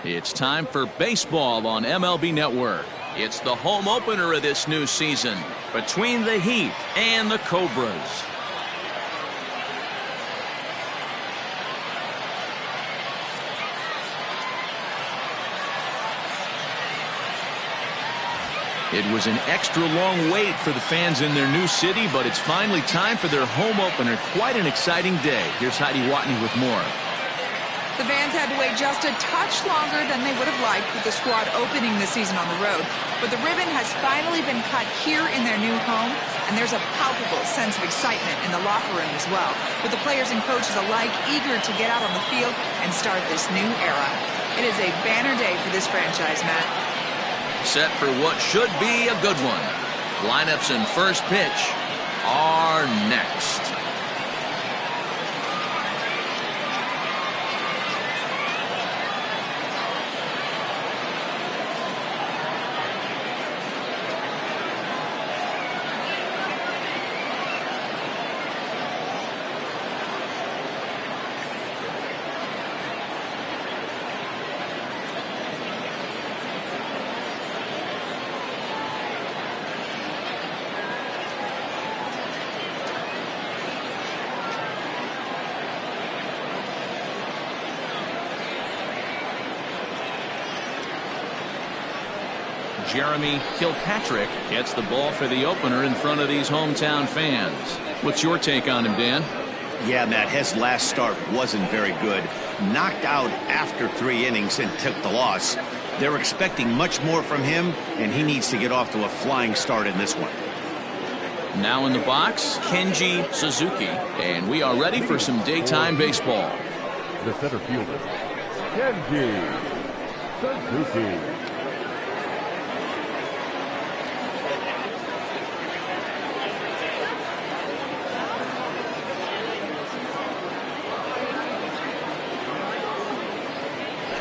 It's time for baseball on MLB Network. It's the home opener of this new season between the Heat and the Cobras. It was an extra long wait for the fans in their new city, but it's finally time for their home opener. Quite an exciting day. Here's Heidi Watney with more. The fans had to wait just a touch longer than they would have liked with the squad opening the season on the road. But the ribbon has finally been cut here in their new home, and there's a palpable sense of excitement in the locker room as well, with the players and coaches alike eager to get out on the field and start this new era. It is a banner day for this franchise, Matt. Set for what should be a good one. Lineups and first pitch are next. Jeremy Kilpatrick gets the ball for the opener in front of these hometown fans. What's your take on him, Dan? Yeah, Matt, his last start wasn't very good. Knocked out after 3 innings and took the loss. They're expecting much more from him, and he needs to get off to a flying start in this one. Now in the box, Kenji Suzuki, and we are ready for some daytime baseball. The center fielder, Kenji Suzuki.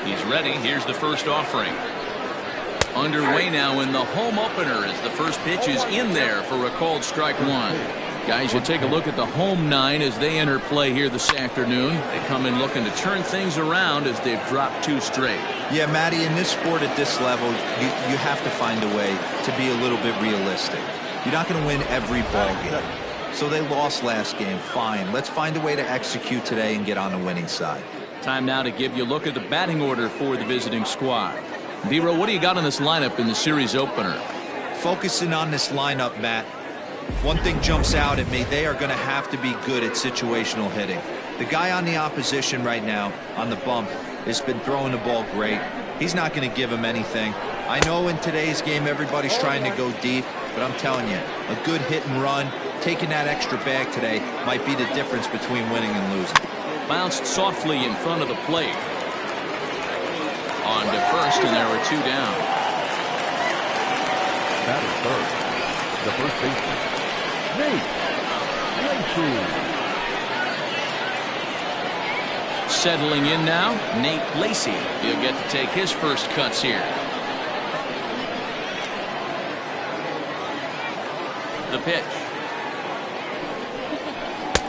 He's ready. Here's the first offering. Underway now in the home opener as the first pitch is in there for a called strike one. Guys, you take a look at the home nine as they enter play here this afternoon. They come in looking to turn things around as they've dropped 2 straight. Yeah, Matty, in this sport at this level, you have to find a way to be a little bit realistic. You're not going to win every ball game. So they lost last game. Fine. Let's find a way to execute today and get on the winning side. Time now to give you a look at the batting order for the visiting squad. D-Row, what do you got on this lineup in the series opener? Focusing on this lineup, Matt, one thing jumps out at me. They are going to have to be good at situational hitting. The guy on the opposition right now on the bump has been throwing the ball great. He's not going to give him anything. I know in today's game everybody's trying to go deep, but I'm telling you, a good hit and run, taking that extra bag today might be the difference between winning and losing. Bounced softly in front of the plate. On to first, and there were 2 down. Batting first, the first baseman, Nate Lacy. Settling in now, Nate Lacy. He'll get to take his first cuts here. The pitch.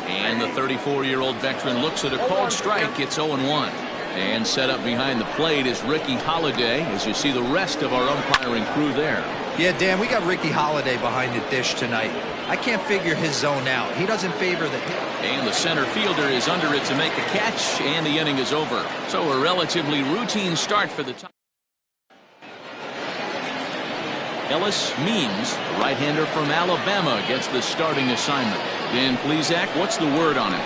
And the 34-year-old veteran looks at a called strike. It's 0-1. And set up behind the plate is Ricky Holiday, as you see the rest of our umpiring crew there. Yeah, Dan, we got Ricky Holiday behind the dish tonight. I can't figure his zone out. He doesn't favor the hit. And the center fielder is under it to make a catch, and the inning is over. So a relatively routine start for the top. Ellis Means, the right-hander from Alabama, gets the starting assignment. Dan Plesac, what's the word on him?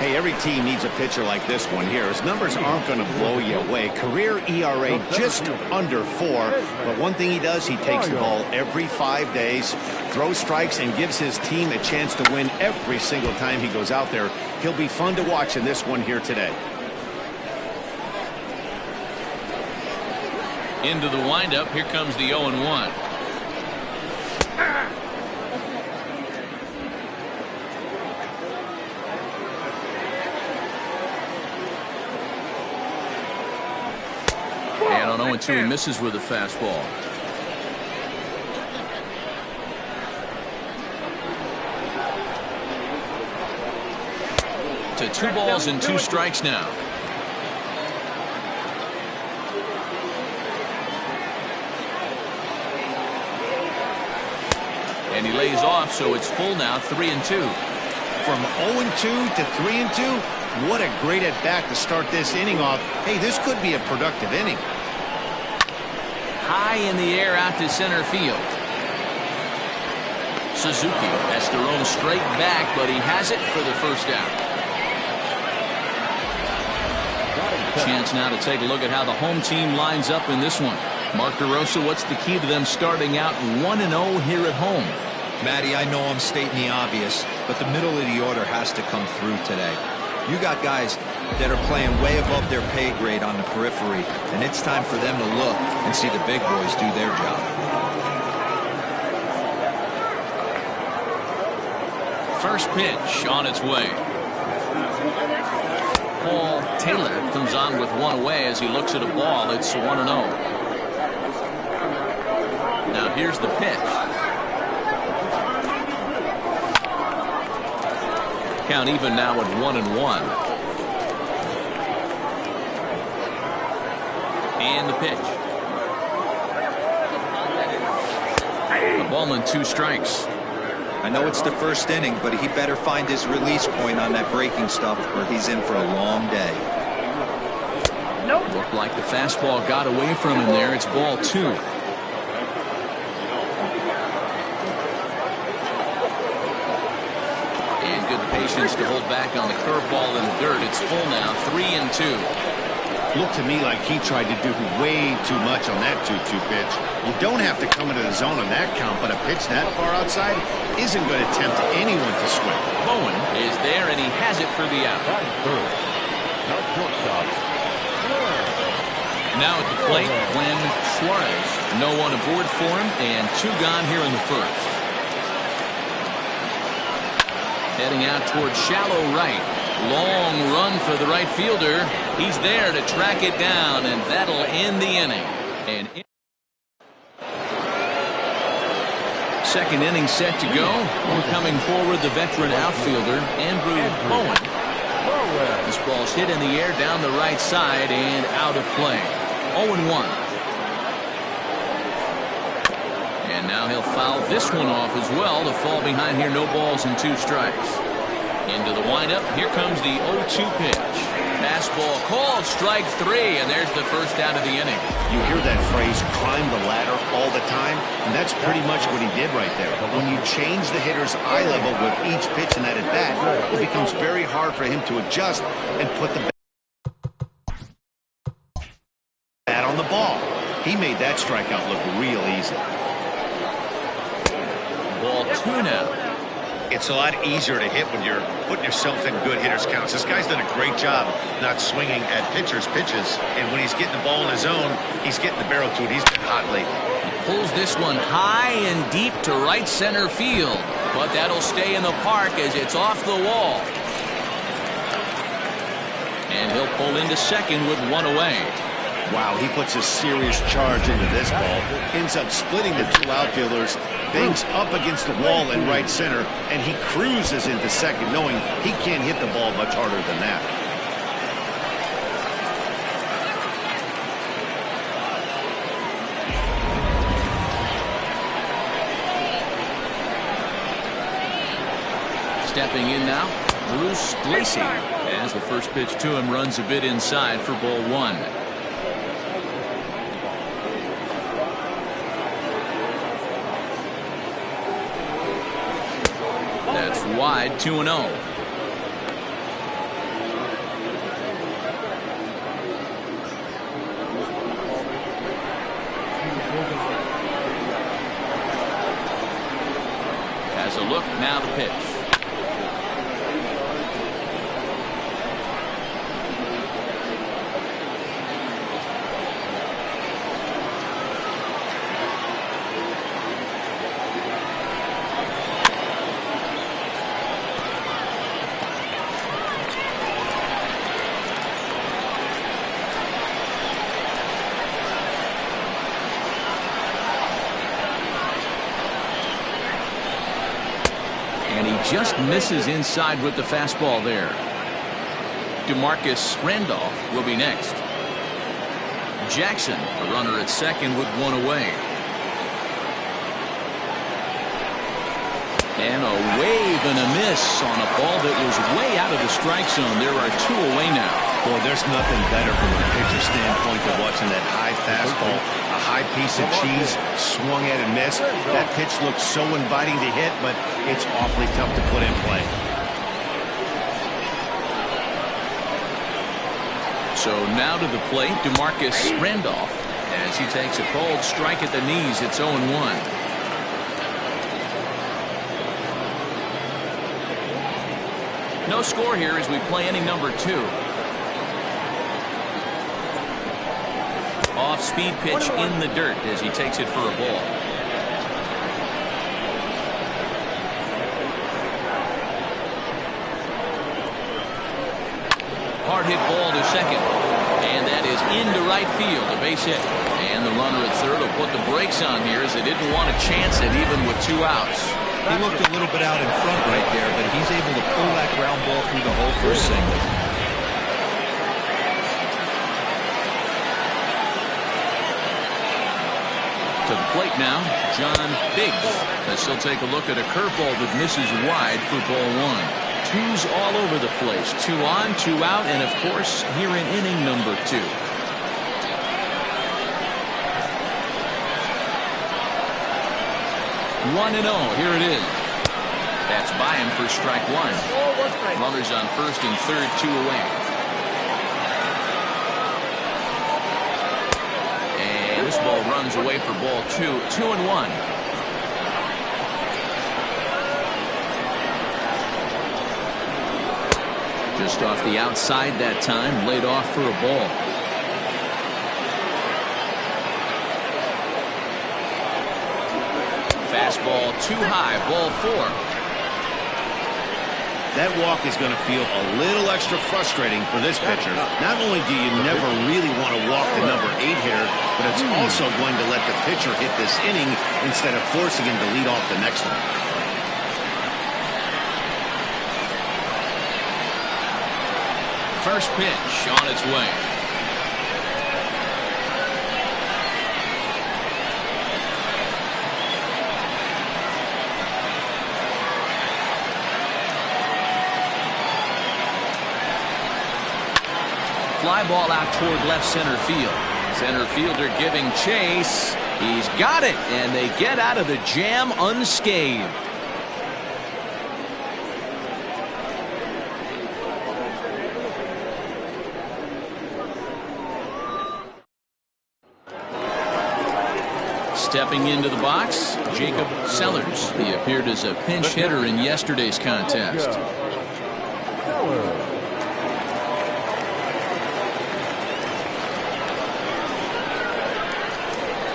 Hey, every team needs a pitcher like this one here. His numbers aren't going to blow you away. Career ERA just under 4. But one thing he does, he takes the ball every 5 days, throws strikes, and gives his team a chance to win every single time he goes out there. He'll be fun to watch in this one here today. Into the windup. Here comes the 0-1. And on 0-2, he misses with a fastball. To 2 balls and 2 strikes now. lays off, so it's full now, 3-2. From 0-2 to 3-2, what a great at-bat to start this inning off. Hey, this could be a productive inning. High in the air out to center field. Suzuki has to roam straight back, but he has it for the first out. Chance now to take a look at how the home team lines up in this one. Mark DeRosa, what's the key to them starting out 1-0 here at home? Matty, I know I'm stating the obvious, but the middle of the order has to come through today. You got guys that are playing way above their pay grade on the periphery, and it's time for them to look and see the big boys do their job. First pitch on its way. Paul Taylor comes on with one away as he looks at a ball. It's 1-0. Now here's the pitch. Count even now at 1-1. And the pitch. A ball and 2 strikes. I know it's the first inning, but he better find his release point on that breaking stuff, or he's in for a long day. Looked like the fastball got away from him there. It's ball 2. And good patience to hold back on the curveball in the dirt. It's full now, 3-2. Looked to me like he tried to do way too much on that 2-2 pitch. You don't have to come into the zone on that count, but a pitch that far outside isn't going to tempt anyone to swing. Bowen is there, and he has it for the out. Now at the plate, Glenn Suarez. No one aboard for him, and 2 gone here in the first. Heading out towards shallow right. Long run for the right fielder. He's there to track it down, and that'll end the inning. And second inning set to go. Coming forward, the veteran outfielder, Andrew Bowen. This ball's hit in the air down the right side and out of play. 0-1. And now he'll foul this one off as well to fall behind here. No balls and 2 strikes. Into the windup. Here comes the 0-2 pitch. Fastball called, strike 3, and there's the first out of the inning. You hear that phrase, climb the ladder, all the time, and that's pretty much what he did right there. But when you change the hitter's eye level with each pitch in that at-bat, it becomes very hard for him to adjust and put the bat on the ball. He made that strikeout look real easy. Ball 2 now. It's a lot easier to hit when you're putting yourself in good hitters' counts. This guy's done a great job not swinging at pitchers' pitches. And when he's getting the ball in his zone, he's getting the barrel to it. He's been hot lately. He pulls this one high and deep to right center field. But that'll stay in the park as it's off the wall. And he'll pull into second with 1 away. Wow, he puts a serious charge into this ball. Ends up splitting the 2 outfielders. Bangs up against the wall in right center, and he cruises into second, knowing he can't hit the ball much harder than that. Stepping in now, Bruce Lacey. As the first pitch to him runs a bit inside for ball 1. That's wide, 2-0. Has a look, now the pitch. Just misses inside with the fastball there. DeMarcus Randolph will be next. Jackson, a runner at second with 1 away. And a wave and a miss on a ball that was way out of the strike zone. There are 2 away now. Boy, there's nothing better from a pitcher standpoint than watching that high fastball, a high piece of cheese, swung at and missed. That pitch looks so inviting to hit, but it's awfully tough to put in play. So now to the plate, DeMarcus Randolph, as he takes a cold strike at the knees. It's 0-1. No score here as we play inning number 2. Off-speed pitch in the dirt as he takes it for a ball. Hard hit ball to second. And that is into right field, a base hit. And the runner at third will put the brakes on here as they didn't want to chance it even with 2 outs. He looked a little bit out in front right there, but he's able to pull that ground ball through the hole for a single. To the plate now, John Biggs, as he'll take a look at a curveball that misses wide for ball 1. 2's all over the place. 2 on, 2 out, and of course, here in inning number 2. 1-0. Here it is. That's by him for strike 1. Runners on first and third, 2 away. And this ball runs away for ball 2. 2-1. Just off the outside that time, laid off for a ball. Fastball too high, ball 4. That walk is going to feel a little extra frustrating for this pitcher. Not only do you never really want to walk the number 8 hitter, but it's also going to let the pitcher hit this inning instead of forcing him to lead off the next one. First pitch on its way. Fly ball out toward left center field. Center fielder giving chase. He's got it, and they get out of the jam unscathed. Stepping into the box, Jacob Sellers. He appeared as a pinch hitter in yesterday's contest.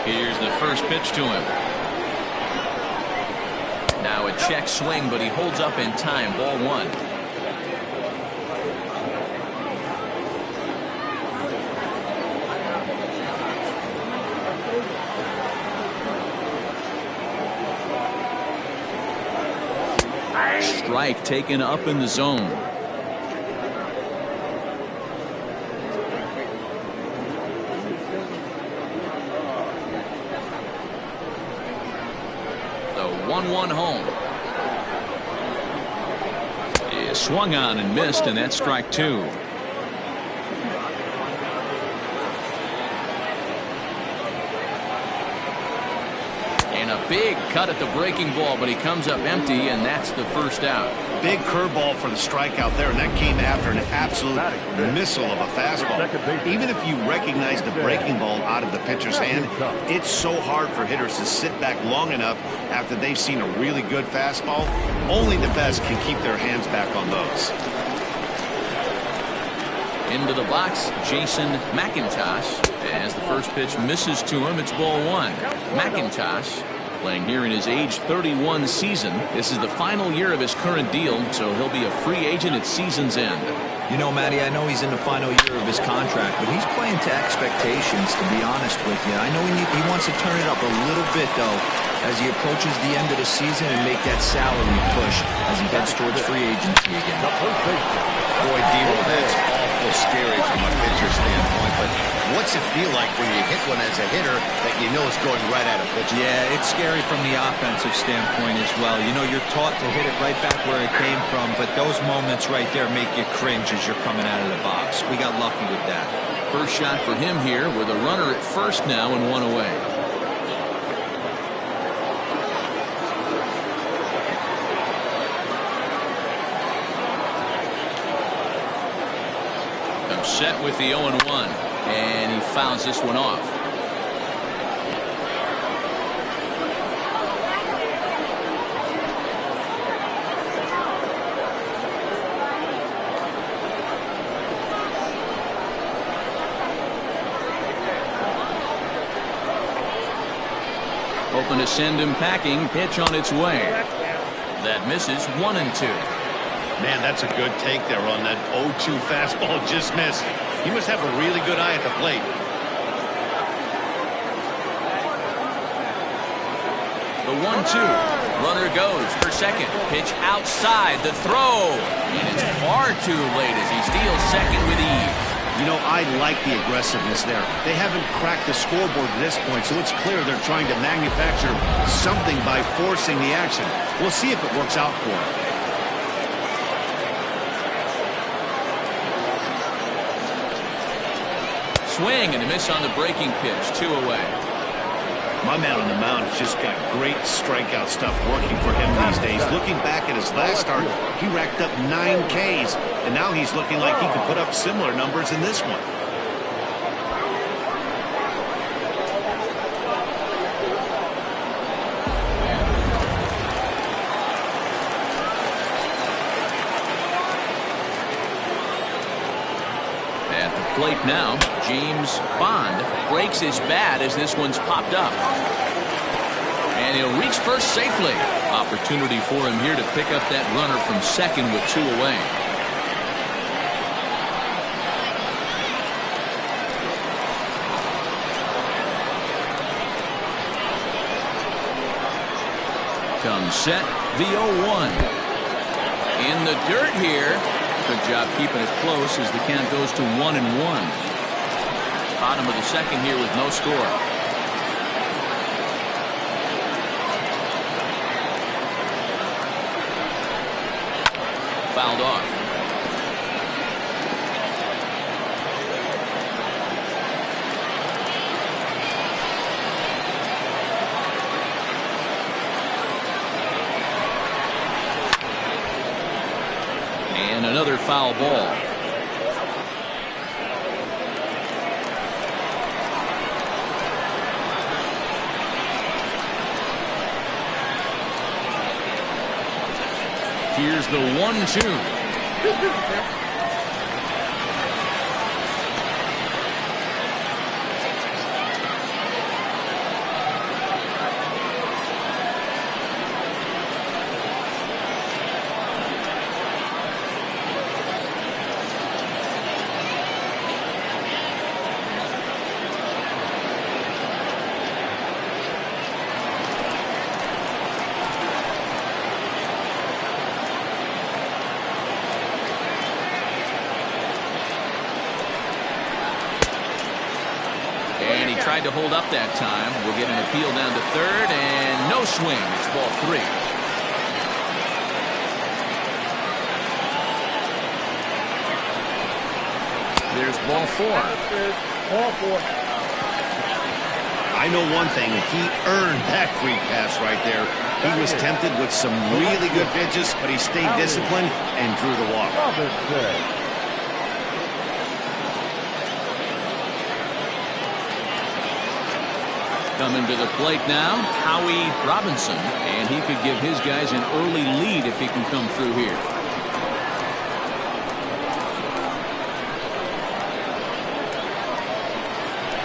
Here's the first pitch to him. Now a check swing, but he holds up in time. Ball 1. Strike taken up in the zone. The 1-1 home. He swung on and missed, and that's strike 2. Big cut at the breaking ball, but he comes up empty, and that's the first out. Big curveball for the strikeout there, and that came after an absolute missile of a fastball. Even if you recognize the breaking ball out of the pitcher's hand, it's so hard for hitters to sit back long enough after they've seen a really good fastball. Only the best can keep their hands back on those. Into the box, Jason McIntosh. As the first pitch misses to him, it's ball 1. McIntosh playing here in his age 31 season. This is the final year of his current deal, so he'll be a free agent at season's end. You know, Matty, I know he's in the final year of his contract, but he's playing to expectations, to be honest with you. I know he wants to turn it up a little bit, though, as he approaches the end of the season and make that salary push as he heads towards free agency again. Boy, D-Roll, that's all awful scary from a pitcher standpoint, but what's it feel like when you hit one as a hitter that you know is going right at a pitcher? Yeah, it's scary from the offensive standpoint as well. You know, you're taught to hit it right back where it came from, but those moments right there make you cringe as you're coming out of the box. We got lucky with that. First shot for him here with a runner at first now and one away. Set with the 0-1, and he fouls this one off. Hoping to send him packing. Pitch on its way. That misses. 1-2. Man, that's a good take there on that 0-2 fastball. Just missed. He must have a really good eye at the plate. The 1-2. Runner goes for second. Pitch outside. The throw. And it's far too late as he steals second with ease. You know, I like the aggressiveness there. They haven't cracked the scoreboard at this point, so it's clear they're trying to manufacture something by forcing the action. We'll see if it works out for them. Swing and a miss on the breaking pitch. 2 away. My man on the mound has just got great strikeout stuff working for him these days. Looking back at his last start, he racked up 9 Ks, and now he's looking like he could put up similar numbers in this one. Plate now, James Bond breaks his bat as this one's popped up. And he'll reach first safely. Opportunity for him here to pick up that runner from second with 2 away. Comes set, the 0-1. In the dirt here. Good job keeping it close as the count goes to 1-1. Bottom of the second here with no score. Fouled off. And another foul ball. Here's the 1-2. Tried to hold up that time. We'll get an appeal down to third, and no swing. It's ball 3. There's ball 4. I know one thing. He earned that free pass right there. He was tempted with some really good pitches, but he stayed disciplined and drew the walk. Coming to the plate now, Howie Robinson, and he could give his guys an early lead if he can come through here.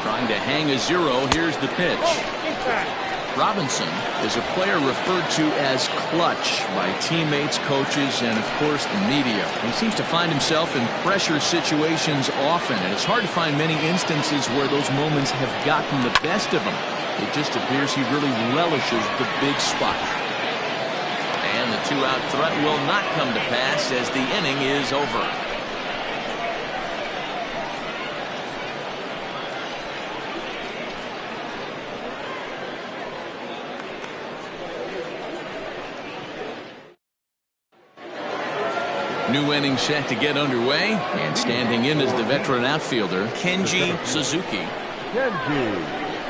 Trying to hang a 0. Here's the pitch. Robinson is a player referred to as clutch by teammates, coaches, and of course the media. He seems to find himself in pressure situations often, and it's hard to find many instances where those moments have gotten the best of him. It just appears he really relishes the big spot. And the 2-out threat will not come to pass as the inning is over. New inning set to get underway, and standing in is the veteran outfielder Kenji Suzuki.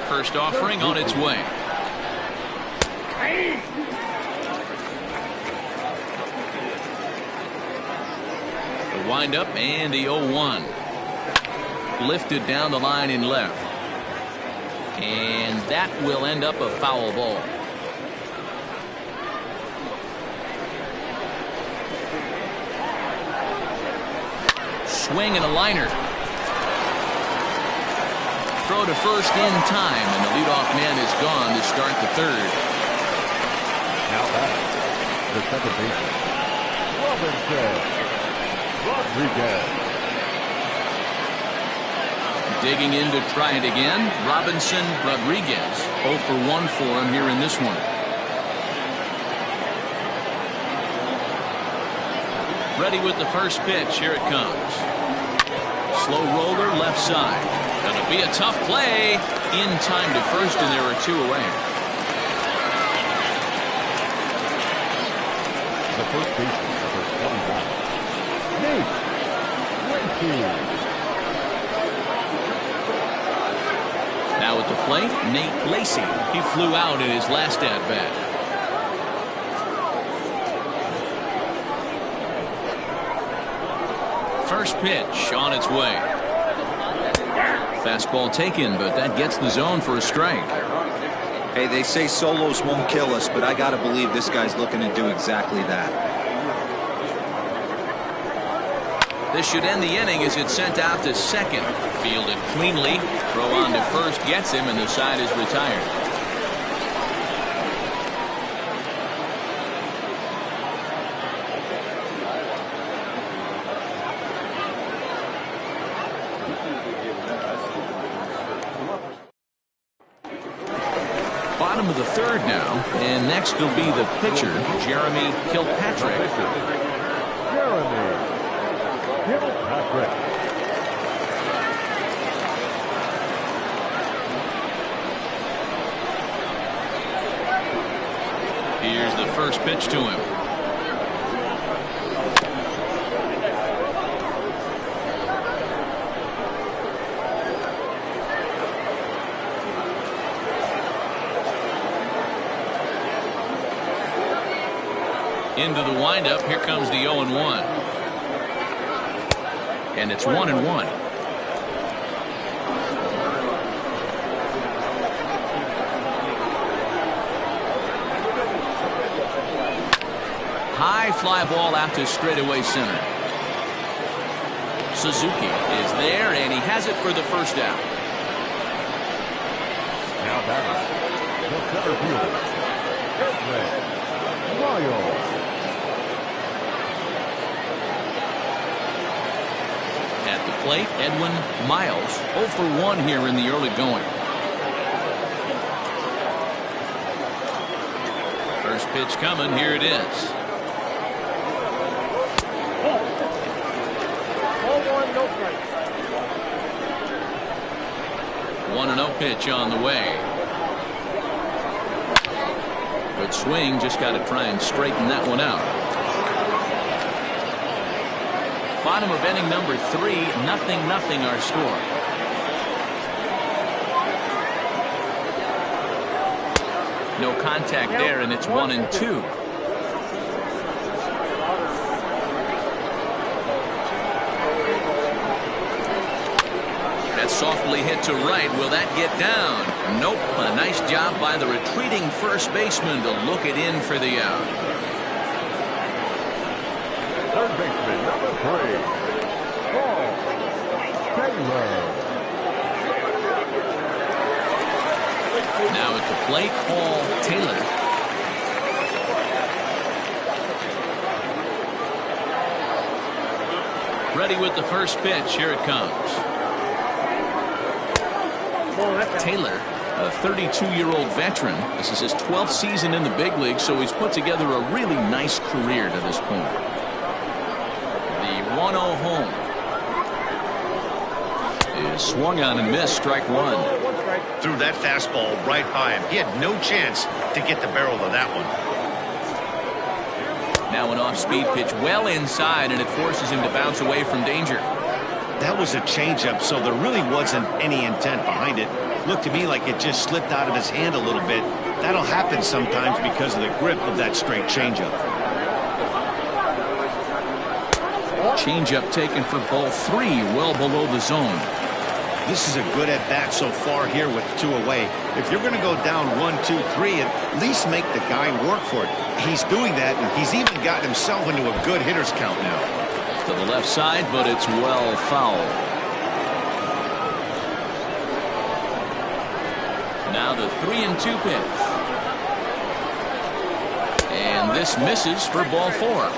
First offering on its way. The windup and the 0-1. Lifted down the line in left. And that will end up a foul ball. Swing and a liner. Throw to first in time, and the leadoff man is gone to start the third. Now back, the second baseman, Rodriguez. Digging in to try it again, Robinson Rodriguez. 0 for 1 for him here in this one. Ready with the first pitch. Here it comes. Slow roller left side. Gonna be a tough play. In time to first, and there are 2 away. The first baseman, number 21, Nate Lacy. Now at the plate, Nate Lacy. He flew out in his last at-bat. First pitch on its way. Fastball taken, but that gets the zone for a strike. Hey, they say solos won't kill us, but I got to believe this guy's looking to do exactly that. This should end the inning as it's sent out to second. Fielded cleanly. Throw on to first gets him, and the side is retired. Bottom of the third now, and next will be the pitcher, Jeremy Kilpatrick. Here's the first pitch to him. Into the windup. Here comes the 0-1. And it's 1-1. High fly ball out to straightaway center. Suzuki is there, and he has it for the first out. Now batting, the center fielder, Edwin Miles. At the plate, Edwin Miles. 0 for 1 here in the early going. First pitch coming. Here it is. 1-0 pitch on the way. Good swing. Just got to try and straighten that one out. Bottom of inning number 3, 0-0 our score. No contact there, and it's 1-2. That's softly hit to right. Will that get down? Nope. A nice job by the retreating first baseman to look it in for the out. Third baseman, number 3, Paul Taylor. Now at the plate, Paul Taylor. Ready with the first pitch. Here it comes. Taylor, a 32-year-old veteran. This is his 12th season in the big league, so he's put together a really nice career to this point. 1-0 home is swung on and missed. Strike 1. Threw that fastball right by him. He had no chance to get the barrel of that one. Now an off-speed pitch well inside, and it forces him to bounce away from danger. That was a changeup, so there really wasn't any intent behind it. Looked to me like it just slipped out of his hand a little bit. That'll happen sometimes because of the grip of that straight changeup. Changeup taken for ball 3, well below the zone. This is a good at-bat so far here with 2 away. If you're going to go down 1, 2, 3, at least make the guy work for it. He's doing that, and he's even gotten himself into a good hitter's count now. To the left side, but it's well foul. Now the 3-2 pitch. And this misses for ball 4.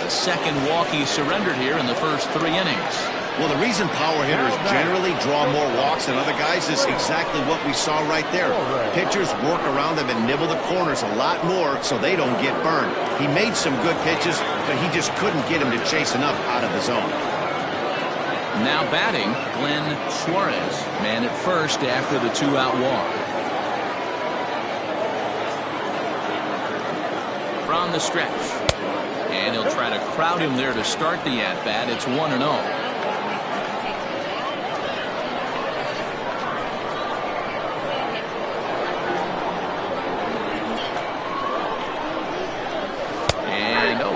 The second walk he surrendered here in the first 3 innings. Well, the reason power hitters generally draw more walks than other guys is exactly what we saw right there. Pitchers work around them and nibble the corners a lot more so they don't get burned. He made some good pitches, but he just couldn't get him to chase enough out of the zone. Now batting, Glenn Suarez, man at first after the 2-out walk. From the stretch. And he'll try to crowd him there to start the at-bat. It's 1-0.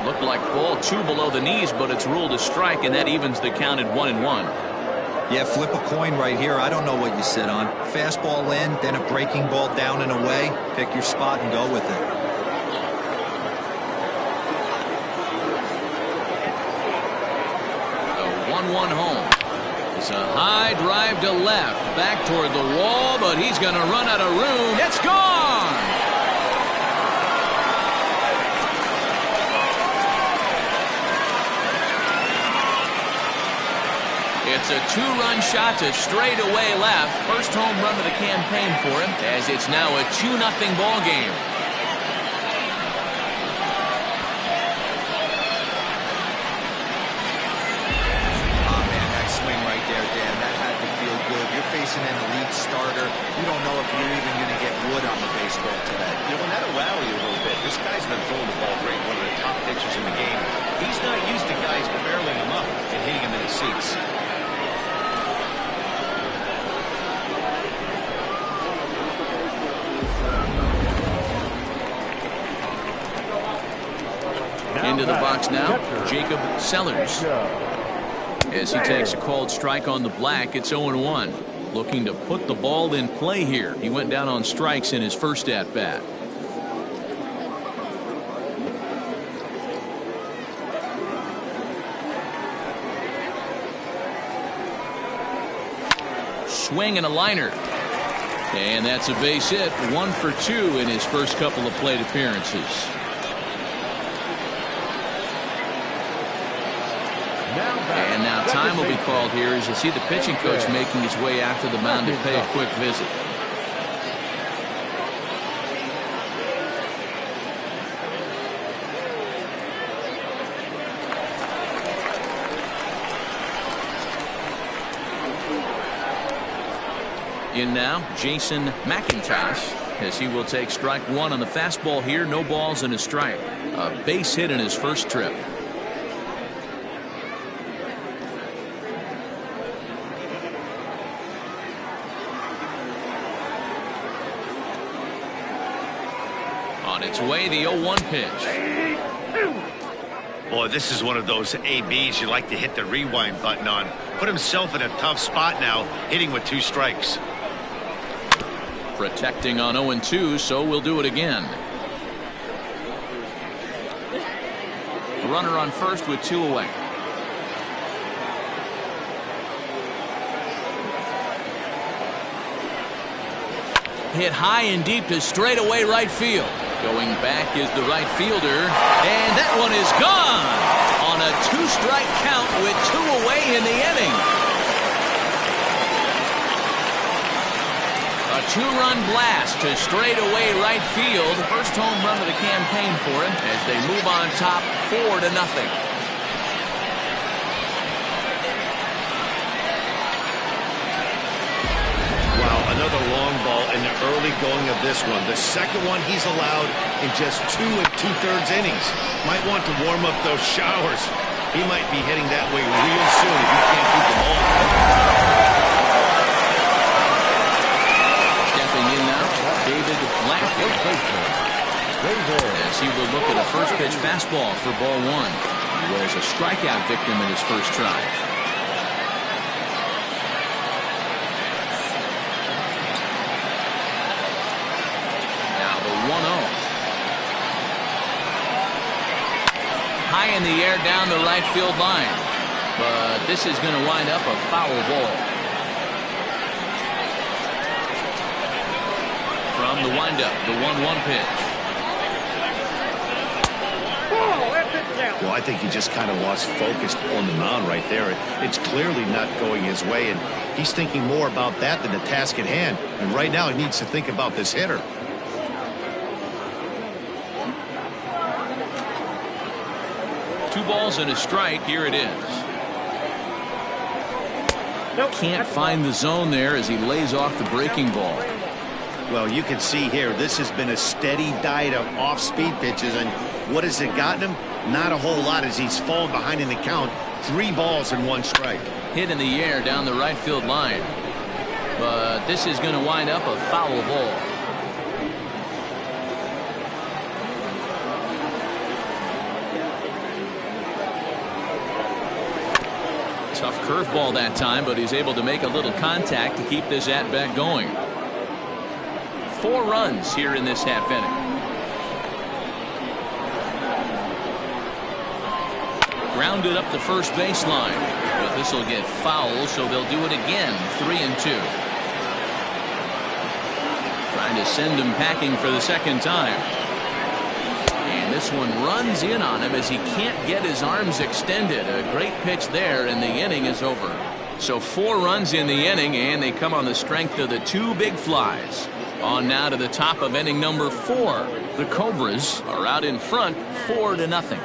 Looked like ball 2 below the knees, but it's ruled a strike, and that evens the count at 1-1. Yeah, flip a coin right here. I don't know what you sit on. Fastball in, then a breaking ball down and away. Pick your spot and go with it. A 1-1 home. It's a high drive to left, back toward the wall, but he's going to run out of room. It's gone! It's a 2-run shot to straightaway left. First home run of the campaign for him, as it's now a 2-0 ball game. Oh, man, that swing right there, Dan, that had to feel good. You're facing an elite starter. You don't know if you're even going to get wood on the baseball today. You know, that'll rally a little bit. This guy's been throwing the ball great, one of the top pitchers in the game. He's not used to guys barreling him up and hitting him in the seats. Into the box now, Jacob Sellers. As he takes a called strike on the black, it's 0-1. Looking to put the ball in play here. He went down on strikes in his first at-bat. Swing and a liner. And that's a base hit. 1 for 2 in his first couple of plate appearances. And now time will be called here as you see the pitching coach making his way out to the mound to pay a quick visit. In now, Jason McIntosh, as he will take strike 1 on the fastball here. No balls and a strike. A base hit in his first trip. On its way, the 0-1 pitch. Boy, this is one of those ABs you like to hit the rewind button on. Put himself in a tough spot now, hitting with 2 strikes. Protecting on 0-2, so we'll do it again. Runner on first with 2 away. Hit high and deep to straightaway right field. Going back is the right fielder, and that one is gone on a 2-strike count with 2 away in the inning. A 2-run blast to straightaway right field. First home run of the campaign for him as they move on top 4-0. Wow, another long ball in the early going of this one. The second one he's allowed in just 2 2/3 innings. Might want to warm up those showers. He might be heading that way real soon if he can't keep the ball. Stepping in now, David Blackman. As he will look at a first pitch fastball for ball 1. He was a strikeout victim in his first try. Now the 1-0. High in the air down the right field line. But this is going to wind up a foul ball. From the windup, the 1-1 pitch. Well, I think he just kind of lost focus on the mound right there. It's clearly not going his way, and he's thinking more about that than the task at hand. And right now, he needs to think about this hitter. Two balls and a strike. Here it is. Can't find the zone there as he lays off the breaking ball. Well, you can see here, this has been a steady diet of off-speed pitches, and what has it gotten him? Not a whole lot as he's fallen behind in the count. 3 balls and 1 strike. Hit in the air down the right field line. But this is going to wind up a foul ball. Tough curveball that time, but he's able to make a little contact to keep this at-bat going. 4 runs here in this half inning. Grounded up the first baseline, but this will get foul, so they'll do it again. 3-2. Trying to send him packing for the second time. And this one runs in on him as he can't get his arms extended. A great pitch there, and the inning is over. So 4 runs in the inning, and they come on the strength of the 2 big flies. On now to the top of inning number 4. The Cobras are out in front 4-0.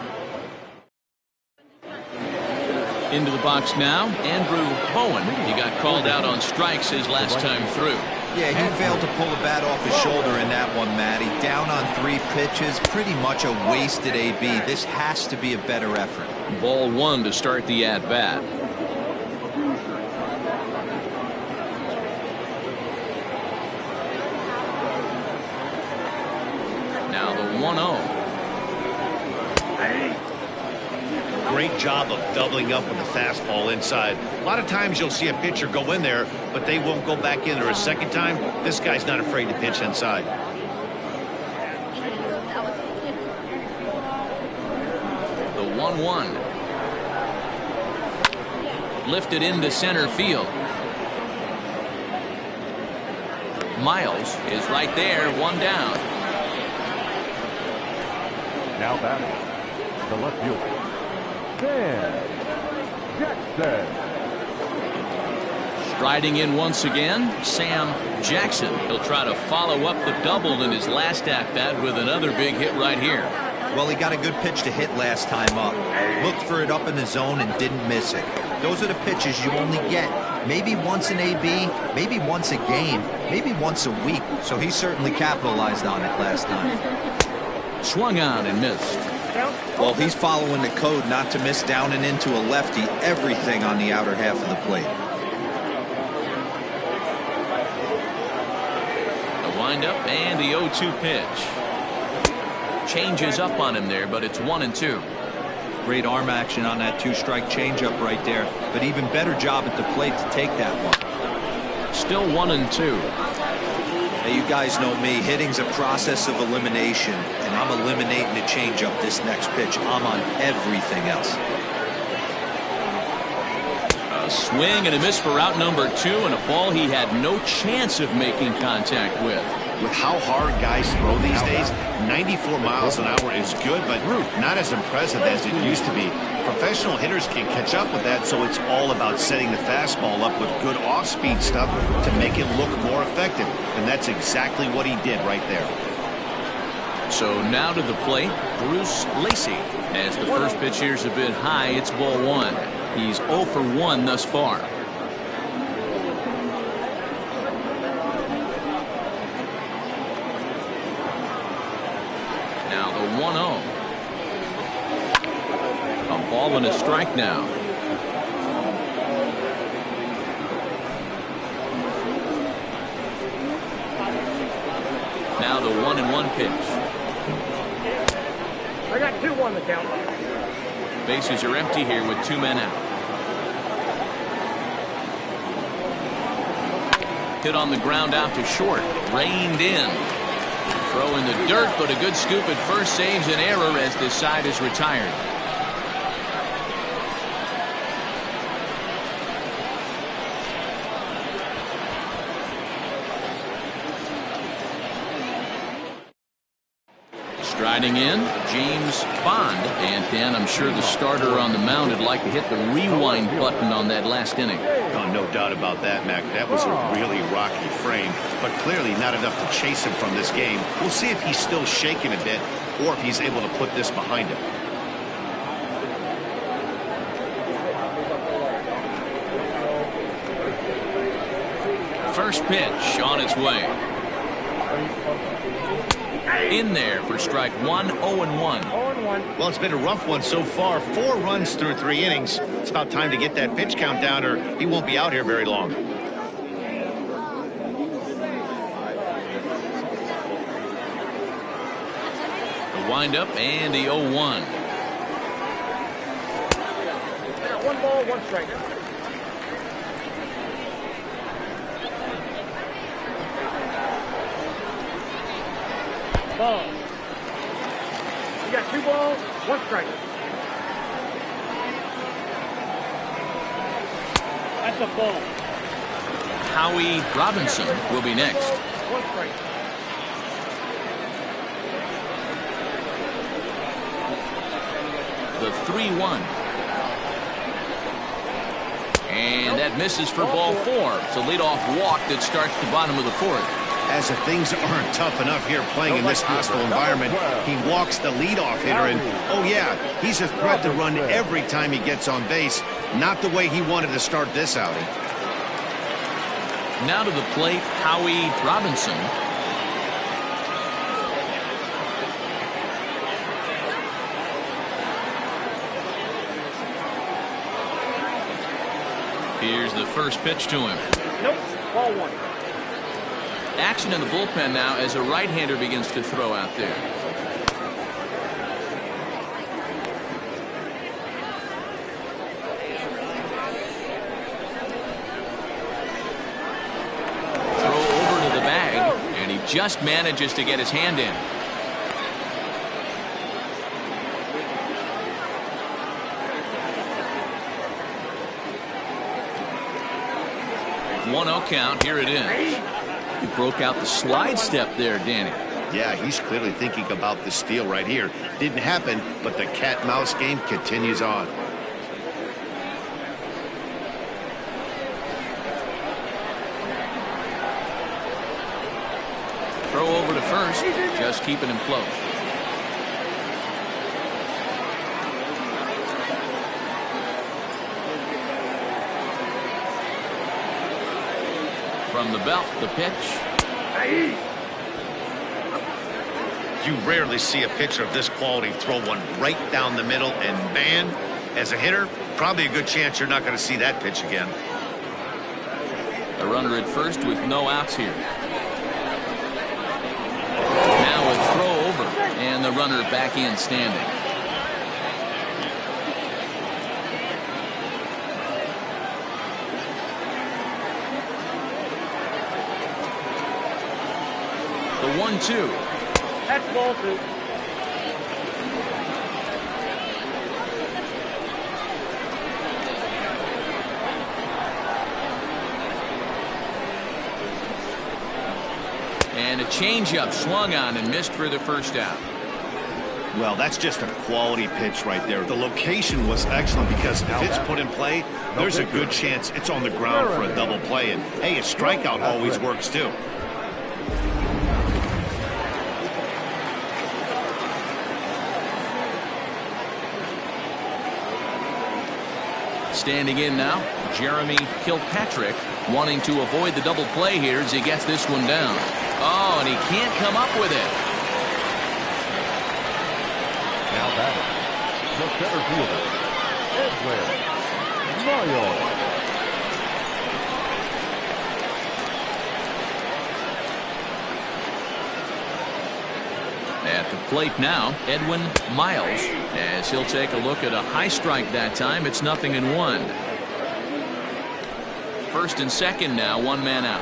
Into the box now, Andrew Bowen. He got called out on strikes his last time through. Yeah, he failed to pull the bat off his shoulder in that one, Matty. Down on 3 pitches, pretty much a wasted AB. This has to be a better effort. Ball 1 to start the at-bat. Now the 1-0. Great job of doubling up with the fastball inside. A lot of times you'll see a pitcher go in there, but they won't go back in there a second time. This guy's not afraid to pitch inside. The 1-1. Lifted into center field. Miles is right there, 1 down. Now batting, the left fielder, Sam Jackson. Striding in once again, Sam Jackson. He'll try to follow up the double in his last at-bat with another big hit right here. Well, he got a good pitch to hit last time up. Looked for it up in the zone and didn't miss it. Those are the pitches you only get maybe once in AB, maybe once a game, maybe once a week. So he certainly capitalized on it last time. Swung on and missed. Well, he's following the code not to miss down and into a lefty. Everything on the outer half of the plate. The windup and the 0-2 pitch. Changes up on him there, but it's 1-2. Great arm action on that 2-strike changeup right there, but even better job at the plate to take that one. Still 1-2. Hey, you guys know me. Hitting's a process of elimination, and I'm eliminating the changeup this next pitch. I'm on everything else. A swing and a miss for out number 2, and a ball he had no chance of making contact with. With how hard guys throw these days, 94 miles an hour is good, but not as impressive as it used to be. Professional hitters can catch up with that, so it's all about setting the fastball up with good off-speed stuff to make it look more effective. And that's exactly what he did right there. So now to the plate, Bruce Lacey. As the first pitch here's a bit high, it's ball 1. He's 0 for 1 thus far. Ball and a strike now. Now the 1-1 pitch. I got 2-1 the count. Bases are empty here with 2 men out. Hit on the ground out to short. Reined in. Throw in the dirt, but a good scoop at first saves an error as this side is retired. Striding in, James Bond. And Dan, I'm sure the starter on the mound would like to hit the rewind button on that last inning. Oh, no doubt about that, Mac. That was a really rocky frame, but clearly not enough to chase him from this game. We'll see if he's still shaking a bit or if he's able to put this behind him. First pitch on its way. In there for strike one, 0-1. Well, it's been a rough one so far. 4 runs through 3 innings. It's about time to get that pitch count down or he won't be out here very long. The windup and the 0-1. 1 ball, 1 strike. Ball. You got 2 balls, 1 strike. That's a ball. Howie Robinson will be next. 1 strike. The 3-1. And that misses for ball 4. It's a leadoff walk that starts the bottom of the 4th. As if things aren't tough enough here playing in this hostile environment, he walks the leadoff hitter, and oh yeah, he's a threat to run every time he gets on base. Not the way he wanted to start this outing. Now to the plate, Howie Robinson. Here's the first pitch to him. Nope, ball 1. Action in the bullpen now as a right-hander begins to throw out there. Throw over to the bag, and he just manages to get his hand in. One 0 count. Here it is. He broke out the slide step there, Danny. Yeah, he's clearly thinking about the steal right here. Didn't happen, but the cat-mouse game continues on. Throw over to first, just keeping him close. From the belt, the pitch. You rarely see a pitcher of this quality throw one right down the middle, and man, as a hitter, probably a good chance you're not going to see that pitch again. A runner at first with no outs here. Now a throw over, and the runner back in standing. The 1-2. That's ball 2. And a changeup swung on and missed for the first out. Well, that's just a quality pitch right there. The location was excellent because if it's put in play, there's a good chance it's on the ground for a double play. And hey, a strikeout always works too. Standing in now, Jeremy Kilpatrick, wanting to avoid the double play here as he gets this one down. Oh, and he can't come up with it. Now batting, the center fielder, Edwin Mayo. At the plate now, Edwin Miles, as he'll take a look at a high strike that time. It's 0-1. First and second now, one man out.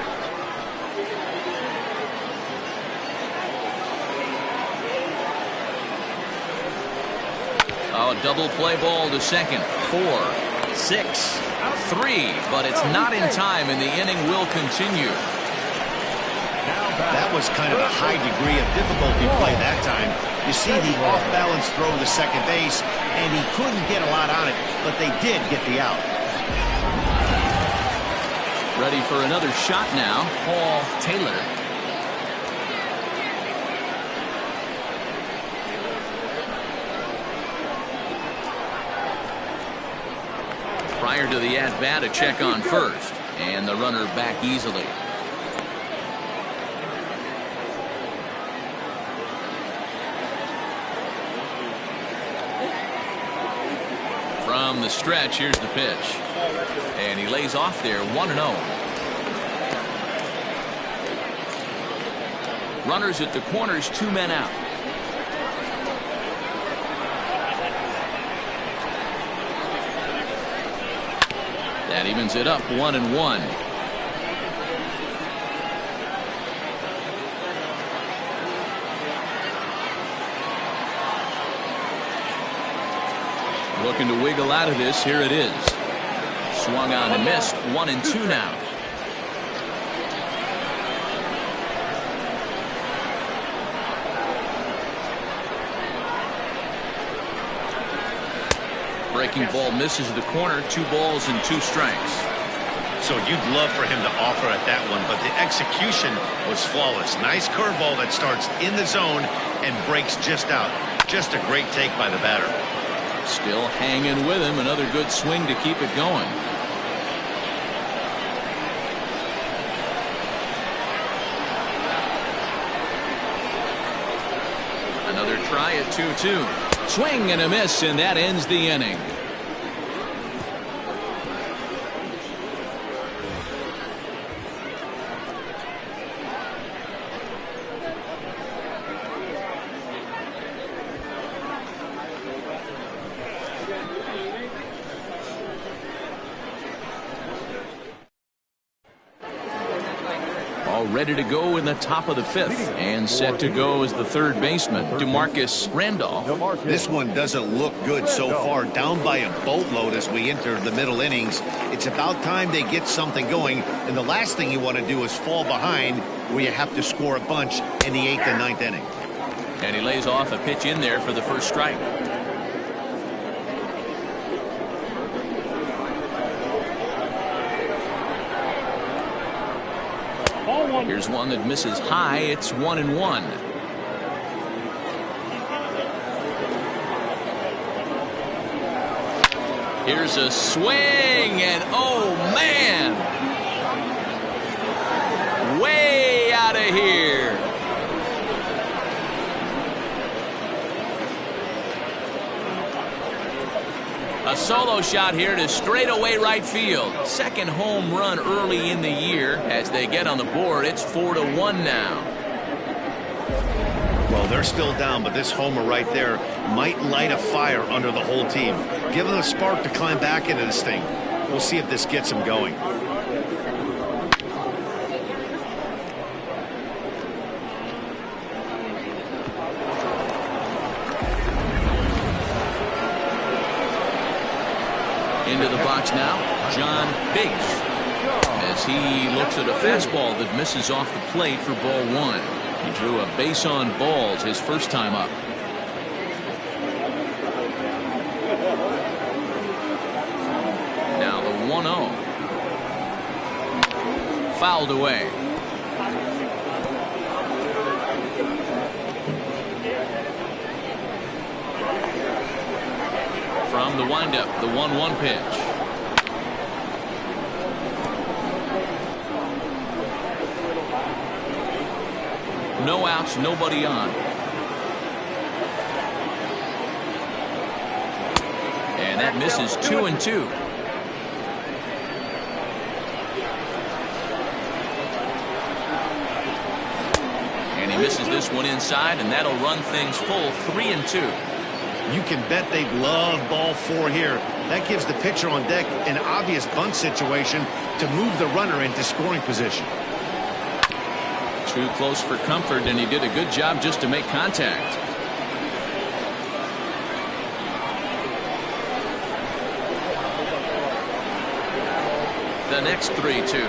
Oh, double play ball to second. 4, 6, 3, but it's not in time, and the inning will continue. That was kind of a high degree of difficulty play that time. You see the off-balance throw to second base, and he couldn't get a lot on it, but they did get the out. Ready for another shot now, Paul Taylor. Prior to the at-bat, a check on first, and the runner back easily. From the stretch, here's the pitch. And he lays off there, 1-0. Runners at the corners, 2 men out. That evens it up, 1-1. Looking to wiggle out of this. Here it is. Swung on and missed. 1-2 now. Breaking ball misses the corner. 2 balls and 2 strikes. So you'd love for him to offer at that one, but the execution was flawless. Nice curveball that starts in the zone and breaks just out. Just a great take by the batter. Still hanging with him. Another good swing to keep it going. Another try at 2-2. Swing and a miss, and that ends the inning. Ready to go in the top of the 5th, and set to go as the third baseman, DeMarcus Randolph. This one doesn't look good so far. Down by a boatload as we enter the middle innings. It's about time they get something going, and the last thing you want to do is fall behind where you have to score a bunch in the 8th and 9th inning. And he lays off a pitch in there for the first strike. Here's one that misses high. It's 1-1. Here's a swing, and oh man, way out of here. A solo shot here to straightaway right field. Second home run early in the year. As they get on the board, it's 4-1 now. Well, they're still down, but this homer right there might light a fire under the whole team. Give them a spark to climb back into this thing. We'll see if this gets them going. Into the box now, John Biggs, as he looks at a fastball that misses off the plate for ball 1. He drew a base on balls his first time up. Now the 1-0. Fouled away. From the windup, the 1-1 pitch. No outs, nobody on. And And that misses 2-2. And he misses this one inside, and that'll run things full 3-2. You can bet they love ball 4 here. That gives the pitcher on deck an obvious bunt situation to move the runner into scoring position. Too close for comfort, and he did a good job just to make contact. The next 3-2.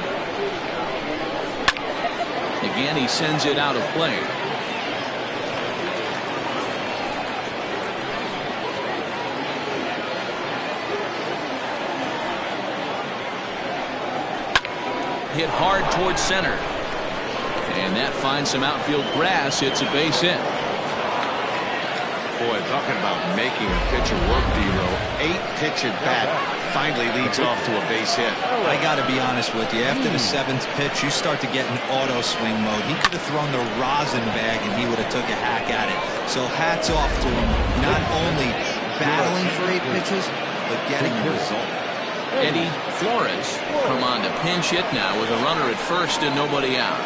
Again, he sends it out of play. Hit hard towards center. And that finds some outfield grass. It's a base hit. Boy, talking about making a pitcher work, D-Row. 8-pitch at bat finally leads off to a base hit. I got to be honest with you. After the 7th pitch, you start to get in auto swing mode. He could have thrown the rosin bag and he would have took a hack at it. So hats off to him. Not only battling for 8 pitches, but getting the result. Eddie Flores come on to pinch hit now with a runner at first and nobody out.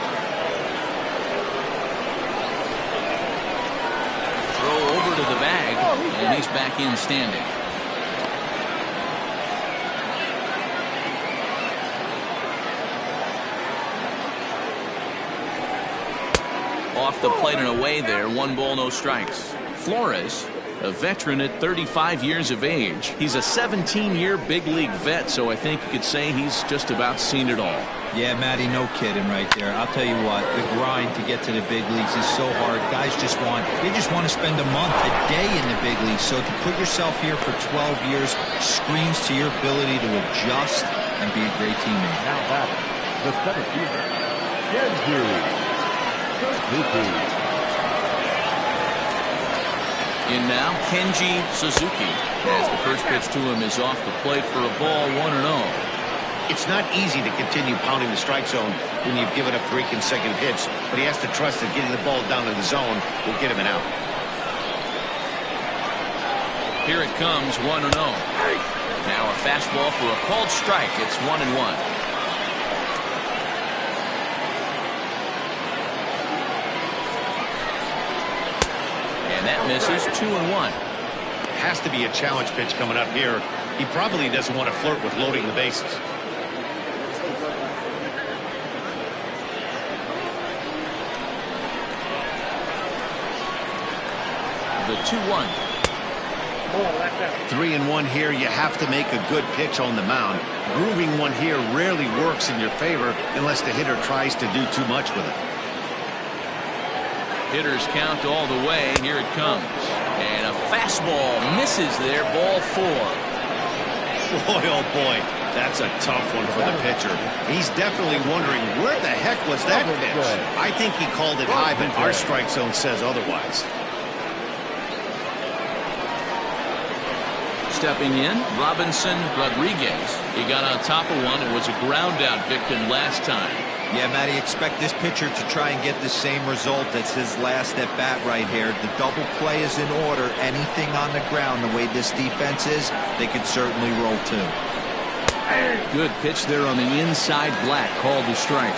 Throw over to the bag, and he's back in standing. Off the plate and away there. 1 ball, no strikes. Flores, a veteran at 35 years of age. He's a 17-year big league vet, so I think you could say he's just about seen it all. Yeah, Matty, no kidding right there. I'll tell you what, the grind to get to the big leagues is so hard. Guys just want to spend a month, a day in the big leagues. So to put yourself here for 12 years screams to your ability to adjust and be a great teammate. Now batting, the 7th-year, Suzuki. In now, Kenji Suzuki, as the first pitch to him is off the plate for a ball, 1-0. It's not easy to continue pounding the strike zone when you've given up 3 consecutive hits, but he has to trust that getting the ball down to the zone will get him an out. Here it comes, 1-0. Now a fastball for a called strike. It's 1-1. And that misses, 2-1. Has to be a challenge pitch coming up here. He probably doesn't want to flirt with loading the bases. The 2-1. 3-1 here. You have to make a good pitch on the mound. Grooving one here rarely works in your favor unless the hitter tries to do too much with it. Hitters count all the way. Here it comes. And a fastball misses there. Ball 4. Boy, oh boy, that's a tough one for the pitcher. He's definitely wondering where the heck was that pitch. I think he called it high, but our strike zone says otherwise. Stepping in, Robinson Rodriguez. He got on top of one and was a ground out victim last time. Yeah, Matty, expect this pitcher to try and get the same result as his last at bat right here. The double play is in order. Anything on the ground, the way this defense is, they could certainly roll too. Good pitch there on the inside, Black called the strike.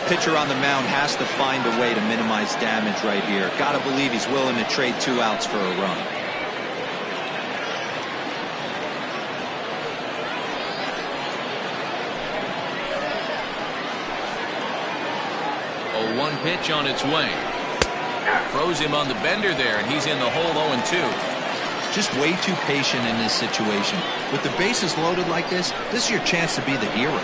Pitcher on the mound has to find a way to minimize damage right here. Gotta believe he's willing to trade 2 outs for a run. One pitch on its way. Throws him on the bender there, and he's in the hole 0-2. Just way too patient in this situation. With the bases loaded like this is your chance to be the hero.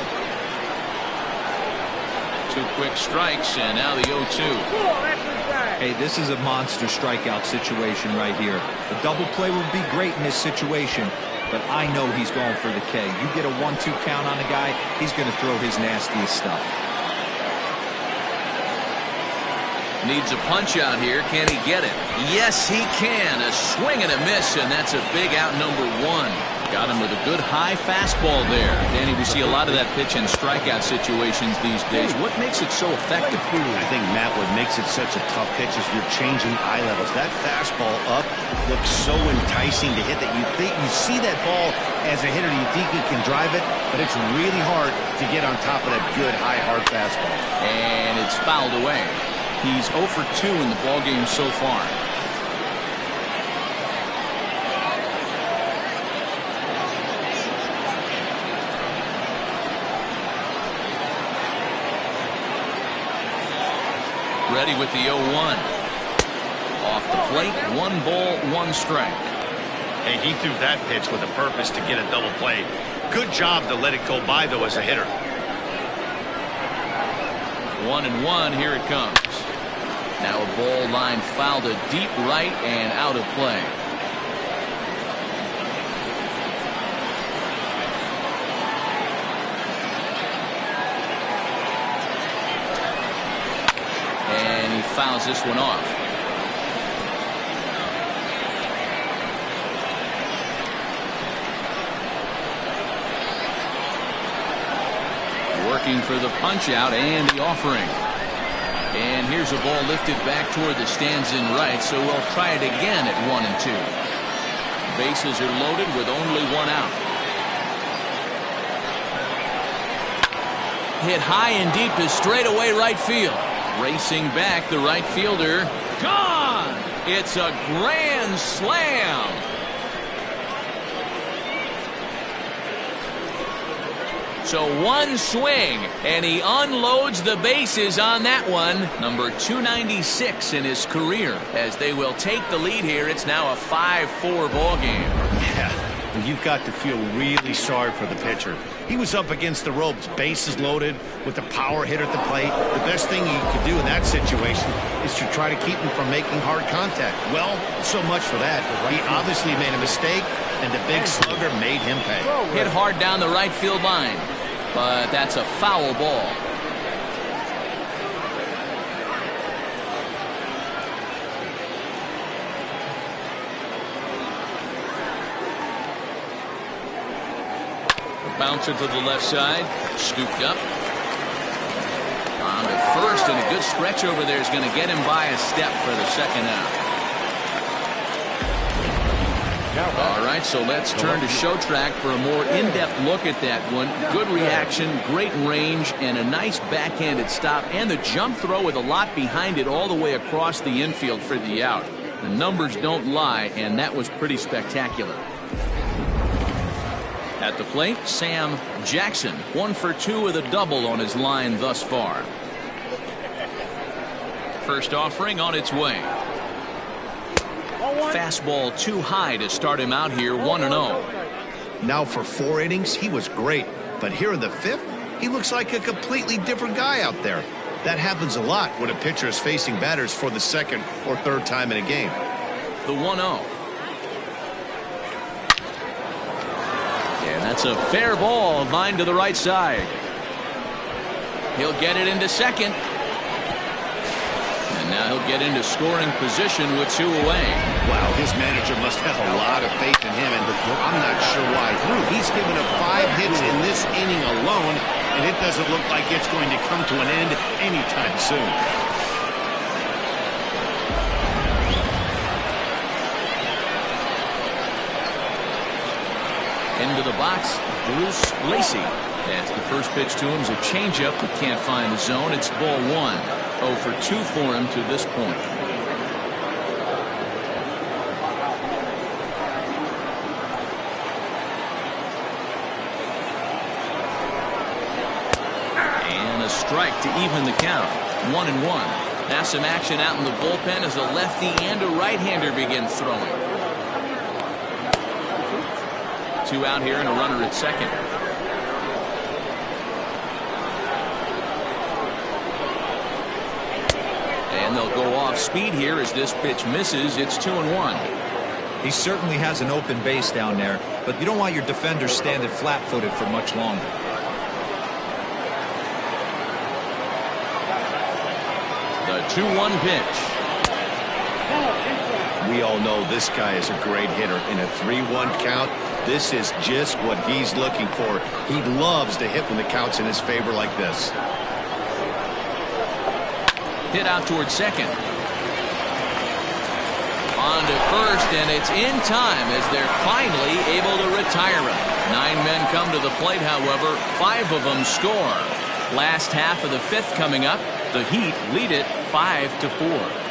2 quick strikes, and now the 0-2. Hey, this is a monster strikeout situation right here. The double play would be great in this situation, but I know he's going for the K. You get a 1-2 count on the guy, he's going to throw his nastiest stuff. Needs a punch out here. Can he get it? Yes, he can. A swing and a miss, and that's a big out, number 1. Got him with a good high fastball there. Danny, we see a lot of that pitch in strikeout situations these days. What makes it so effective? I think, Matt, what makes it such a tough pitch is you're changing eye levels. That fastball up looks so enticing to hit that you see that ball as a hitter, you think you can drive it, but it's really hard to get on top of that good high hard fastball. And it's fouled away. He's 0 for 2 in the ballgame so far. Ready with the 0-1. Off the plate, 1 ball, 1 strike. Hey, he threw that pitch with a purpose to get a double play. Good job to let it go by, though, as a hitter. 1-1, here it comes. Now a ball line fouled to deep right and out of play. And he fouls this one off. Working for the punch out and the offering. And here's a ball lifted back toward the stands in right, so we'll try it again at 1 and 2. Bases are loaded with only 1 out. Hit high and deep to straightaway right field. Racing back, the right fielder. Gone! It's a grand slam. So 1 swing, and he unloads the bases on that one. Number 296 in his career. As they will take the lead here, it's now a 5-4 ball game. Yeah, and you've got to feel really sorry for the pitcher. He was up against the ropes, bases loaded, with the power hitter at the plate. The best thing you could do in that situation is to try to keep him from making hard contact. Well, so much for that. He obviously made a mistake, and the big slugger made him pay. Hit hard down the right field line, but that's a foul ball. Bouncer to the left side, scooped up. On the first, and a good stretch over there is going to get him by a step for the second out. All right, so let's turn to show track for a more in-depth look at that one. Good reaction, great range, and a nice backhanded stop, and the jump throw with a lot behind it all the way across the infield for the out. The numbers don't lie, and that was pretty spectacular. At the plate, Sam Jackson, 1 for 2 with a double on his line thus far. First offering on its way. Fastball too high to start him out here, 1-0. Now for 4 innings, he was great. But here in the 5th, he looks like a completely different guy out there. That happens a lot when a pitcher is facing batters for the 2nd or 3rd time in a game. The 1-0. That's a fair ball, line to the right side. He'll get it into second. And now he'll get into scoring position with 2 away. Wow, his manager must have a lot of faith in him, and I'm not sure why. He's given up 5 hits in this inning alone, and it doesn't look like it's going to come to an end anytime soon. Into the box, Bruce Lacey. That's the first pitch to him is a changeup that can't find the zone. It's ball 1. 0 for 2 for him to this point. And a strike to even the count. 1-1. Now some action out in the bullpen as a lefty and a right-hander begin throwing. 2 out here and a runner at second. And they'll go off speed here as this pitch misses. It's 2-1. He certainly has an open base down there, but you don't want your defender standing flat-footed for much longer. The 2-1 pitch. We all know this guy is a great hitter. In a 3-1 count, This is just what he's looking for. He loves to hit when the count's in his favor like this. Hit out towards second. On to first, and it's in time as they're finally able to retire him. 9 men come to the plate, however. 5 of them score. Last half of the 5th coming up. The Heat lead it 5-4.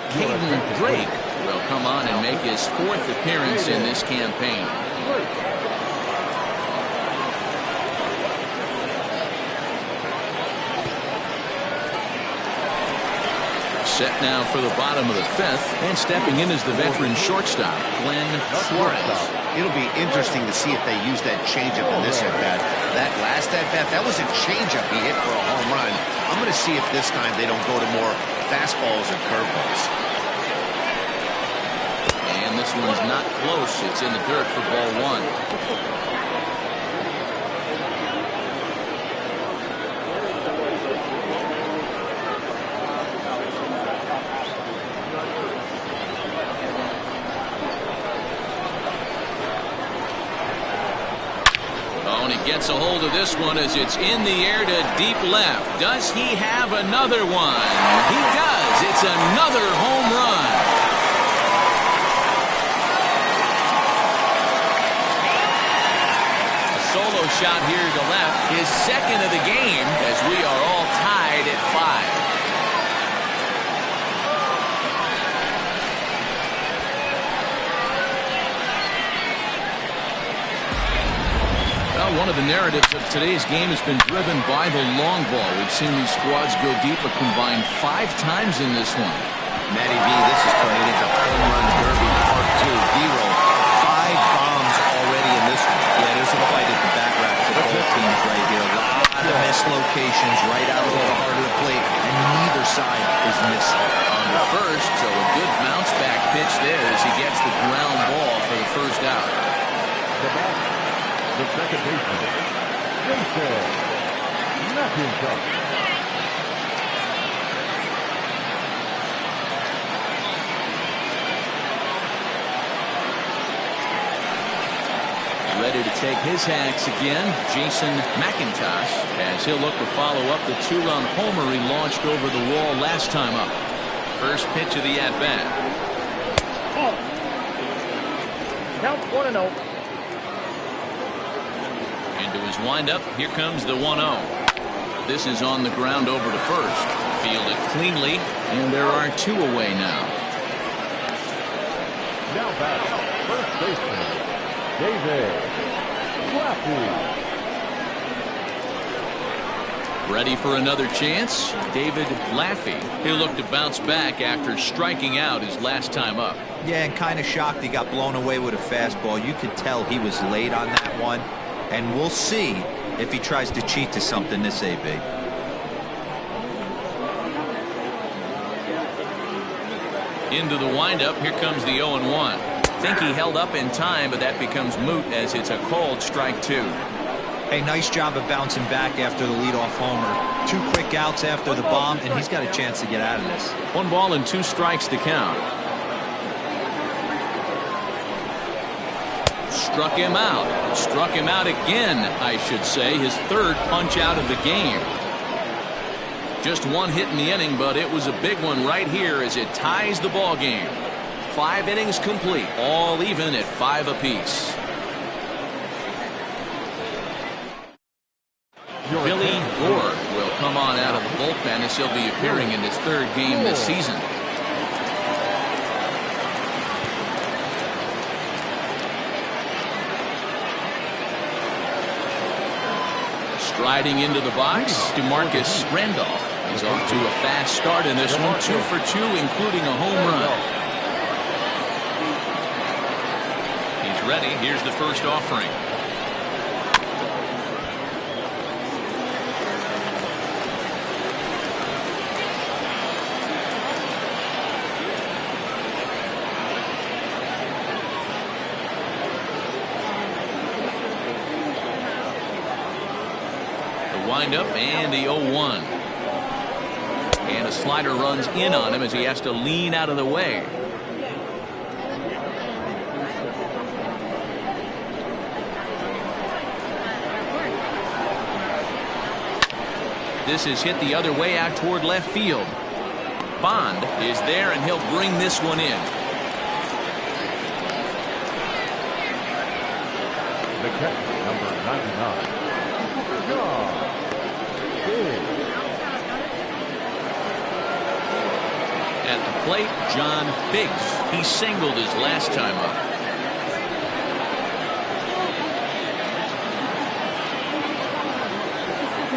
Caden Drake will come on and make his 4th appearance in this campaign. Set now for the bottom of the 5th, and stepping in is the veteran shortstop, Glenn Suarez. It'll be interesting to see if they use that changeup in this at-bat. That last at-bat, that was a changeup he hit for a home run. I'm going to see if this time they don't go to more fastballs or curveballs. And this one's not close. It's in the dirt for ball 1. Gets a hold of this one as it's in the air to deep left. Does he have another one? He does. It's another home run. A solo shot here to left. His 2nd of the game as we are all tied at 5. One of the narratives of today's game has been driven by the long ball. We've seen these squads go deep a combined 5 times in this one. Matty B, this is turning into home run derby part 2. Hero, 5 bombs already in this one. Yeah, there's a fight at the back rack for both teams right here. A lot of missed locations right out of the heart of the plate, and neither side is missing. On the first, so a good bounce back pitch there as he gets the ground ball for the first out. The second baseman, Jason McIntosh. Ready to take his hacks again, Jason McIntosh, as he'll look to follow up the 2-run homer he launched over the wall last time up. First pitch of the at-bat. Count 1-0. Into his windup, here comes the 1-0. This is on the ground over to first. Fielded cleanly, and there are 2 away now. Now back, first baseman, David Laffey. Ready for another chance? David Laffey. He'll look to bounce back after striking out his last time up. Yeah, and kind of shocked he got blown away with a fastball. You could tell he was late on that one. And we'll see if he tries to cheat to something this AB. Into the windup, here comes the 0-1. Think he held up in time, but that becomes moot as it's a called strike 2. Hey, nice job of bouncing back after the leadoff homer. 2 quick outs after the bomb, and he's got a chance to get out of this. 1 ball and 2 strikes to count. Struck him out. Struck him out again, I should say. His 3rd punch out of the game. Just 1 hit in the inning, but it was a big one right here as it ties the ball game. 5 innings complete, all even at 5 apiece. Billy Gore will come on out of the bullpen as he'll be appearing in his 3rd game this season. Striding into the box, DeMarcus Randolph. He's off to a fast start in this one, 2 for 2, including a home run. He's ready. Here's the first offering. Windup and the 0-1. And a slider runs in on him as he has to lean out of the way. This is hit the other way out toward left field. Bond is there, and he'll bring this one in. The catch, number 99. John Biggs. At the plate, John Biggs. He singled his last time up.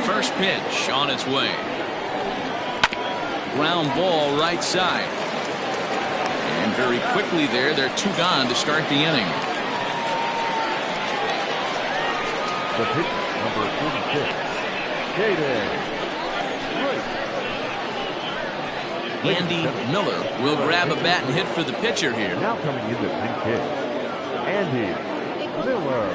First pitch on its way. Ground ball right side. And very quickly there, they're 2 gone to start the inning. The pitch, number 46. Jaden. Andy Miller will grab a bat and hit for the pitcher here. Now coming in the pinch hit, Andy Miller.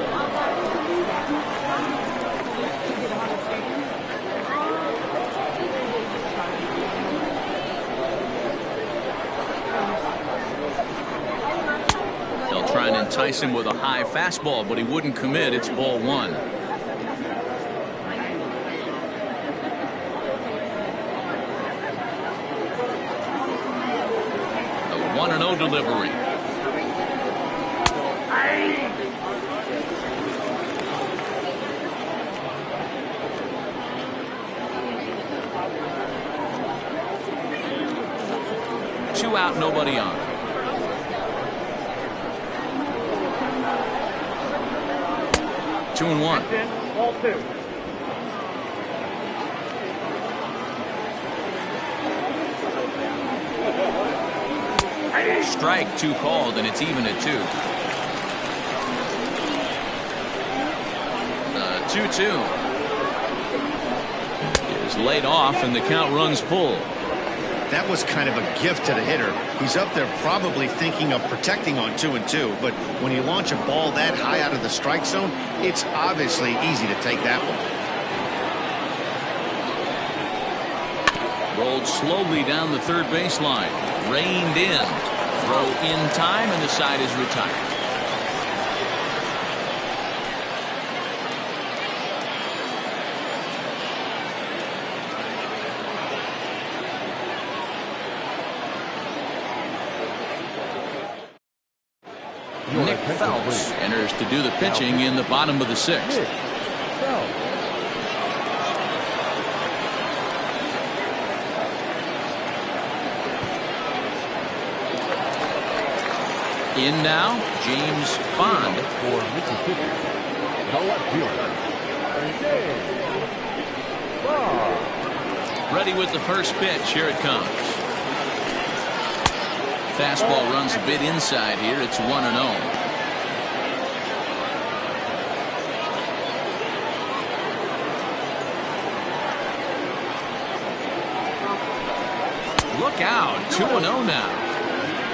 They'll try and entice him with a high fastball, but he wouldn't commit. It's ball 1. The 1-0 delivery. Two out, nobody on. Two and 1. Ball 2. Strike 2 called, and it's even at 2. 2-2 is laid off, and the count runs full. That was kind of a gift to the hitter. He's up there probably thinking of protecting on 2-2, but when you launch a ball that high out of the strike zone, it's obviously easy to take that one. Rolled slowly down the third baseline. Reined in. Throw in time, and the side is retired. Nick Phelps enters to do the pitching in the bottom of the 6th. In now, James Bond. For Mississippi, the left fielder, Bond. Ready with the first pitch. Here it comes. Fastball runs a bit inside here. It's 1-0. Look out. 2-0 now.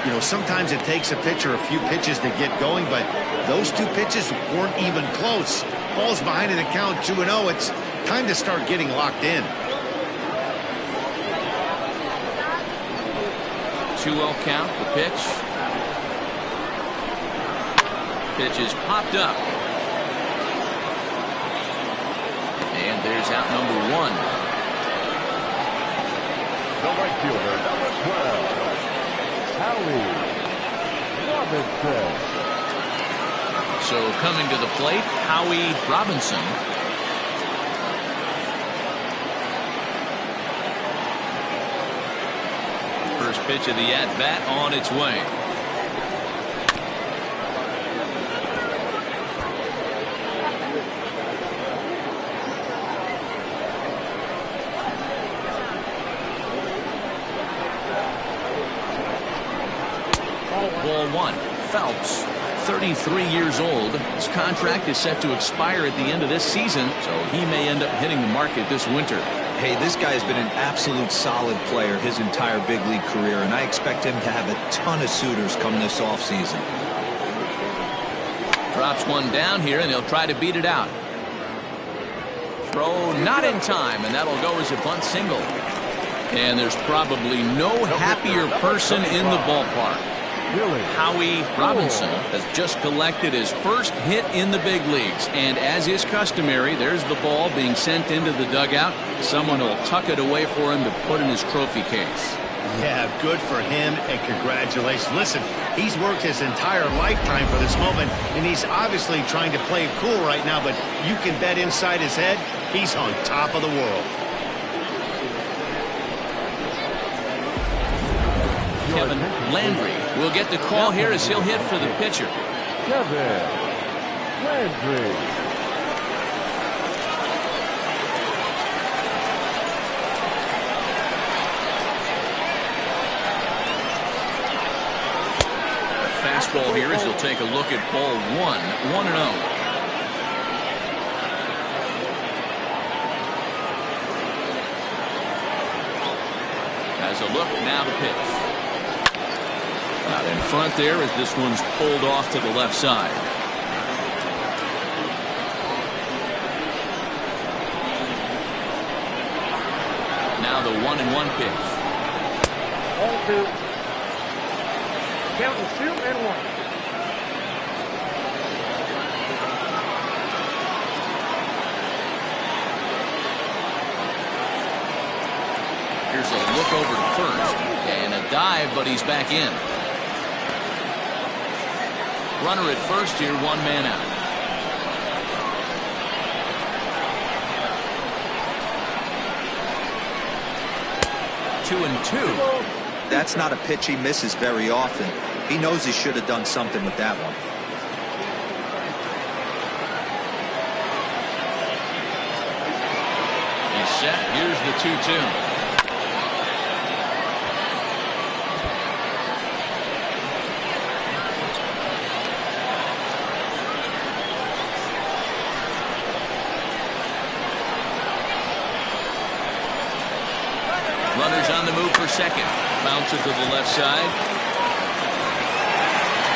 You know, sometimes it takes a pitcher a few pitches to get going, but those 2 pitches weren't even close. Ball's behind in the count, 2-0. It's time to start getting locked in. 2-0 count, the pitch. Pitch is popped up. And there's out number 1. The right fielder, number 12. Howie Robinson. So coming to the plate, Howie Robinson. First pitch of the at-bat on its way. Ball 1. Phelps, 33 years old. His contract is set to expire at the end of this season, so he may end up hitting the market this winter. Hey, this guy has been an absolute solid player his entire big league career, and I expect him to have a ton of suitors come this offseason. Drops one down here, and he'll try to beat it out. Throw not in time, and that'll go as a bunt single. And there's probably no happier person in the ballpark. Howie Robinson has just collected his first hit in the big leagues. And as is customary, there's the ball being sent into the dugout. Someone will tuck it away for him to put in his trophy case. Yeah, good for him, and congratulations. Listen, he's worked his entire lifetime for this moment, and he's obviously trying to play it cool right now, but you can bet inside his head, he's on top of the world. Kevin Landry will get the call here as he'll hit for the pitcher. Kevin Landry. Fastball here as he'll take a look at ball 1-0. As a look, now the pitch. Out in front there as this one's pulled off to the left side. Now the 1-1 pitch. 0-2. Count is 2 and 1. Here's a look over to first and a dive, but he's back in. Runner at first here, 1 man out. Two and two. That's not a pitch he misses very often. He knows he should have done something with that one. He's set. Here's the 2-2. Runners on the move for second. Bounces to the left side.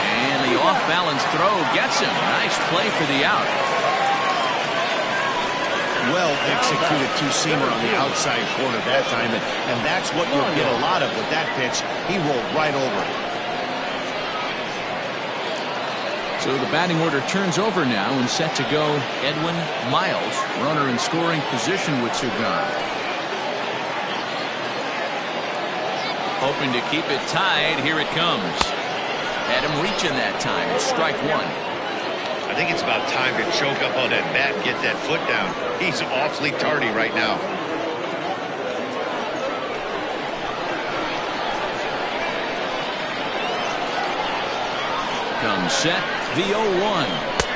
And the off-balance throw gets him. Nice play for the out. Well executed two-seamer on the outside corner that time, and that's what you'll get a lot of with that pitch. He rolled right over it. So the batting order turns over now and set to go Edwin Miles, runner in scoring position with Cigar. Hoping to keep it tied. Here it comes. Had him reaching that time. It's strike 1. I think it's about time to choke up on that bat and get that foot down. He's awfully tardy right now. Comes set. The 0-1.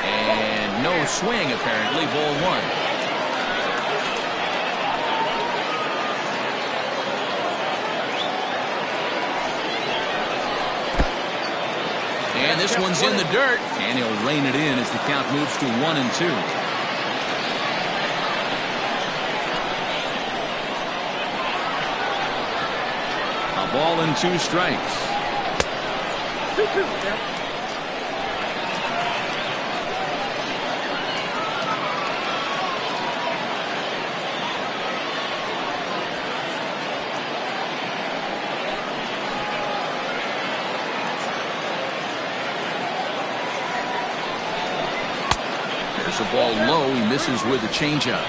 And no swing apparently. Ball 1. And this one's in the dirt, and he'll rein it in as the count moves to 1-2. A ball and 2 strikes. 2-2. There's a ball low. He misses with a changeup.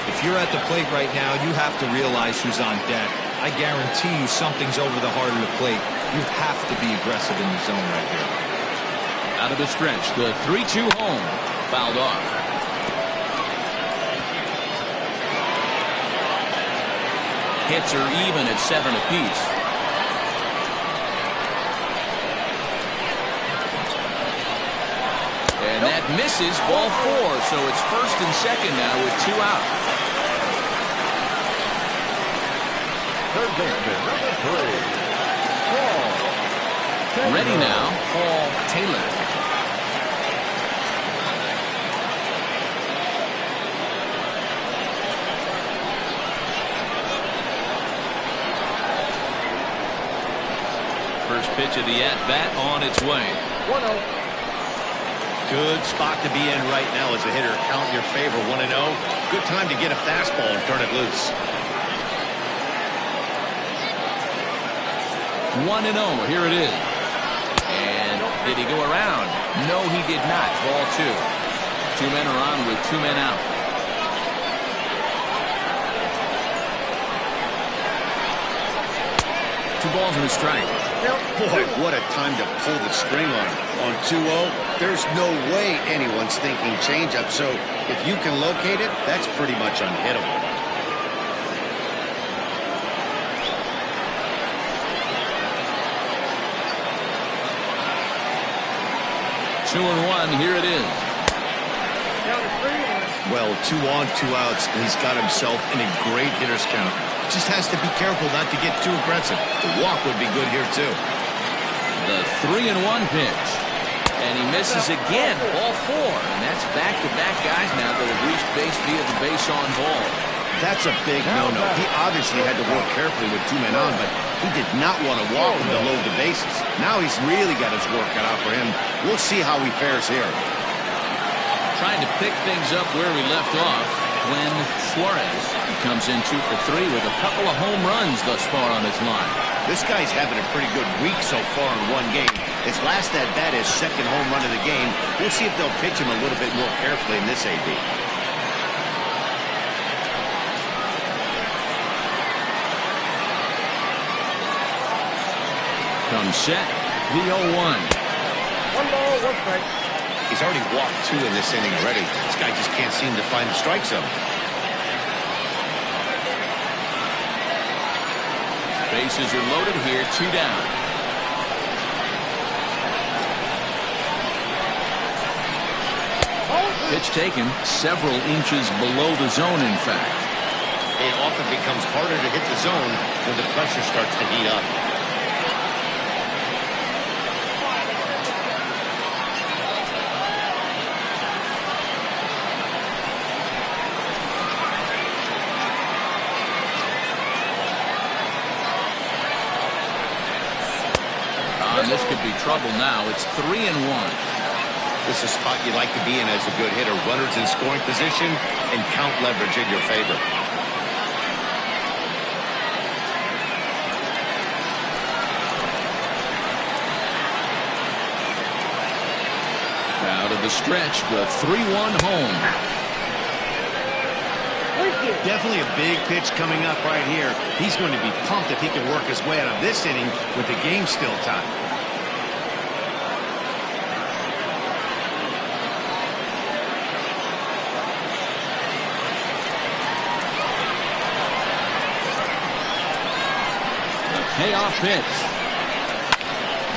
If you're at the plate right now, you have to realize who's on deck. I guarantee you something's over the heart of the plate. You have to be aggressive in the zone right here. Out of the stretch, the 3-2 home. Fouled off. Hits are even at 7 apiece. And that misses, ball 4, so it's first and second now with 2 out. Third baseman, number 3, Paul. Ready now, Paul Taylor. First pitch of the at-bat on its way. 1-0. Good spot to be in right now as a hitter. Count your favor, 1-0. Good time to get a fastball and turn it loose. 1-0. Here it is. Did he go around? No, he did not. Ball 2. 2 men are on with 2 men out. Two balls and a strike. Boy, what a time to pull the string on him. On 2-0, there's no way anyone's thinking changeup. So if you can locate it, that's pretty much unhittable. 2-1. Here it is. Well, 2 on, 2 outs, and he's got himself in a great hitter's count. Just has to be careful not to get too aggressive. The walk would be good here, too. The 3-1 pitch. And he misses again. Ball 4. And that's back-to-back guys now that have reached base via the base on ball. That's a big no-no. He obviously had to work carefully with 2 men on, but he did not want to walk him to load the bases. Now he's really got his work cut out for him. We'll see how he fares here. Trying to pick things up where we left off when Suarez comes in 2 for 3 with a couple of home runs thus far on his line. This guy's having a pretty good week so far in one game. His last at-bat is second home run of the game. We'll see if they'll pitch him a little bit more carefully in this AB. Comes set, the 0-1. 1 ball, 1 strike. He's already walked 2 in this inning already. This guy just can't seem to find the strike zone. Bases are loaded here, 2 down. Pitch taken several inches below the zone, in fact. It often becomes harder to hit the zone when the pressure starts to heat up. This could be trouble now. It's 3-1. This is a spot you like to be in as a good hitter. Runners in scoring position and count leverage in your favor. Out of the stretch, the 3-1 home. Definitely a big pitch coming up right here. He's going to be pumped if he can work his way out of this inning with the game still tied. Payoff pitch.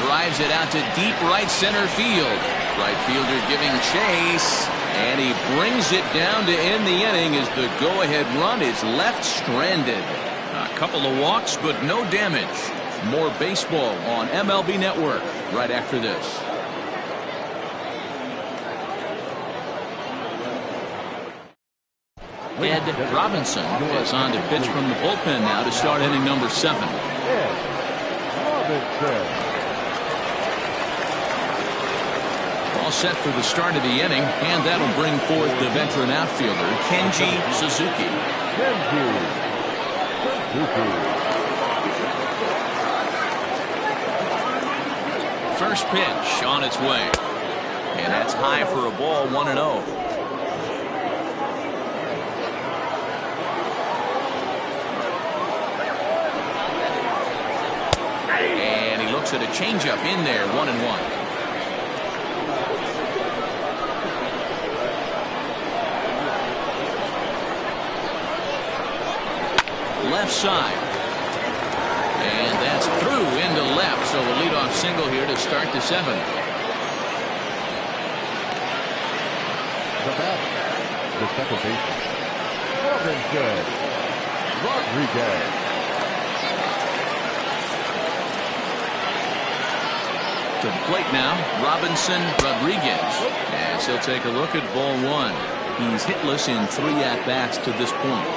Drives it out to deep right center field. Right fielder giving chase. And he brings it down to end the inning as the go-ahead run is left stranded. A couple of walks, but no damage. More baseball on MLB Network right after this. Ed Robinson is on to pitch from the bullpen now to start inning number 7. All set for the start of the inning, and that'll bring forth the veteran outfielder, Kenji Suzuki. First pitch on its way. And that's high for a ball, 1-0. At a changeup in there, 1-1. Left side. And that's through into left, so a leadoff single here to start the 7th. The batter, the second baseman, Rodriguez. To the plate now, Robinson Rodriguez, as he'll take a look at ball 1. He's hitless in 3 at-bats to this point.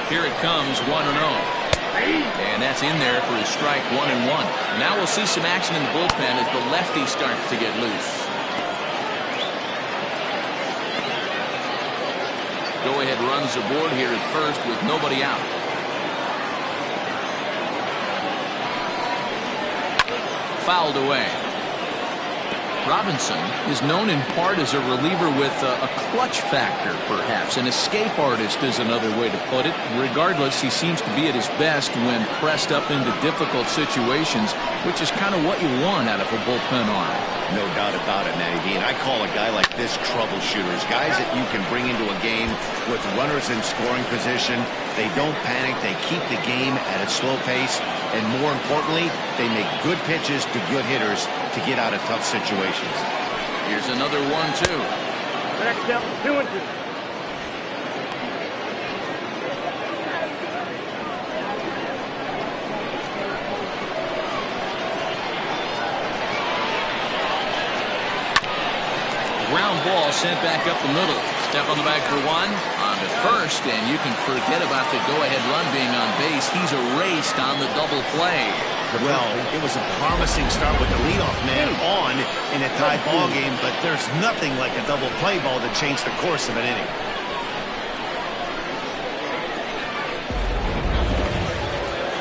Here it comes, 1-0. And that's in there for his strike, 1-1. Now we'll see some action in the bullpen as the lefty starts to get loose. Go-ahead runs aboard here at first with nobody out. Fouled away. Robinson is known in part as a reliever with a clutch factor, perhaps. An escape artist is another way to put it. Regardless, he seems to be at his best when pressed up into difficult situations, which is kind of what you want out of a bullpen arm. No doubt about it, Matty. And I call a guy like this troubleshooters. Guys that you can bring into a game with runners in scoring position. They don't panic. They keep the game at a slow pace. And more importantly, they make good pitches to good hitters to get out of tough situations. Here's another 1-2. Next down, 2-2. Ground ball sent back up the middle. Step on the bag for one. On to first, and you can forget about the go-ahead run being on base. He's erased on the double play. Well, it was a promising start with the leadoff man on in a tie ball game, but there's nothing like a double play ball to change the course of an inning.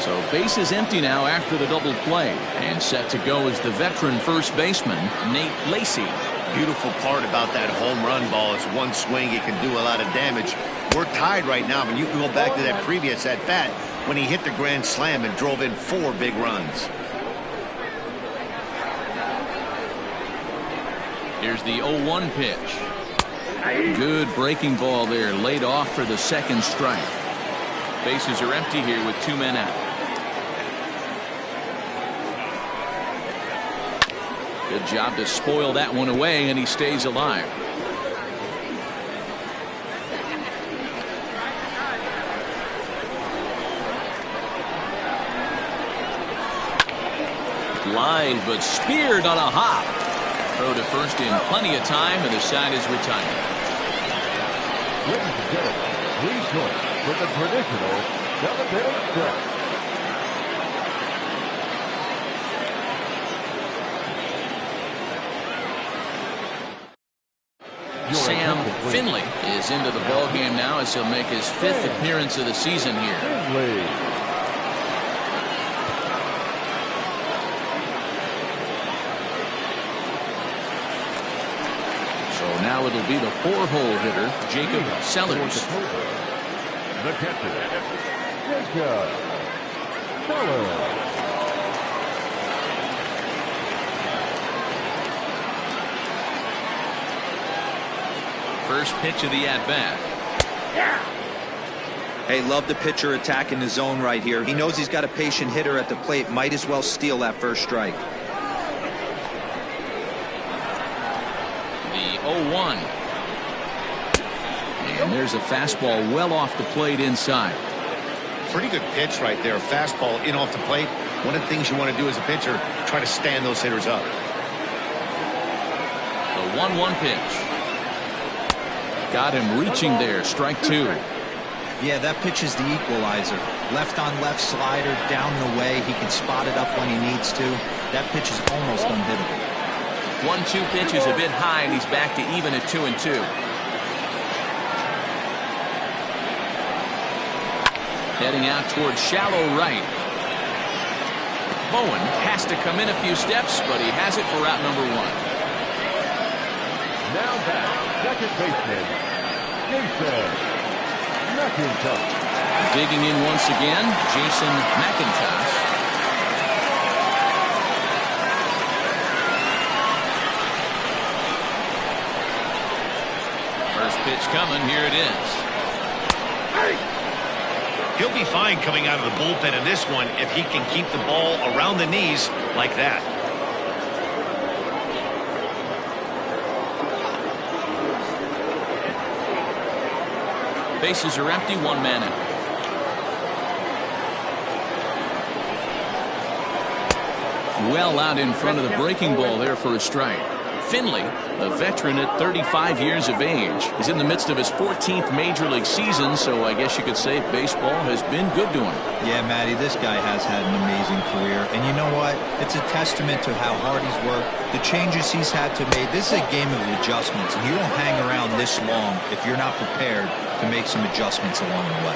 So base is empty now after the double play, and set to go is the veteran first baseman, Nate Lacy. Beautiful part about that home run ball is one swing, it can do a lot of damage. We're tied right now, but you can go back to that previous at-bat when he hit the grand slam and drove in 4 big runs. Here's the 0-1 pitch. Good breaking ball there, laid off for the second strike. Bases are empty here with 2 men out. Good job to spoil that one away, and he stays alive. Line, but speared on a hop. Throw to first in plenty of time, and the side is retired. Ladies and gentlemen, please join for the traditional 7th-inning stretch. Sam Finley is into the ballgame now as he'll make his 5th appearance of the season here. Finley. So now it'll be the 4-hole hitter, Jacob Sellers. The catcher, Jacob Sellers. First pitch of the at-bat. Hey, love the pitcher attacking the zone right here. He knows he's got a patient hitter at the plate. Might as well steal that first strike. The 0-1. And there's a fastball well off the plate inside. Pretty good pitch right there. Fastball in off the plate. One of the things you want to do as a pitcher, try to stand those hitters up. The 1-1 pitch. Got him reaching there. Strike 2. Yeah, that pitch is the equalizer. Left on left slider, down and away. He can spot it up when he needs to. That pitch is almost unhittable. 1-2 pitch is a bit high, and he's back to even at 2-2. Heading out towards shallow right. Bowen has to come in a few steps, but he has it for route number 1. Now back, second baseman, Jason McIntosh. Digging in once again, Jason McIntosh. First pitch coming, here it is. He'll be fine coming out of the bullpen in this one if he can keep the ball around the knees like that. Bases are empty, 1 man out. Well out in front of the breaking ball there for a strike. Finley, a veteran at 35 years of age, is in the midst of his 14th major league season, so I guess you could say baseball has been good to him. Yeah, Matty, this guy has had an amazing career. And you know what? It's a testament to how hard he's worked, the changes he's had to make. This is a game of adjustments, and you don't hang around this long if you're not prepared to make some adjustments along the way.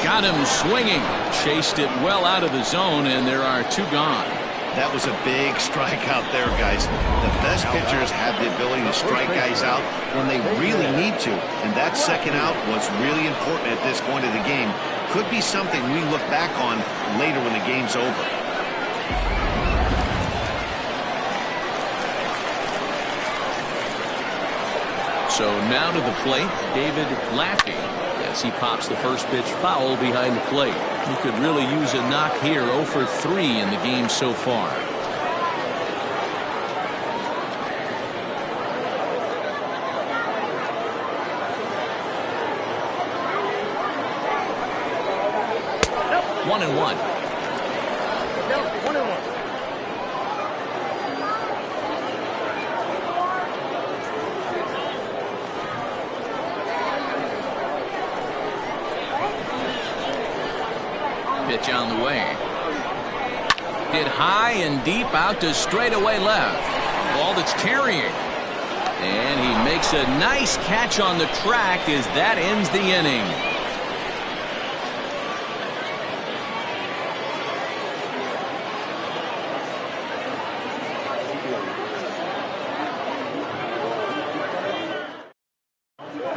Got him swinging. Chased it well out of the zone, and there are 2 gone. That was a big strikeout there, guys. The best pitchers have the ability to strike guys out when they really need to. And that second out was really important at this point of the game. Could be something we look back on later when the game's over. So now to the plate, David Laffey, as he pops the first pitch foul behind the plate. He could really use a knock here. 0 for 3 in the game so far. One and one. Pitch on the way. Hit high and deep out to straightaway left. Ball that's carrying. And he makes a nice catch on the track as that ends the inning.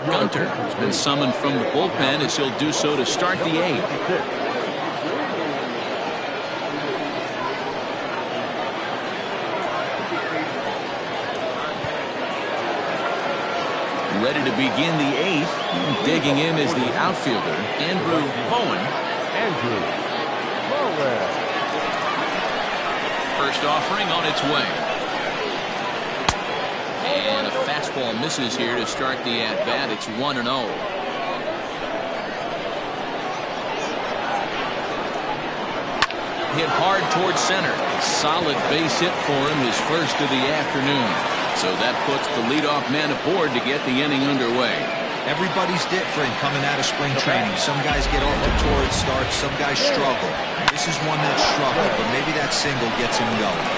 Gunter has been summoned from the bullpen as he'll do so to start the 8th. Ready to begin the 8th. Digging in is the outfielder, Andrew Bowen. First offering on its way. And a fastball misses here to start the at-bat. It's 1-0. Hit hard towards center. Solid base hit for him, his first of the afternoon. So that puts the leadoff man aboard to get the inning underway. Everybody's different coming out of spring training. Some guys get off to torrid starts, some guys struggle. This is one that struggled, but maybe that single gets him going.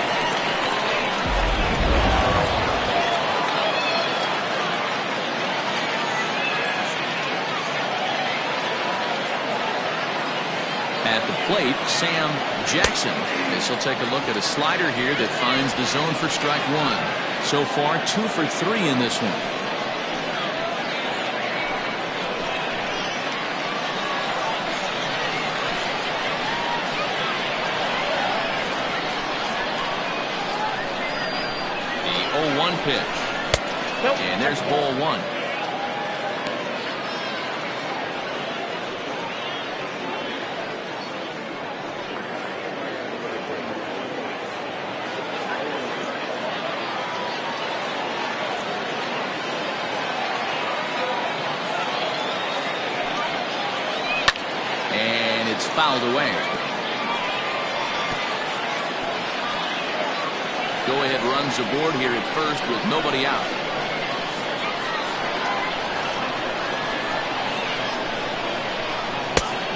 At the plate, Sam Jackson. As he'll take a look at a slider here that finds the zone for strike 1. So far, 2 for 3 in this one. The 0-1 pitch. And there's ball 1. Fouled away. Go-ahead runs aboard here at first with nobody out.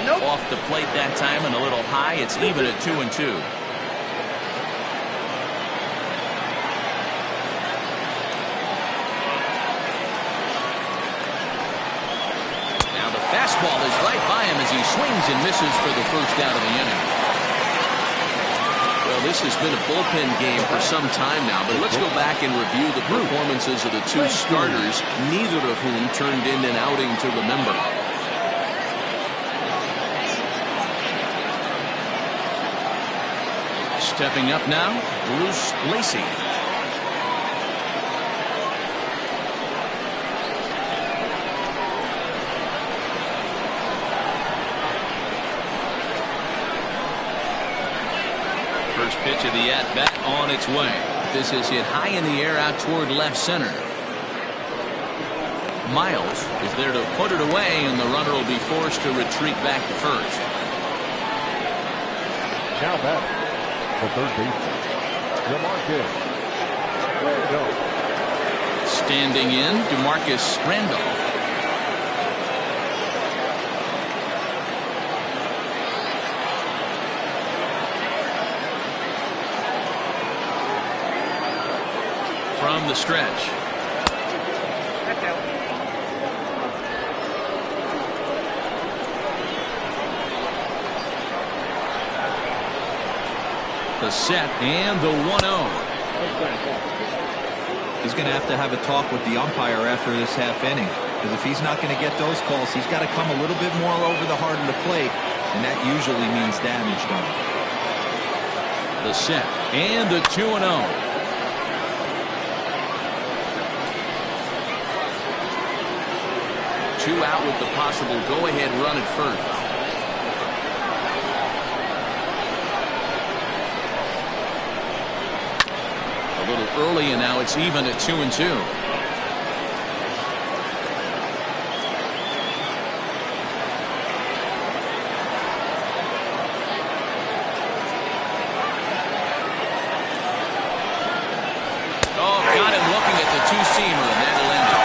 Nope. Off the plate that time and a little high. It's even at 2-2. Fastball is right by him as he swings and misses for the first out of the inning. Well, this has been a bullpen game for some time now, but let's go back and review the performances of the 2 starters, neither of whom turned in an outing to remember. Stepping up now, Bruce Lacey. First pitch of the at-bat on its way. This is hit high in the air out toward left center. Miles is there to put it away, and the runner will be forced to retreat back to first. Now back for third baseman, DeMarcus Randolph. Standing in, DeMarcus Randolph. from the stretch. The set and the 1-0. He's going to have a talk with the umpire after this half inning, because if he's not going to get those calls, he's got to come a little bit more over the heart of the plate, and that usually means damage done. The set and the 2-0. Two out with the possible go-ahead run at first. A little early, and now it's even at 2-2. Oh, got him looking at the two-seamer, and that'll end it.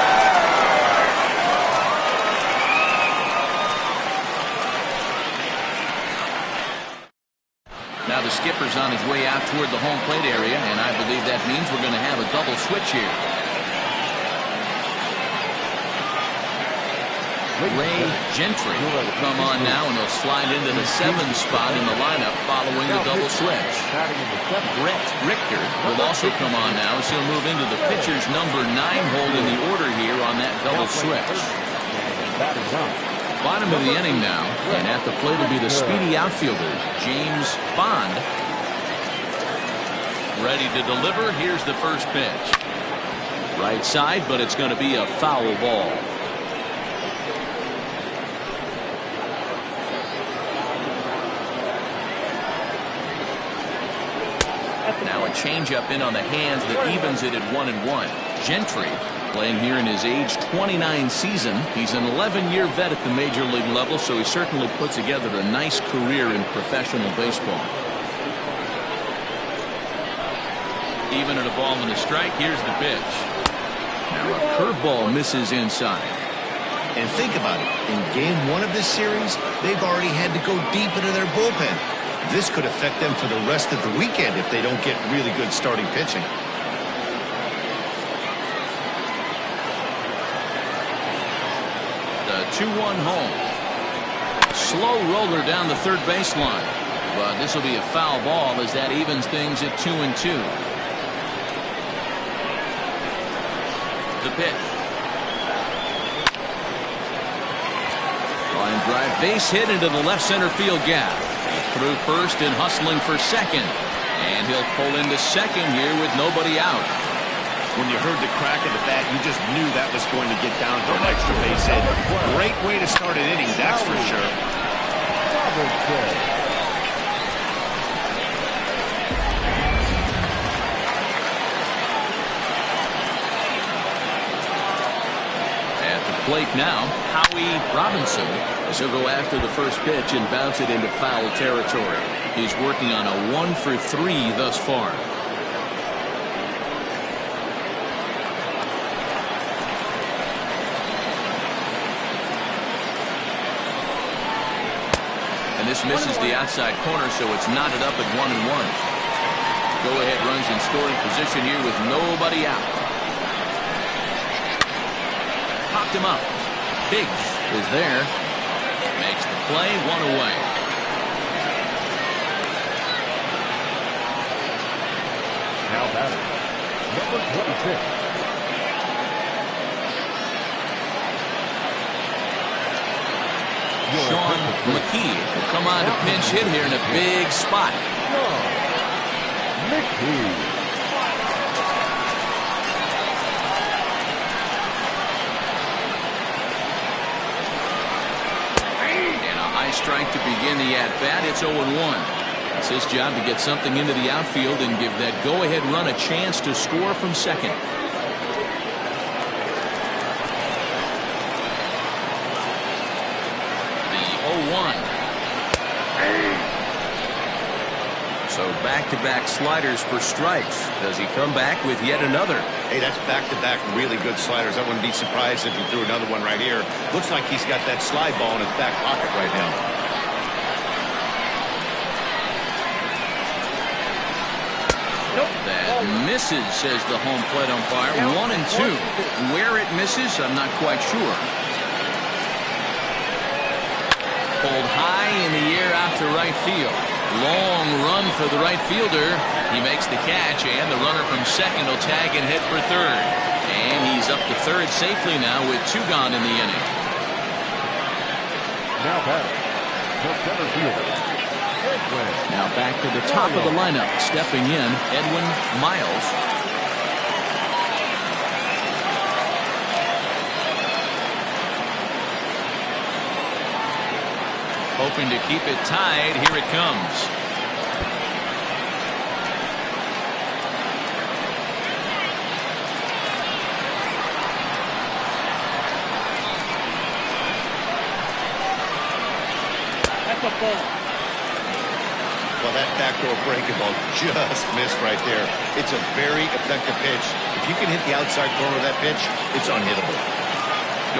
Now the skipper's on his way out toward the home plate area, and I believe that means we're going to have a double switch here. Ray Gentry will come on now, and he'll slide into the 7 spot in the lineup following the double switch. Brett Richter will also come on now, as he'll move into the pitcher's number 9 hold in the order here on that double switch. Bottom of the inning now, and at the plate will be the speedy outfielder, James Bond. Ready to deliver. Here's the first pitch. Right side, but it's going to be a foul ball. Now a changeup in on the hands that evens it at 1-1. Gentry, playing here in his age 29 season. He's an 11-year vet at the major league level, so he certainly put together a nice career in professional baseball. Even at a ball and a strike, here's the pitch. Now a curveball misses inside. And think about it. In game 1 of this series, they've already had to go deep into their bullpen. This could affect them for the rest of the weekend if they don't get really good starting pitching. The 2-1 home. Slow roller down the third baseline. But this will be a foul ball as that evens things at 2-2. The pitch. Line drive base hit into the left center field gap. He's through first and hustling for second. And he'll pull into second here with nobody out. When you heard the crack of the bat, you just knew that was going to get down to an extra base hit. Great way to start an inning, that's for sure. At the plate now, Howie Robinson, as he'll go after the first pitch and bounce it into foul territory. He's working on a 1 for 3 thus far. And this misses the outside corner, so it's knotted up at 1-1. Go-ahead runs in scoring position here with nobody out. Popped him up. Biggs is there. Makes the play, 1 away. Now batting, number 26. Sean McKee will come on to pinch hit here in a big spot. McKee. Strike to begin the at-bat. It's 0-1. It's his job to get something into the outfield and give that go-ahead run a chance to score from second. The 0-1. So back-to-back sliders for strikes. Does he come back with yet another? Hey, that's back-to-back really good sliders. I wouldn't be surprised if he threw another one right here. Looks like he's got that slide ball in his back pocket right now. That Misses, says the home plate umpire. 1-2. Where it misses, I'm not quite sure. Pulled high in the air out to right field. Long run for the right fielder. He makes the catch, and the runner from second will tag and head for third. And he's up to third safely now with 2 gone in the inning. Now batting, the center fielder, Edwin. Now back to the top of the lineup. Stepping in, Edwin Miles. Hoping to keep it tied. Here it comes. That's a ball. Well, that backdoor breaking ball just missed right there. It's a very effective pitch. If you can hit the outside corner of that pitch, it's unhittable.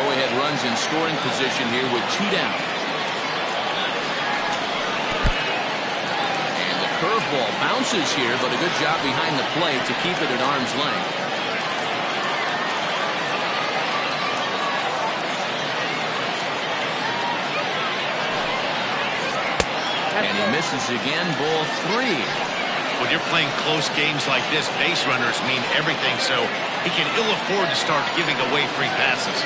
Go-ahead runs in scoring position here with 2 down. Curveball bounces here, but a good job behind the plate to keep it at arm's length. And he misses again, ball 3. When you're playing close games like this, base runners mean everything, so he can ill afford to start giving away free passes.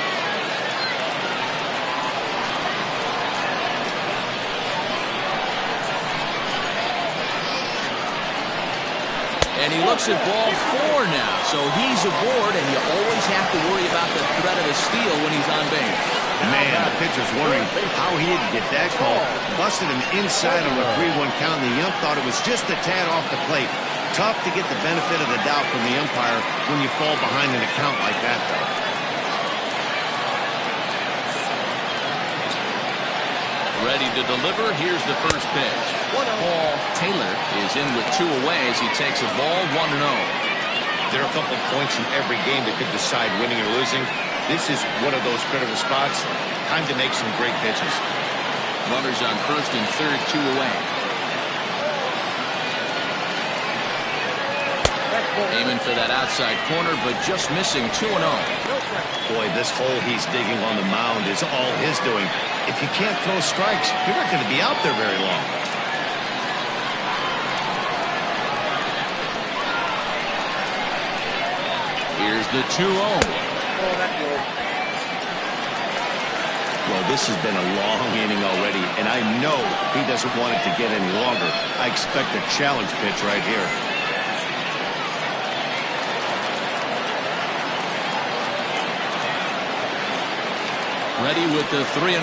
And he looks at ball 4 now, so he's aboard, and you always have to worry about the threat of a steal when he's on base. Man, the pitcher's wondering how he didn't get that call. Busted him inside on a 3-1 count, and the ump thought it was just a tad off the plate. Tough to get the benefit of the doubt from the umpire when you fall behind in a count like that, though. Ready to deliver. Here's the first pitch. Paul Taylor is in with 2 away as he takes a ball 1-0. There are a couple of points in every game that could decide winning or losing. This is one of those critical spots. Time to make some great pitches. Runners on first and third, 2 away. Aiming for that outside corner, but just missing. 2-0. Boy, this hole he's digging on the mound is all his doing. If you can't throw strikes, you're not going to be out there very long. Here's the 2-0. Well, this has been a long inning already, and I know he doesn't want it to get any longer. I expect a challenge pitch right here. Ready with the 3-0.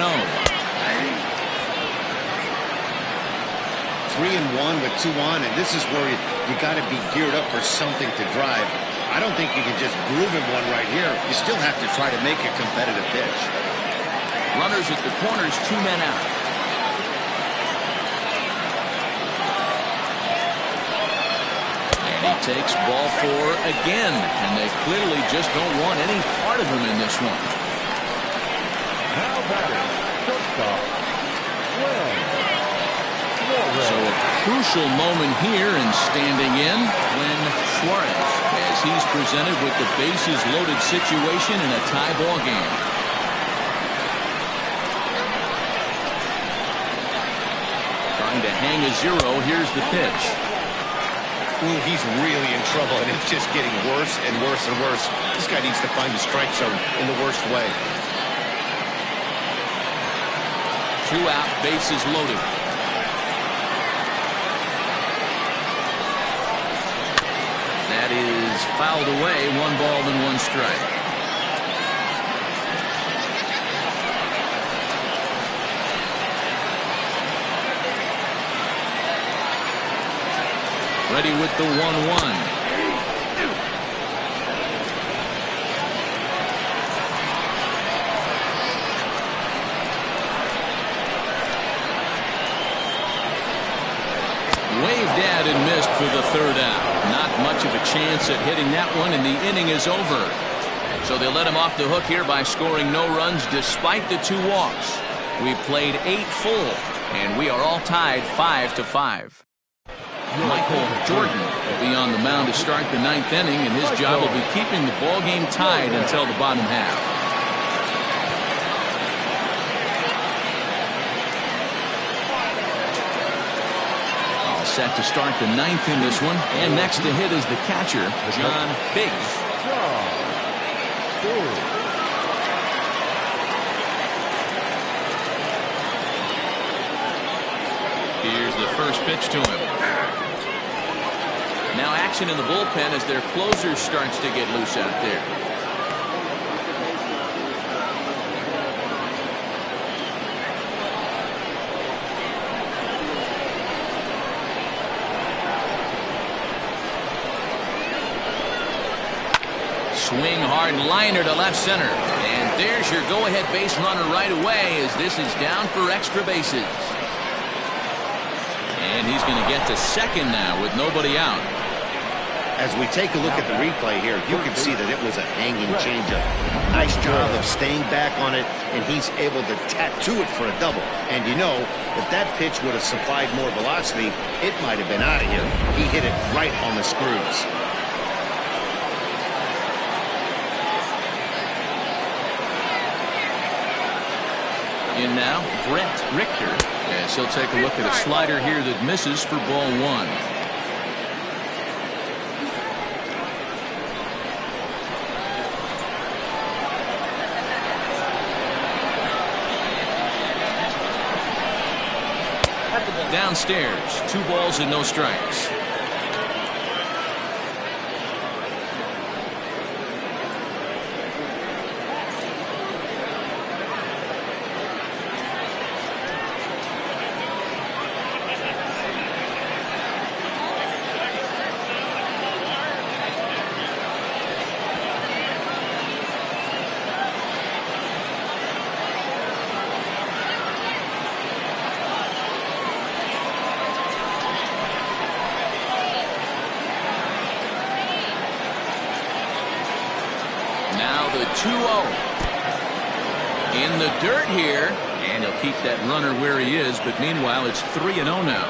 3-1 with 2 on, and this is where you got to be geared up for something to drive. I don't think you can just groove him one right here. You still have to try to make a competitive pitch. Runners at the corners, 2 men out. And he takes ball 4 again, and they clearly just don't want any part of him in this one. Now batting, shortstop, So a crucial moment here in standing in when Suarez, as he's presented with the bases loaded situation in a tie ball game. Trying to hang a 0. Here's the pitch. Ooh, he's really in trouble, and it's just getting worse and worse and worse. This guy needs to find the strike zone in the worst way. 2 out, bases loaded. That is fouled away. 1 ball and 1 strike. Ready with the 1-1. Waved at and missed for the 3rd out. Not much of a chance at hitting that one, and the inning is over. So they let him off the hook here by scoring no runs despite the 2 walks. We've played 8 full, and we are all tied 5-5. Michael Jordan He'll be on the mound to start the 9th inning, and his job will be keeping the ball game tied until the bottom half. All set to start the 9th in this one, and next to hit is the catcher, John Biggs. Here's the first pitch to him. Now action in the bullpen as their closer starts to get loose out there. Swing hard liner to left center. And there's your go-ahead base runner right away as this is down for extra bases. And he's going to get to second now with nobody out. As we take a look at the replay here, you can see that it was a hanging changeup. Nice job of staying back on it, and he's able to tattoo it for a double. And you know, if that pitch would have supplied more velocity, it might have been out of here. He hit it right on the screws. In now, Brett Richter, as he'll take a look at a slider here that misses for ball 1. Downstairs, 2 balls and no strikes. Now the 2-0 in the dirt here, and he'll keep that runner where he is, but meanwhile it's 3-0 now.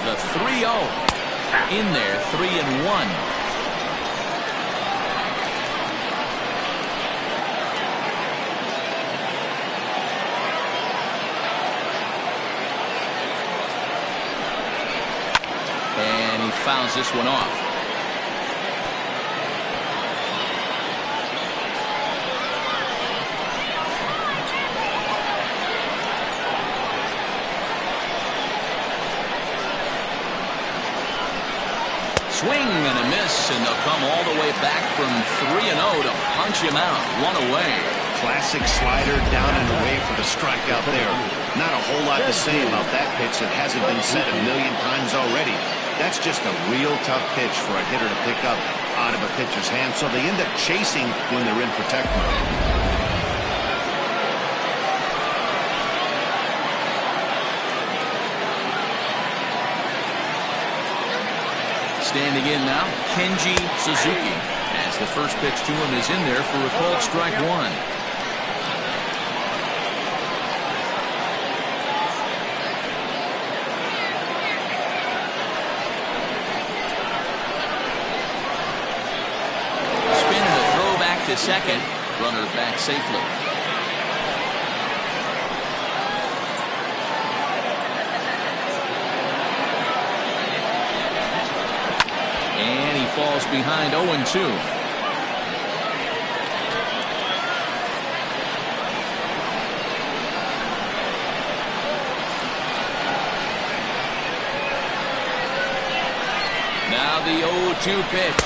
The 3-0 in there, 3-1. Fouls this one off. Swing and a miss, and they'll come all the way back from 3-0 to punch him out. 1 away. Classic slider down and away for the strikeout there. Not a whole lot to say about that pitch that hasn't been said a million times already. That's just a real tough pitch for a hitter to pick up out of a pitcher's hand, so they end up chasing when they're in protect mode. Standing in now, Kenji Suzuki, as the first pitch to him is in there for a called strike 1. To second, runner back safely. And he falls behind 0-2. Now the 0-2 pitch.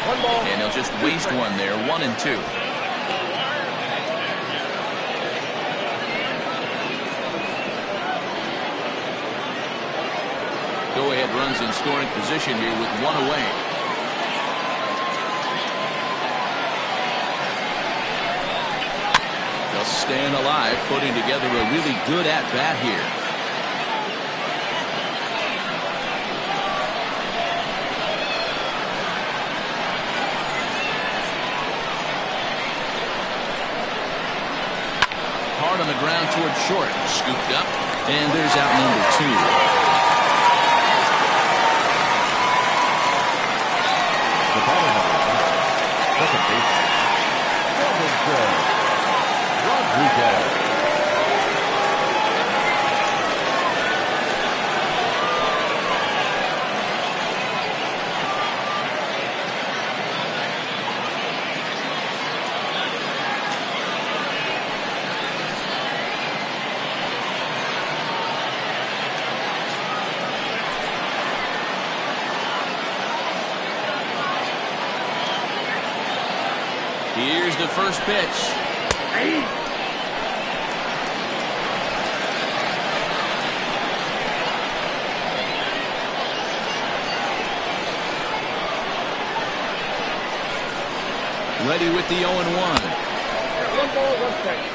And he'll just waste one there, 1-2. Go-ahead runs in scoring position here with 1 away. They'll staying alive, putting together a really good at-bat here. hard on the ground toward short. Scooped up, and there's out number 2. The batter now, second baseman, Rodriguez. Here's the first pitch. Ready with the 0-1. 1 ball, 1 strike.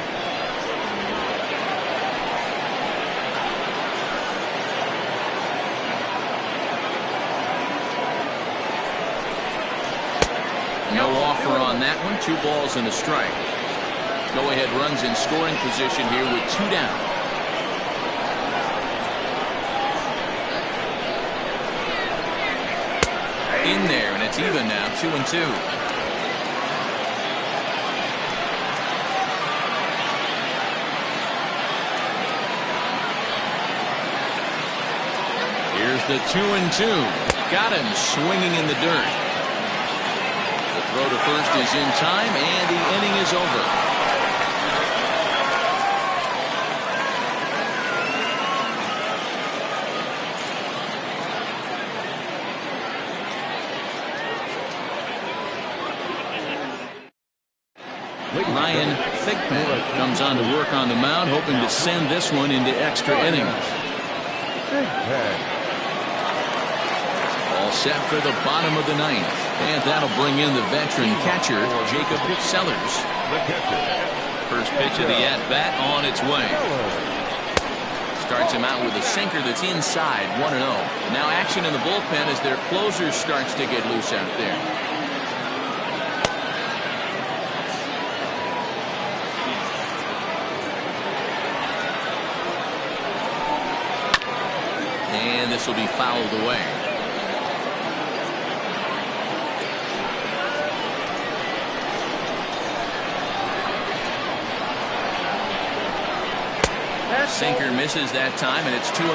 No offer on that one. 2 balls and a strike. Go-ahead runs in scoring position here with 2 down. In there, and it's even now, 2-2. Here's the 2-2. Got him swinging in the dirt. Throw to first is in time, and the inning is over. Ryan Thigpen comes on to work on the mound, hoping to send this one into extra innings. All set for the bottom of the 9th. And that'll bring in the veteran catcher, Jacob Sellers. First pitch of the at-bat on its way. Starts him out with a sinker that's inside, 1-0. Now action in the bullpen as their closer starts to get loose out there. And this will be fouled away. Sinker misses that time, and it's 2-1.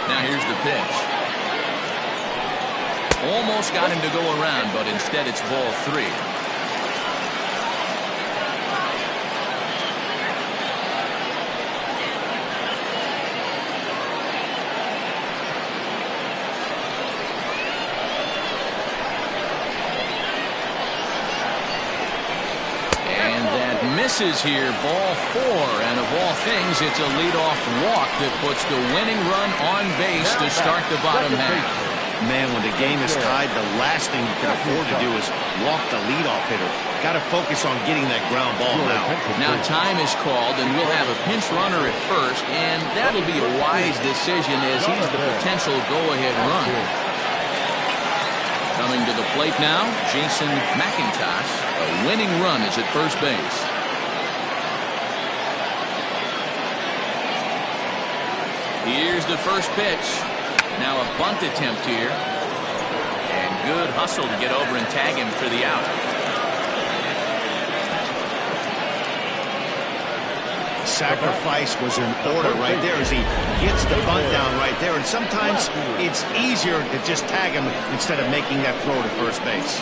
Now here's the pitch. Almost got him to go around, but instead it's ball 3. Misses here, ball 4, and of all things, it's a leadoff walk that puts the winning run on base to start the bottom half. Man, when the game is tied, the last thing you can afford to do is walk the leadoff hitter. Got to focus on getting that ground ball now. Now time is called, and we'll have a pinch runner at first, and that'll be a wise decision as he's the potential go-ahead run. Coming to the plate now, Jason McIntosh. A winning run is at first base. Here's the first pitch. Now a bunt attempt here. And good hustle to get over and tag him for the out. Sacrifice was in order right there as he gets the bunt down right there. And sometimes it's easier to just tag him instead of making that throw to first base.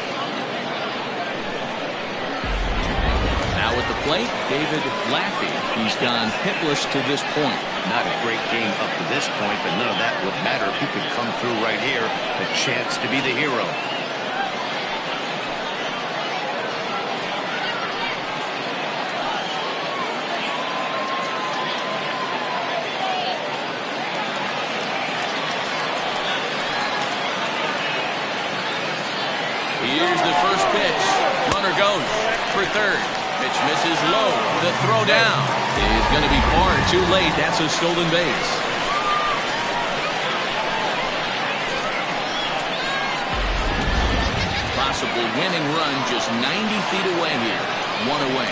Now at the plate, David Laffey. He's gone hitless to this point. Not a great game up to this point, but none of that would matter if he could come through right here. A chance to be the hero. Here's the first pitch. Runner goes for third. Pitch misses low. The throw down. is going to be far too late. That's a stolen base. Possible winning run just 90 feet away here. One away.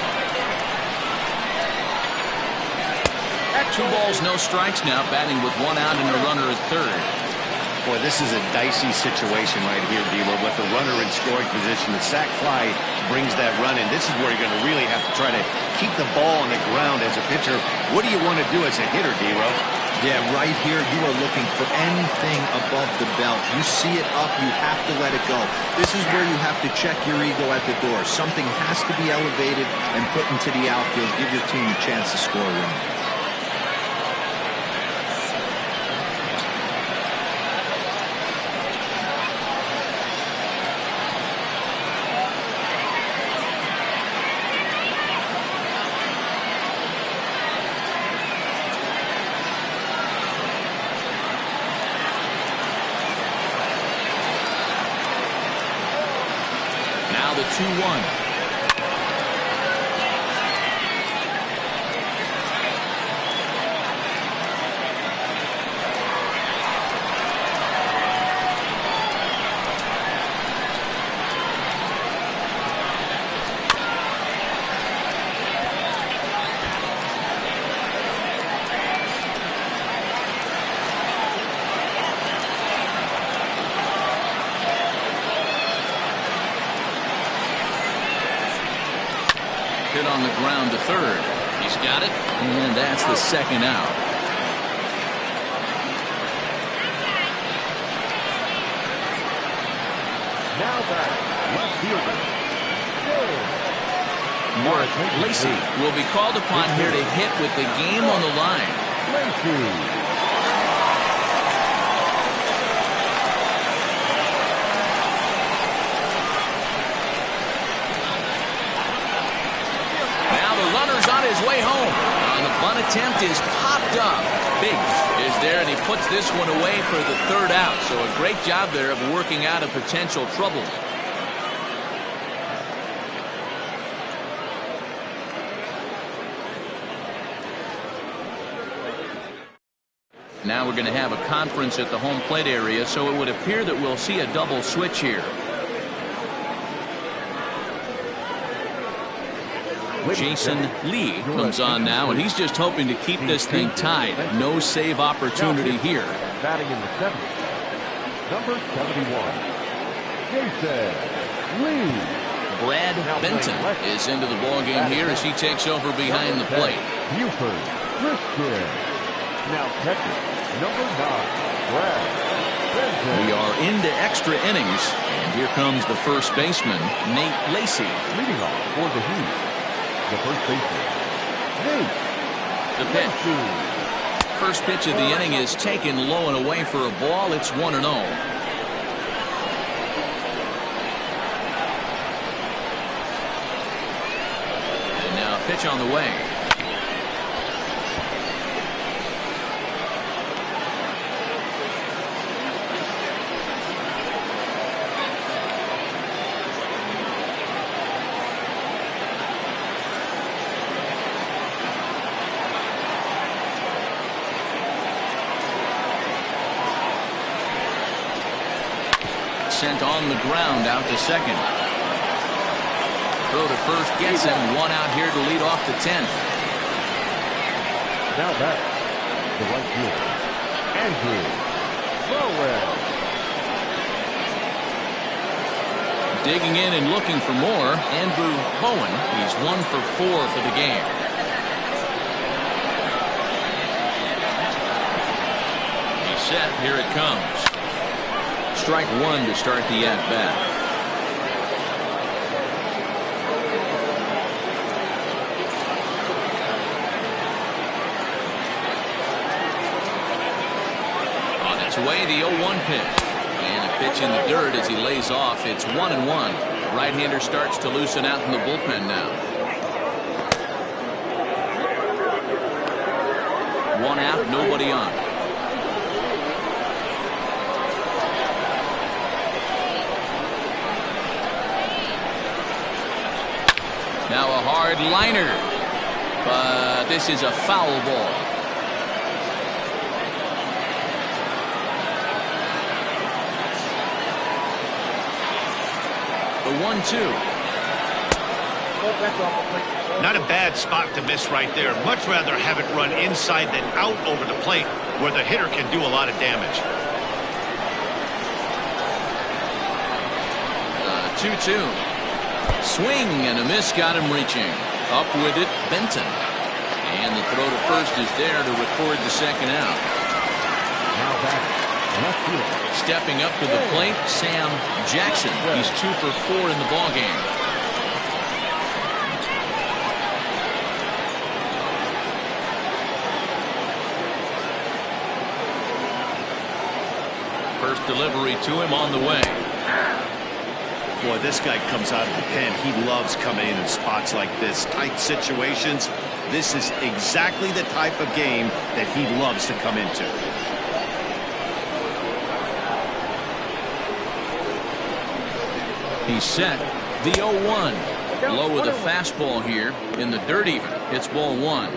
2 balls, no strikes now, batting with 1 out and a runner at third. Boy, this is a dicey situation right here, D'Lo, with the runner in scoring position. The sac fly brings that run in. This is where you're going to really have to try to keep the ball on the ground as a pitcher. What do you want to do as a hitter, D'Lo? Yeah, right here you are looking for anything above the belt. You see it up, you have to let it go. This is where you have to check your ego at the door. Something has to be elevated and put into the outfield. Give your team a chance to score a run. The 2-1. Hit on the ground to third. He's got it, and that's the second out. Now back, left fielder. Mark Lacey will be called upon here to hit with the game on the line. Lacey. On his way home. And the bunt attempt is popped up. Biggs is there, and he puts this one away for the third out. So a great job there of working out a potential trouble. Now we're going to have a conference at the home plate area, so it would appear that we'll see a double switch here. Jason Lee comes on now, and he's just hoping to keep this thing tied. No save opportunity here. Batting in the 7th, number 71, Jason Lee. Brad Benton is into the ballgame here as he takes over behind the plate. Buford Christian. Now catcher, number 9, Brad Benton. We are into extra innings, and here comes the first baseman, Nate Lacey. Leading off for the Heat, the first baseman, Nate. The pitch. First pitch of the inning is taken low and away for a ball. It's 1-0. And now a pitch on the way. Sent on the ground out to second. Throw to first gets him. 1 out here to lead off the 10th. Now back, the right fielder, Andrew Bowen. Digging in and looking for more, Andrew Bowen. He's 1 for 4 for the game. He's set. Here it comes. Strike 1 to start the at-bat. On its way, the 0-1 pitch. And a pitch in the dirt as he lays off. It's 1-1. Right-hander starts to loosen out in the bullpen now. 1 out, nobody on. Now a hard liner. but this is a foul ball. The 1-2. Not a bad spot to miss right there. Much rather have it run inside than out over the plate where the hitter can do a lot of damage. 2-2. Swing and a miss got him reaching. Up with it, Benton. And the throw to first is there to record the second out. Now back. Left field. Stepping up to the plate, Sam Jackson. He's 2 for 4 in the ballgame. First delivery to him on the way. Boy, this guy comes out of the pen. He loves coming in spots like this. Tight situations. This is exactly the type of game that he loves to come into. He's set. The 0-1. Low with a fastball here in the dirt even. It's ball 1.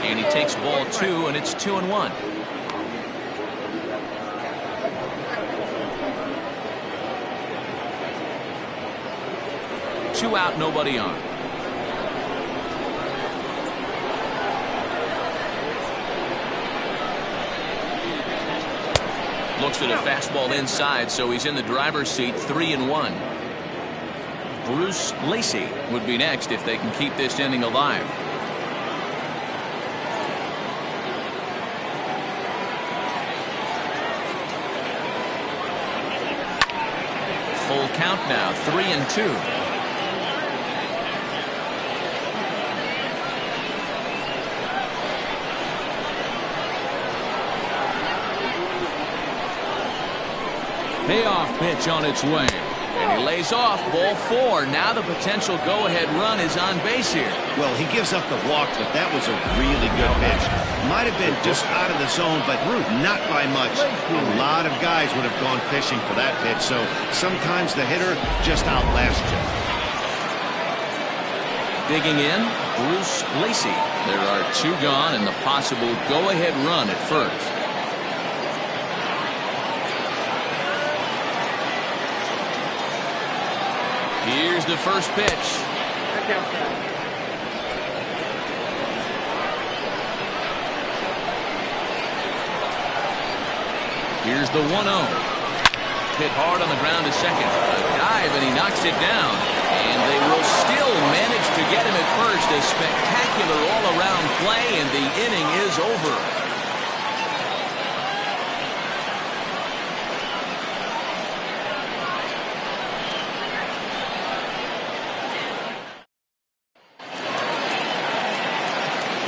And he takes ball 2, and it's 2-1. Two out, nobody on. Looks at a fastball inside, so he's in the driver's seat. 3-1. Bruce Lacey would be next if they can keep this inning alive. Full count now, 3-2. Payoff pitch on its way. And he lays off ball 4. Now the potential go-ahead run is on base here. Well, he gives up the walk, but that was a really good pitch. Might have been just out of the zone, but not by much. A lot of guys would have gone fishing for that pitch, so sometimes the hitter just outlasts you. Digging in, Bruce Lacey. There are 2 gone and the possible go-ahead run at first. Here's the first pitch. Here's the 1-0. Hit hard on the ground to second. A dive, and he knocks it down. And they will still manage to get him at first. A spectacular all-around play, and the inning is over.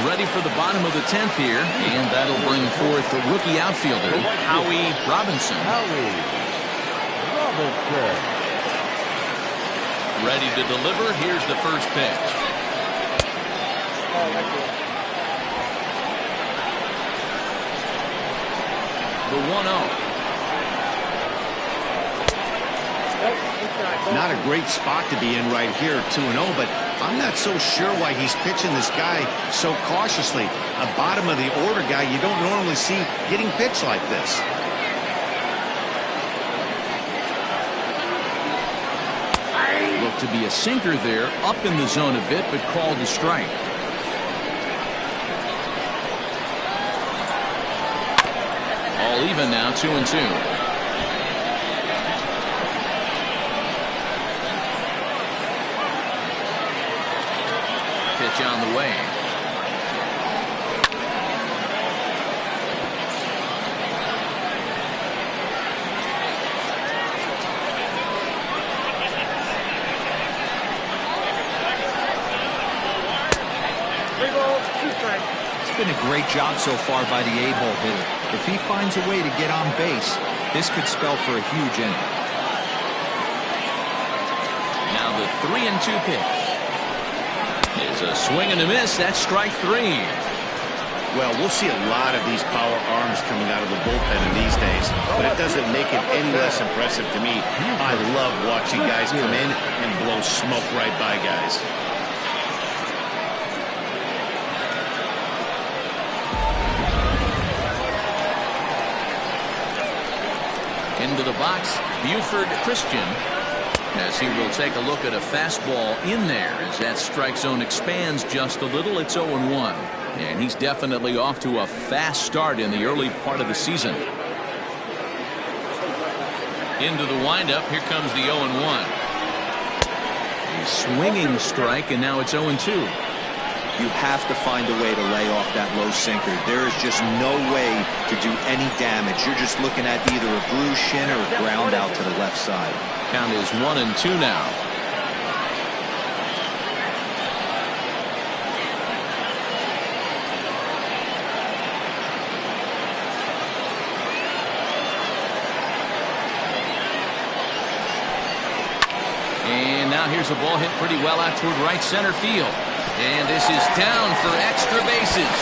Ready for the bottom of the 10th here, and that'll bring forth the rookie outfielder, Howie Robinson. Ready to deliver. Here's the first pitch. The 1-0. Not a great spot to be in right here, 2-0, but I'm not so sure why he's pitching this guy so cautiously. A bottom of the order guy you don't normally see getting pitched like this. Looked to be a sinker there, up in the zone a bit, but called a strike. All even now, 2-2. Pitch on the way. It's been a great job so far by the 8-hole hitter. If he finds a way to get on base, this could spell for a huge inning. Now the 3-2 pitch. There's a swing and a miss. That's strike 3. Well, we'll see a lot of these power arms coming out of the bullpen in these days, but it doesn't make it any less impressive to me. I love watching guys come in and blow smoke right by guys. Into the box, Buford Christian, as he will take a look at a fastball in there as that strike zone expands just a little. It's 0-1. And he's definitely off to a fast start in the early part of the season. Into the windup. Here comes the 0-1. A swinging strike, and now it's 0-2. You have to find a way to lay off that low sinker. There is just no way to do any damage. You're just looking at either a bruised shin or a ground out to the left side. Count is 1-2 now. And now here's a ball hit pretty well out toward right center field. And this is down for extra bases.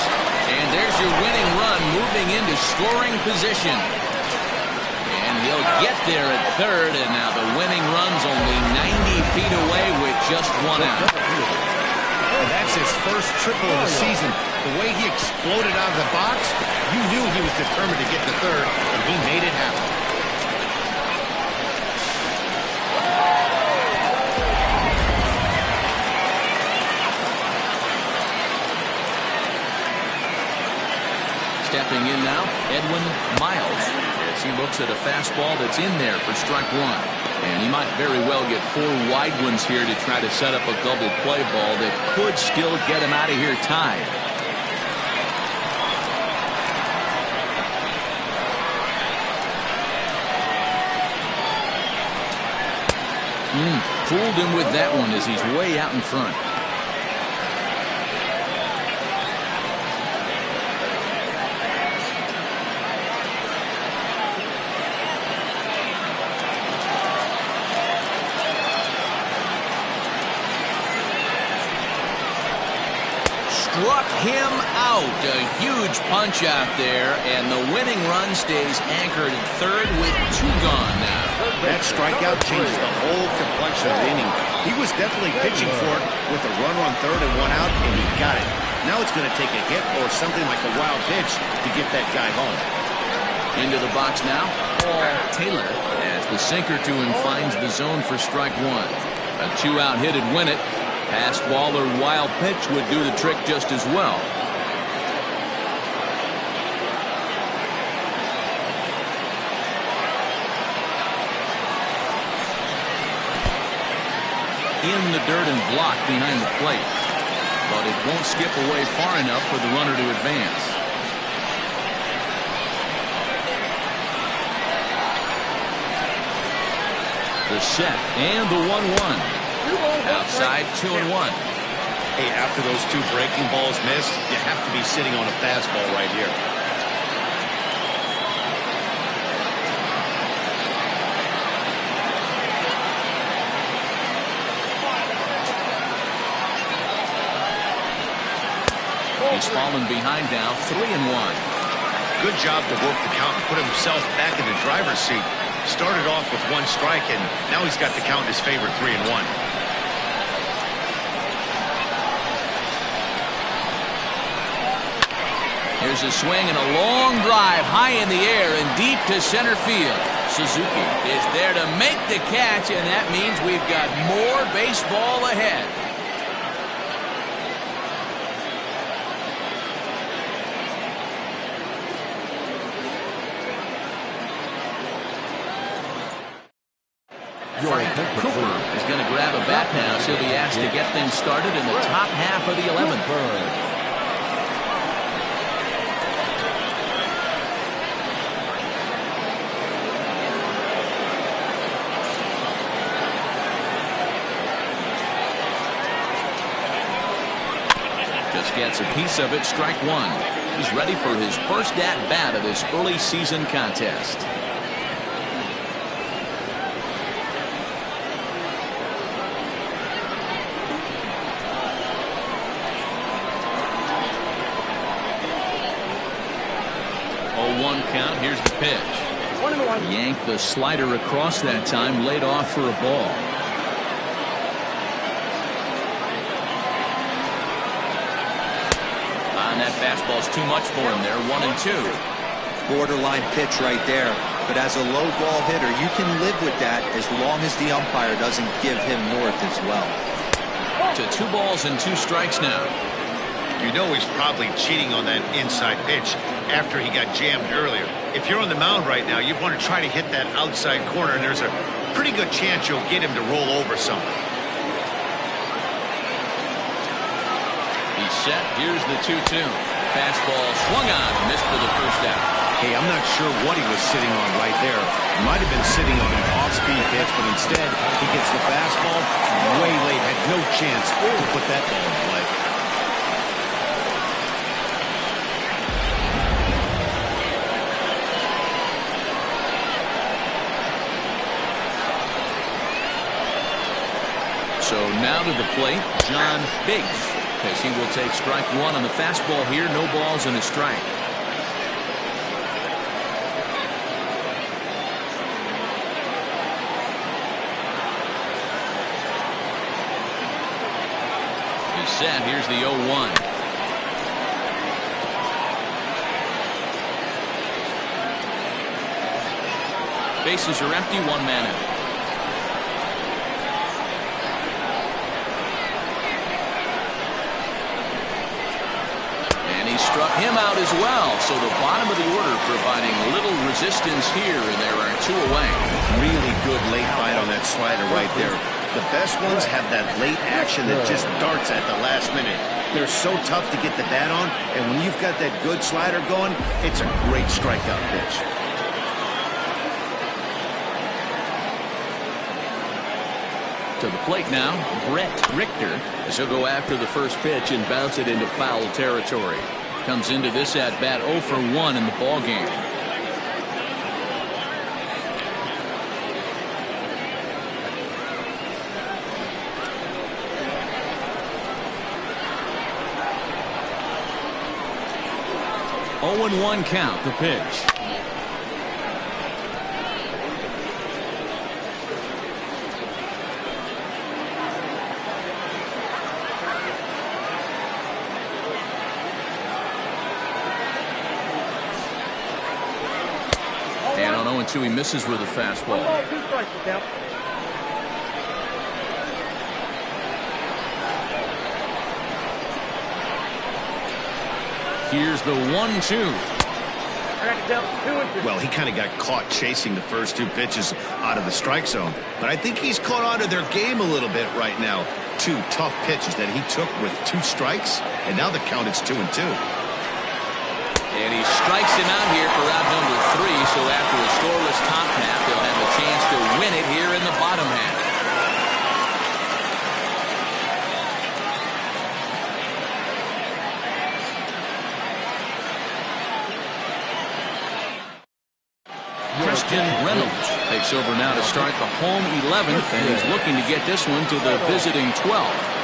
And there's your winning run moving into scoring position. And he'll get there at third. And now the winning run's only 90 feet away with just 1 out. That's his first triple of the season. The way he exploded out of the box, you knew he was determined to get to third, and he made it happen. Stepping in now, Edwin Miles, as he looks at a fastball that's in there for strike 1. And he might very well get 4 wide ones here to try to set up a double play ball that could still get him out of here tied. Fooled him with that one as he's way out in front. Struck him out. A huge punch out there, and the winning run stays anchored at third with 2 gone now. That strikeout changes the whole complexion of the inning. He was definitely pitching for it with a runner on third and 1 out, and he got it. Now it's going to take a hit or something like a wild pitch to get that guy home. Into the box now, Paul Taylor, as the sinker to him finds the zone for strike 1. A 2-out hit would win it. Pass ball or wild pitch would do the trick just as well. In the dirt and blocked behind the plate. But it won't skip away far enough for the runner to advance. The set and the 1-1. Outside 2-1. Hey, after those 2 breaking balls missed, you have to be sitting on a fastball right here. He's fallen behind now, 3-1. Good job to work the count and put himself back in the driver's seat. Started off with 1 strike, and now he's got the count in his favor, 3-1. Here's a swing and a long drive high in the air and deep to center field. Suzuki is there to make the catch, and that means we've got more baseball ahead. Frank Cooper is going to grab a bat now, so he'll be asked to get things started in the top half of the 11th. Just gets a piece of it, strike 1. He's ready for his first at-bat of this early season contest. 1 count. Here's the pitch. 1-1. Yanked the slider across that time, laid off for a ball. And that fastball's too much for him there. 1-2. Borderline pitch right there. But as a low ball hitter, you can live with that as long as the umpire doesn't give him north as well. To 2 balls and 2 strikes now. You know he's probably cheating on that inside pitch after he got jammed earlier. If you're on the mound right now, you want to try to hit that outside corner, and there's a pretty good chance you'll get him to roll over something. He's set. Here's the 2-2. Fastball swung on and missed for the first out. Hey, I'm not sure what he was sitting on right there. He might have been sitting on an off-speed pitch, but instead he gets the fastball way late. Had no chance to put that ball in play. So now to the plate, John Biggs, as he will take strike 1 on the fastball here. No balls and a strike. He's set. Here's the 0-1. Bases are empty. 1 man out. Struck him out as well. So the bottom of the order providing little resistance here, and there are 2 away. Really good late bite on that slider right there. The best ones have that late action that just darts at the last minute. They're so tough to get the bat on, and when you've got that good slider going, it's a great strikeout pitch. To the plate now, Brett Richter, as he'll go after the first pitch and bounce it into foul territory. Comes into this at bat 0 for 1 in the ball game. Oh and 1 count. The pitch. And on 0-2, he misses with a fastball. 2 strikes, Cal. Here's the 1-2. Well, he kind of got caught chasing the first 2 pitches out of the strike zone. But I think he's caught on to their game a little bit right now. 2 tough pitches that he took with 2 strikes, and now the count is 2-2. And he strikes him out here for out number 3. So after a scoreless top half, they'll have a chance to win it here in the bottom half. Christian Reynolds takes over now to start the home 11th, and he's looking to get this one to the visiting 12th.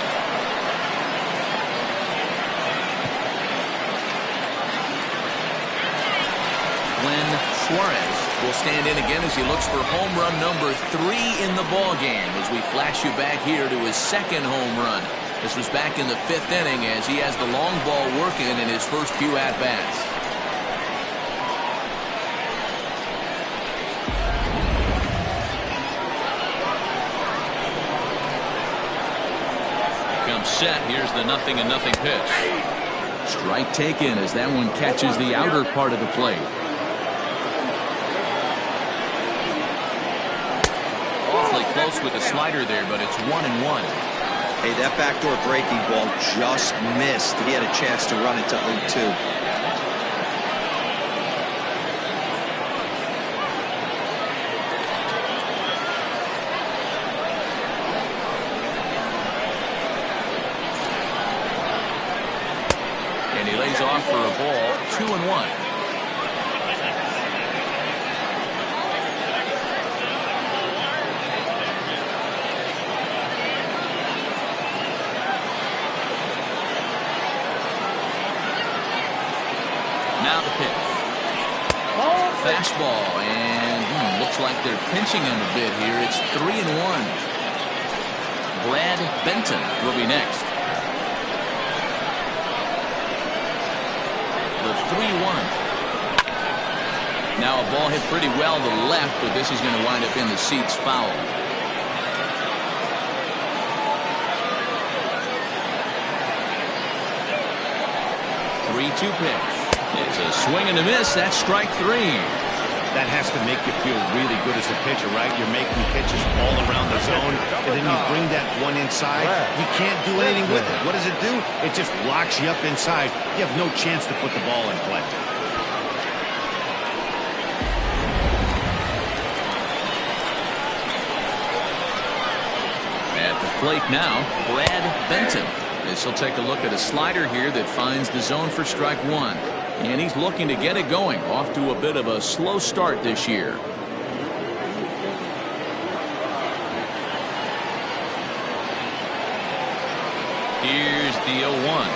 Suarez will stand in again as he looks for home run number 3 in the ball game, as we flash you back here to his 2nd home run. This was back in the 5th inning as he has the long ball working in his first few at-bats. Comes set. Here's the 0-0 pitch. Strike taken as that one catches the outer part of the plate. Awfully close with the slider there, but it's 1-1. Hey, that backdoor breaking ball just missed. He had a chance to run it to 0-2. And he lays off for a ball, 2-1. Now the pitch. fastball, and looks like they're pinching him a bit here. It's 3-1. Brad Benton will be next. The 3-1. Now a ball hit pretty well to the left, but this is going to wind up in the seats foul. 3-2 pitch. It's a swing and a miss. That's strike 3. That has to make you feel really good as a pitcher, right? You're making pitches all around the zone, and then you bring that one inside. You can't do anything with it. What does it do? It just locks you up inside. You have no chance to put the ball in play. At the plate now, Brad Benton. This will take a look at a slider here that finds the zone for strike 1. And he's looking to get it going. Off to a bit of a slow start this year. Here's the 0-1.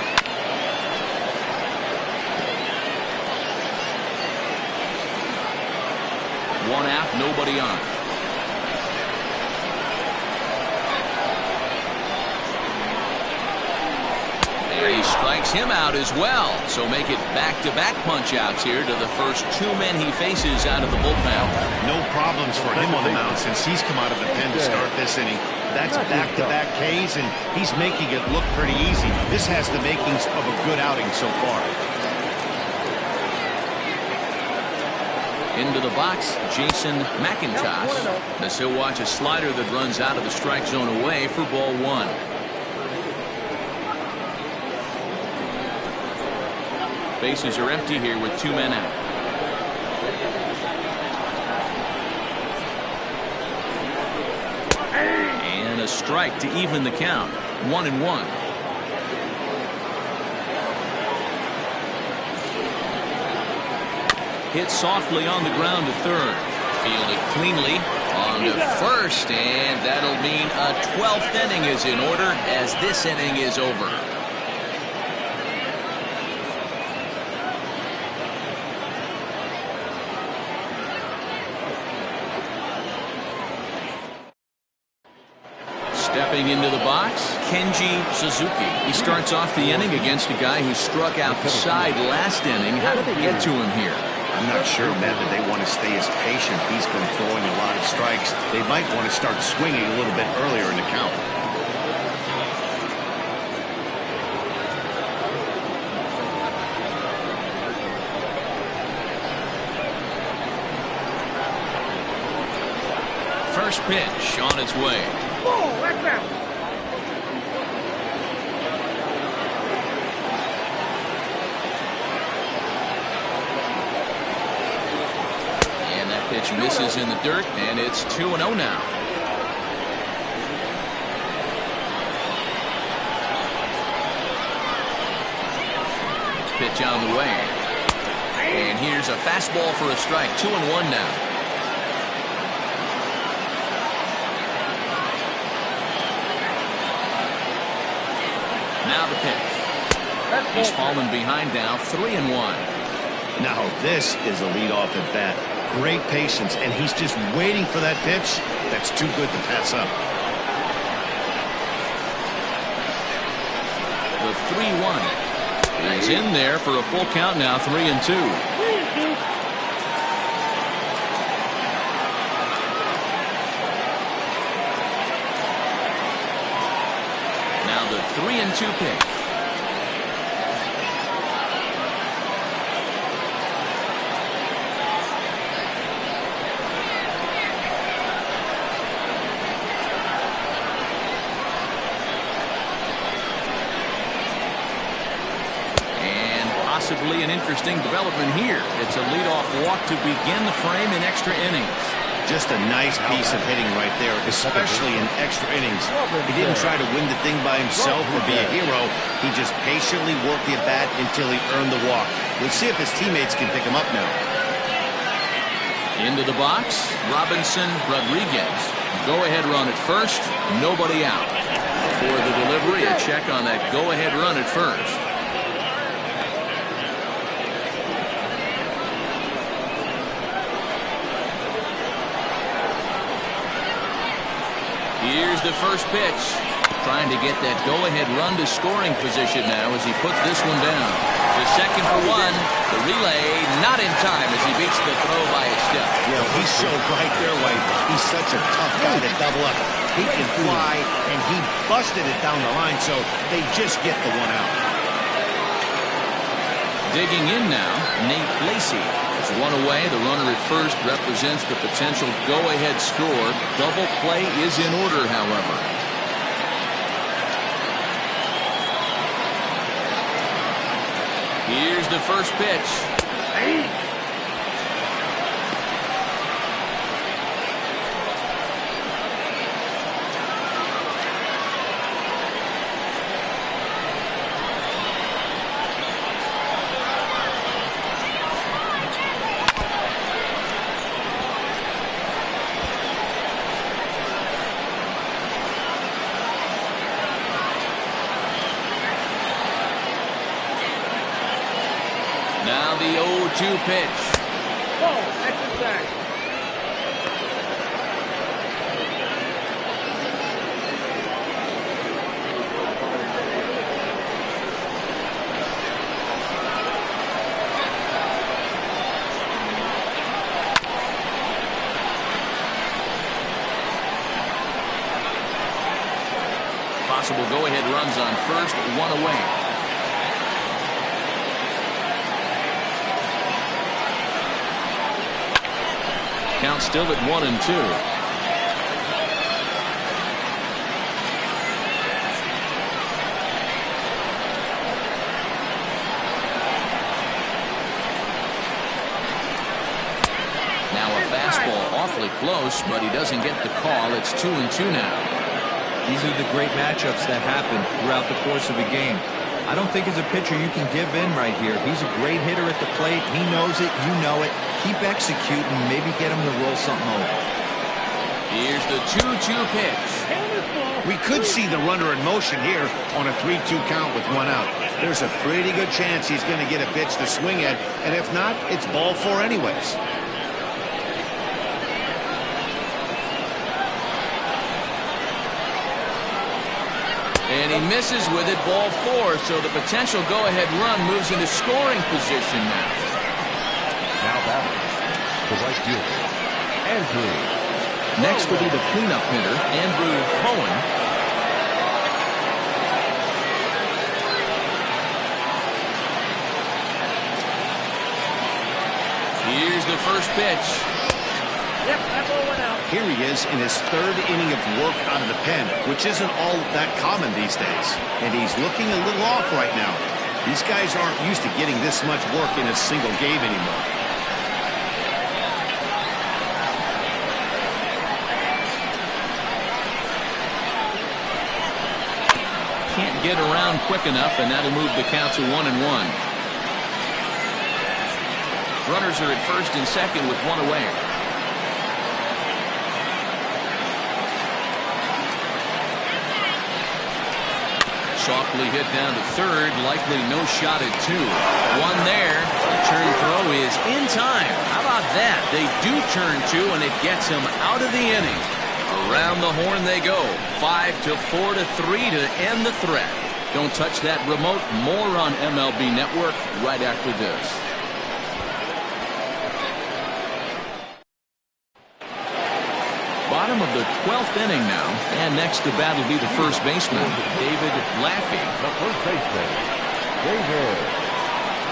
One out, nobody on. And he strikes him out as well. So make it back-to-back punch-outs here to the first 2 men he faces out of the bullpen. No problems for him on the mound since he's come out of the pen to start this inning. That's back-to-back Ks, and he's making it look pretty easy. This has the makings of a good outing so far. Into the box, Jason McIntosh. As he'll watch a slider that runs out of the strike zone away for ball 1. Bases are empty here with 2 men out. And a strike to even the count. 1-1. Hit softly on the ground to third. Fielded cleanly on to first, and that'll mean a 12th inning is in order as this inning is over. Stepping into the box, Kenji Suzuki. He starts off the inning against a guy who struck out the side last inning. How did they get to him here? I'm not sure, Matt, that they want to stay as patient. He's been throwing a lot of strikes. They might want to start swinging a little bit earlier in the count. First pitch on its way. Oh, that's that. And that pitch misses in the dirt, and it's 2-0 now. Pitch on the way. And here's a fastball for a strike. 2-1 now. Now the pitch. He's fallen behind now, 3-1. Now this is a leadoff at bat. Great patience, and he's just waiting for that pitch. That's too good to pass up. The 3-1 is in there for a full count now, 3-2. Now the 3-2 pitch. Possibly an interesting development here. It's a leadoff walk to begin the frame in extra innings. Just a nice piece of hitting right there, especially in extra innings. He didn't try to win the thing by himself or be a hero. He just patiently worked the at-bat until he earned the walk. We'll see if his teammates can pick him up now. Into the box, Robinson Rodriguez. Go-ahead run at first, nobody out. For the delivery, a check on that go-ahead run at first. Here's the first pitch. Trying to get that go-ahead run to scoring position now as he puts this one down. The second for one. The relay not in time as he beats the throw by a step. Yeah, he showed right there why he's such a tough guy to double up. He can fly, and he busted it down the line, so they just get the one out. Digging in now, Nate Lacey. There's one away. The runner at first represents the potential go-ahead score. Double play is in order, however. Here's the first pitch. Now the 0-2 pitch. Whoa, that's a sack. Possible go-ahead runs on first, one away. Count still at 1-2. Now a fastball awfully close, but he doesn't get the call. It's 2-2 now. These are the great matchups that happen throughout the course of a game. I don't think as a pitcher you can give in right here. He's a great hitter at the plate. He knows it. You know it. Keep executing. Maybe get him to roll something over. Here's the 2-2 pitch. We could see the runner in motion here on a 3-2 count with one out. There's a pretty good chance he's going to get a pitch to swing at, and if not, it's ball four anyways. And he misses with it, ball four, so the potential go-ahead run moves into scoring position now. Now batting, the right fielder, Andrew. Next will be the cleanup hitter, Andrew Cohen. Here's the first pitch. Yep, that ball went out. Here he is in his third inning of work out of the pen, which isn't all that common these days. And he's looking a little off right now. These guys aren't used to getting this much work in a single game anymore. Can't get around quick enough, and that'll move the count to 1-1. Runners are at first and second with one away. Softly hit down to third, likely no shot at two. One there. Return throw is in time. How about that? They do turn two, and it gets him out of the inning. Around the horn they go. 5-4 to 3 to end the threat. Don't touch that remote. More on MLB Network right after this. Bottom of the 12th inning now, and next to bat will be the first baseman, David Laffey. The first baseman, David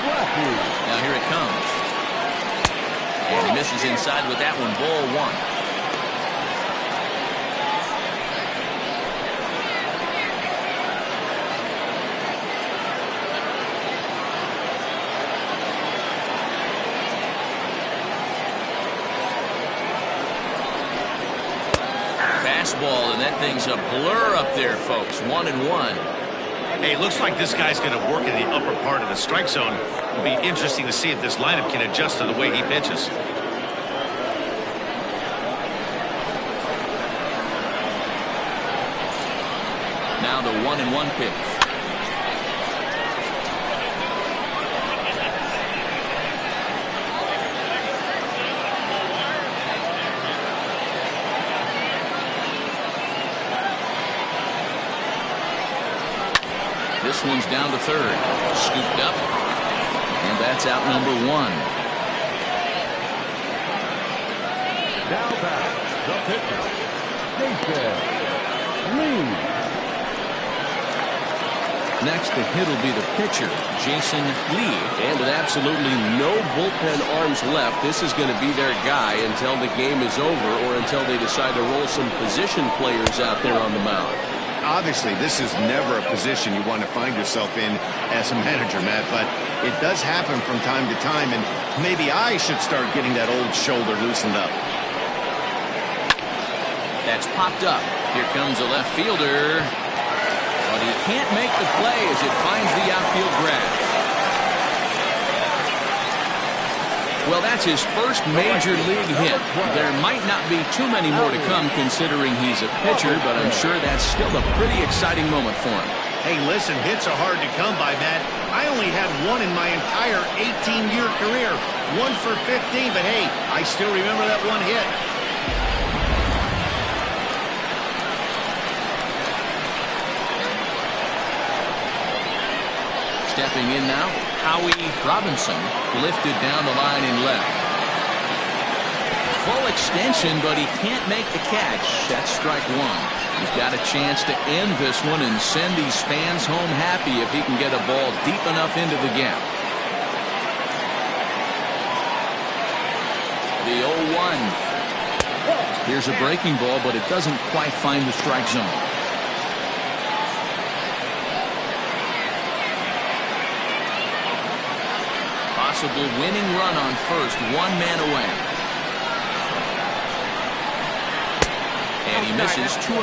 Laffey. Now here it comes. And he misses inside with that one, ball one. Fastball, and that thing's a blur up there, folks. 1-1. Hey, looks like this guy's going to work in the upper part of the strike zone. It'll be interesting to see if this lineup can adjust to the way he pitches. Now the 1-1 pitch. This one's down to third. Scooped up. And that's out number one. Now back, the pitcher, Jason Lee. Next to hit will be the pitcher, Jason Lee. And with absolutely no bullpen arms left, this is going to be their guy until the game is over or until they decide to roll some position players out there on the mound. Obviously, this is never a position you want to find yourself in as a manager, Matt, but it does happen from time to time, and maybe I should start getting that old shoulder loosened up. That's popped up. Here comes a left fielder. But he can't make the play as it finds the outfield grass. Well, that's his first major league hit. There might not be too many more to come considering he's a pitcher, but I'm sure that's still a pretty exciting moment for him. Hey, listen, hits are hard to come by, Matt. I only had one in my entire 18-year career. 1 for 15, but hey, I still remember that one hit. Stepping in now, Howie Robinson, lifted down the line in left. Full extension, but he can't make the catch. That's strike one. He's got a chance to end this one and send these fans home happy if he can get a ball deep enough into the gap. The 0-1. Here's a breaking ball, but it doesn't quite find the strike zone. Possible winning run on first, 1 man away. And he misses 2-1.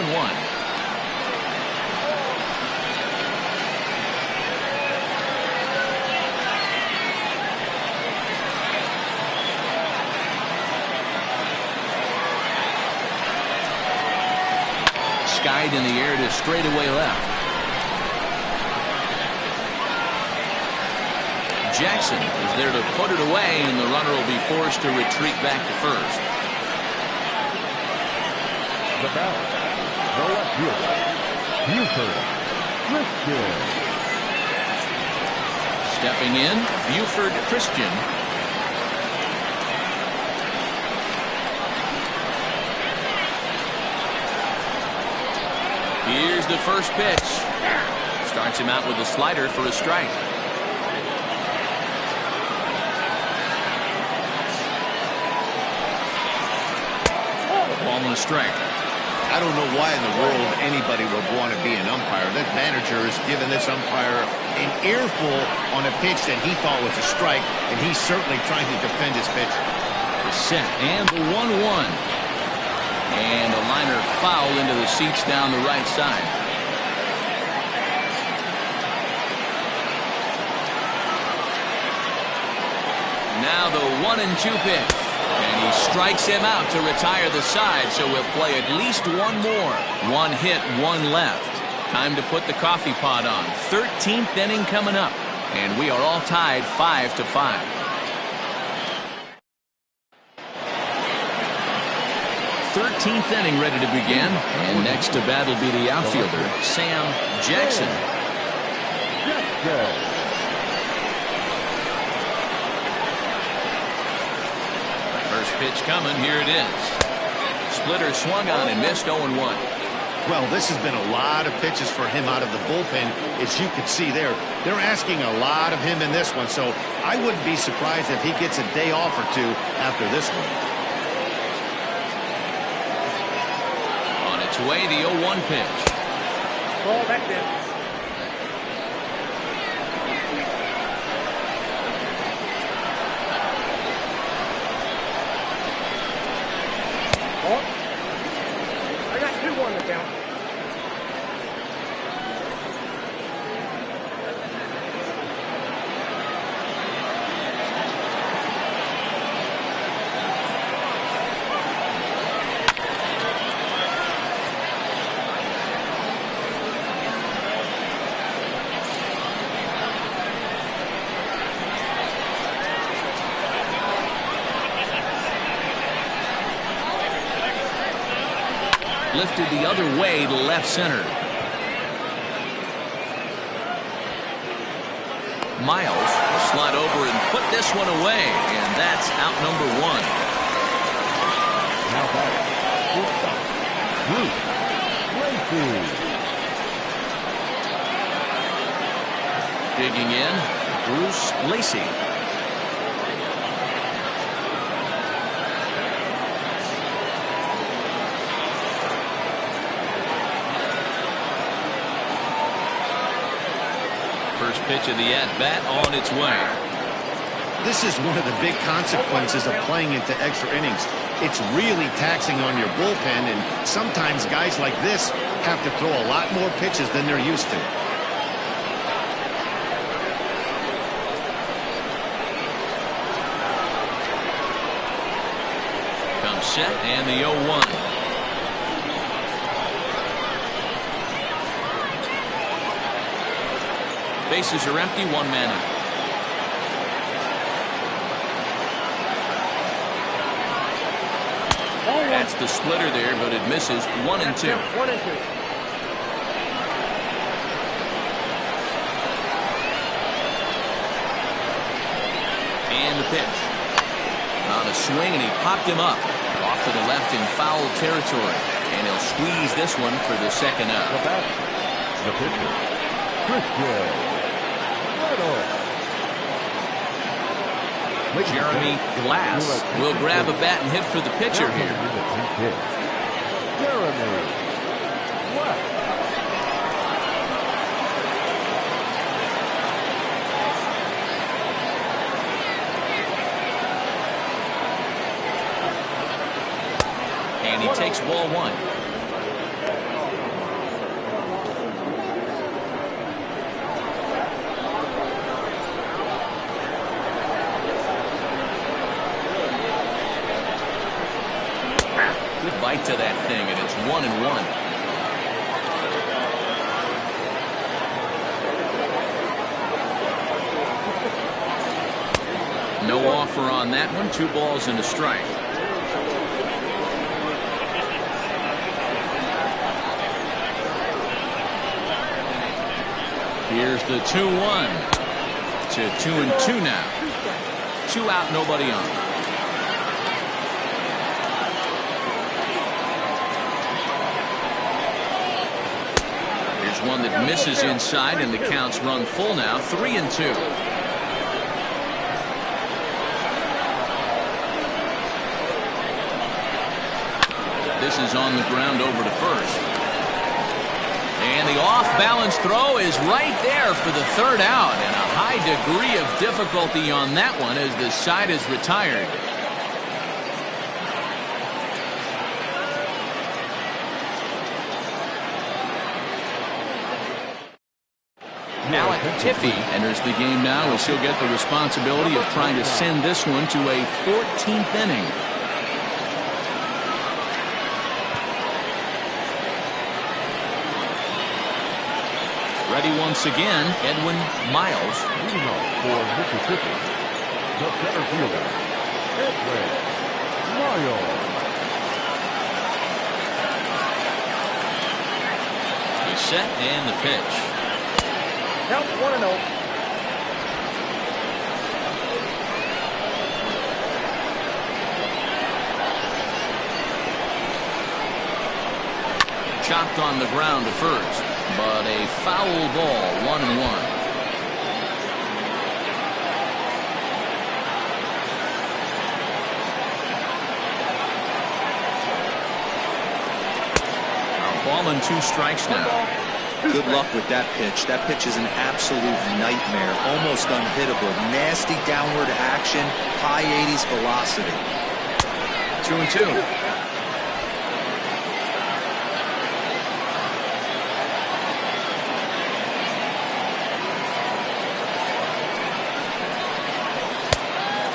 Skied in the air to straightaway left. Jackson is there to put it away, and the runner will be forced to retreat back to first. The batter, the left fielder, Buford Christian. Stepping in, Buford Christian. Here's the first pitch. Starts him out with a slider for a strike. Ball and a strike. I don't know why in the world anybody would want to be an umpire. That manager has given this umpire an earful on a pitch that he thought was a strike, and he's certainly trying to defend his pitch. The set and the 1-1. And a liner foul into the seats down the right side. Now the 1-2 pitch. And he strikes him out to retire the side, so we'll play at least one more. 1 hit, 1 left. Time to put the coffee pot on. 13th inning coming up. And we are all tied 5-5. Thirteenth inning ready to begin. And next to bat will be the outfielder, Sam Jackson. First pitch coming. Here it is. Splitter swung on and missed 0-1. Well, this has been a lot of pitches for him out of the bullpen. As you can see there, they're asking a lot of him in this one, so I wouldn't be surprised if he gets a day off or two after this one. On its way, the 0-1 pitch. Ball back there. I got 2-1 to count. Lifted the other way to left center. Miles will slide over and put this one away, and that's out number 1. Now back. Shortstop. Bruce Lacey. Digging in, Bruce Lacey. First pitch of the at-bat on its way. This is one of the big consequences of playing into extra innings. It's really taxing on your bullpen, and sometimes guys like this have to throw a lot more pitches than they're used to. Comes set, and the 0-1. Bases are empty, 1 man out. That's the splitter there, but it misses. 1 and 2. 1 and 2. And the pitch. On a swing, and he popped him up. Off to the left in foul territory. And he'll squeeze this one for the second out. The batter. The pitcher. Christian. Jeremy Glass will grab a bat and hit for the pitcher here. Jeremy Glass. And he takes ball 1. Good bite to that thing, and it's 1 and 1. No offer on that one. 2 balls and a strike. Here's the 2-1 to 2 and 2 now. 2 out, nobody on. Here's one that misses inside, and the count's run full now. 3 and 2. This is on the ground over to first. And the off-balance throw is right there for the 3rd out, and a high degree of difficulty on that one as the side is retired. Alec Tiffy enters the game now as he'll get the responsibility of trying to send this one to a 14th inning. Ready once again, Edwin Miles. Leading off for Mississippi, the center fielder, Edwin Miles. The set and the pitch. Count 1 and 0. Chopped on the ground to first, but a foul ball. 1 and 1. Ball and 2 strikes now. Good luck with that pitch. That pitch is an absolute nightmare. Almost unhittable. Nasty downward action. High 80s velocity. 2 and 2.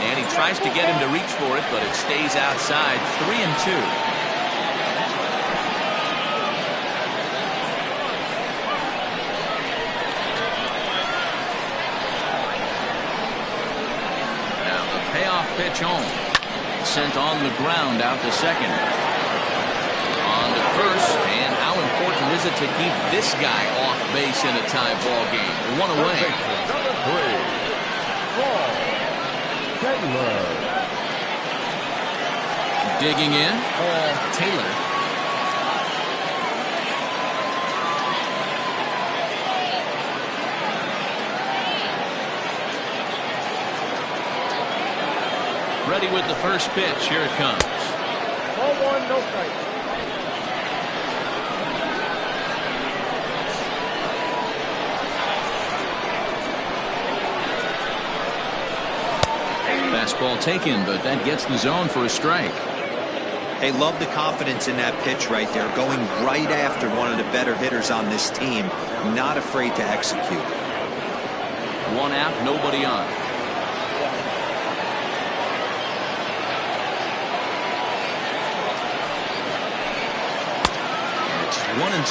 And he tries to get him to reach for it, but it stays outside. 3 and 2. Pitch home. Sent on the ground out to second. On to first. And how important is it to keep this guy off base in a tie ball game? 1 away. Number 3. Taylor. Digging in, Taylor. Ready with the first pitch. Here it comes. Ball one, no strike. Fastball taken, but that gets the zone for a strike. Hey, love the confidence in that pitch right there. Going right after one of the better hitters on this team. Not afraid to execute. One out, nobody on. It's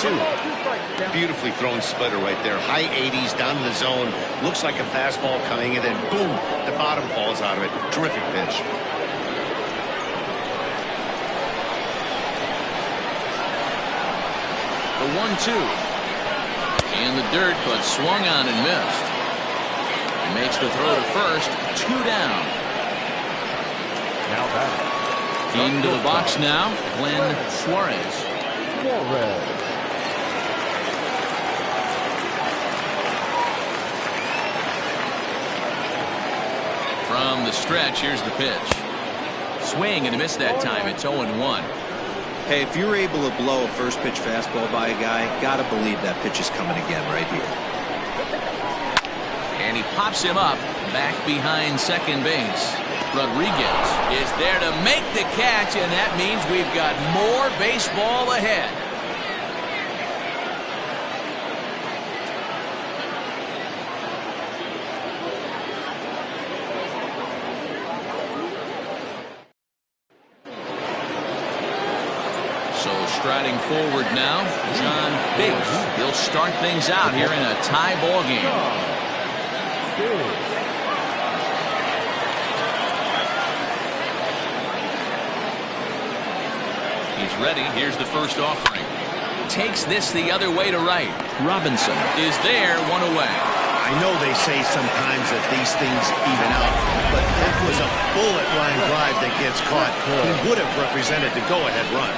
1-2. Beautifully thrown splitter right there. High 80s down to the zone. Looks like a fastball coming, and then boom, the bottom falls out of it. Terrific pitch. The 1-2. In the dirt, but swung on and missed. Makes the throw to first. 2 down. Now back. Into the box now, Glenn Suarez. Suarez. From the stretch, here's the pitch. Swing and a miss that time. It's 0-1. Hey, if you're able to blow a first pitch fastball by a guy, gotta believe that pitch is coming again right here. And he pops him up back behind second base. Rodriguez is there to make the catch, and that means we've got more baseball ahead. So striding forward now, John Biggs. He'll start things out here in a tie ball game. He's ready. Here's the first offering. Takes this the other way to right. Robinson is there, 1 away. I know they say sometimes that these things even out, but that was a bullet line drive that gets caught. He would have represented the go-ahead run.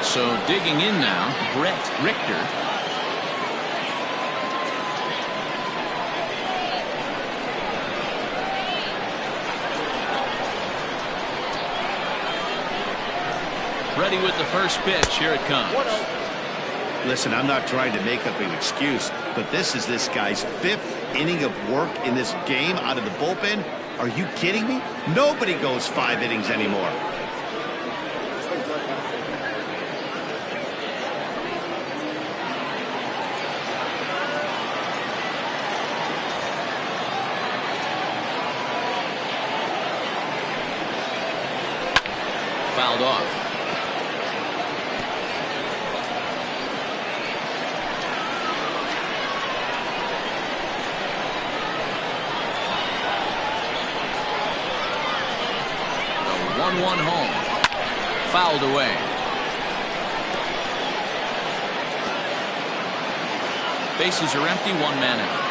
So digging in now, Brett Richter. Ready with the first pitch. Here it comes. Listen, I'm not trying to make up an excuse, but this is this guy's 5th inning of work in this game out of the bullpen. Are you kidding me? Nobody goes 5 innings anymore. Fouled off. The 1-1 home. Fouled away. Bases are empty, 1 man out.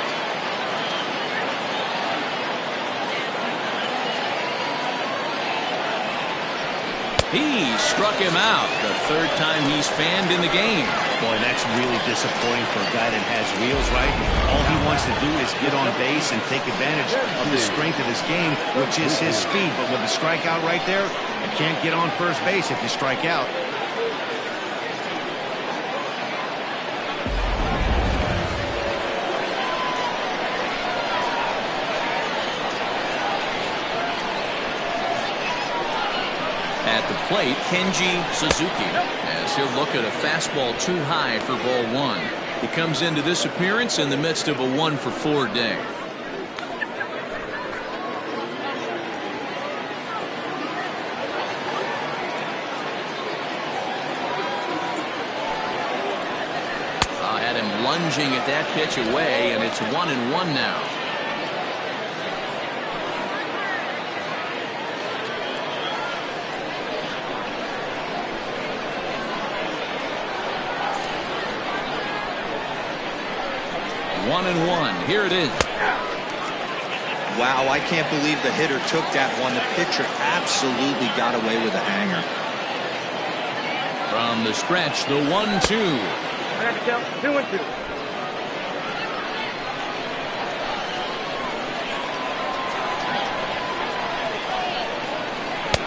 He struck him out. The 3rd time he's fanned in the game. Boy, that's really disappointing for a guy that has wheels, right? All he wants to do is get on base and take advantage of the strength of his game, which is his speed. But with a strikeout right there, you can't get on first base if you strike out. At the plate, Kenji Suzuki, as he'll look at a fastball too high for ball 1. He comes into this appearance in the midst of a 1-for-4 day. Had him lunging at that pitch away, and it's 1-1 now. One and one. Here it is. Wow, I can't believe the hitter took that one. The pitcher absolutely got away with a hanger. From the stretch, the 1-2. I got to count 2-2.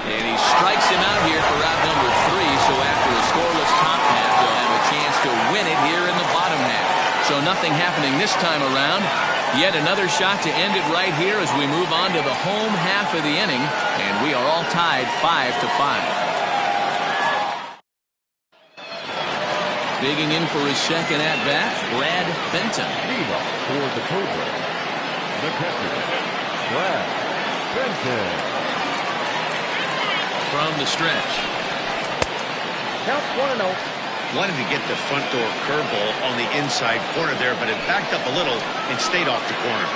And he strikes him out here for out number 3. So after a scoreless top half, they'll have a chance to win it here in the bottom half. So nothing happening this time around. Yet another shot to end it right here as we move on to the home half of the inning. And we are all tied 5-5. Digging in for his second at-bat, Brad Benton. Leadoff for the Cobras, the catcher, Brad Benton. From the stretch. Count 1-0. Wanted to get the front door curveball on the inside corner there, but it backed up a little and stayed off the corner.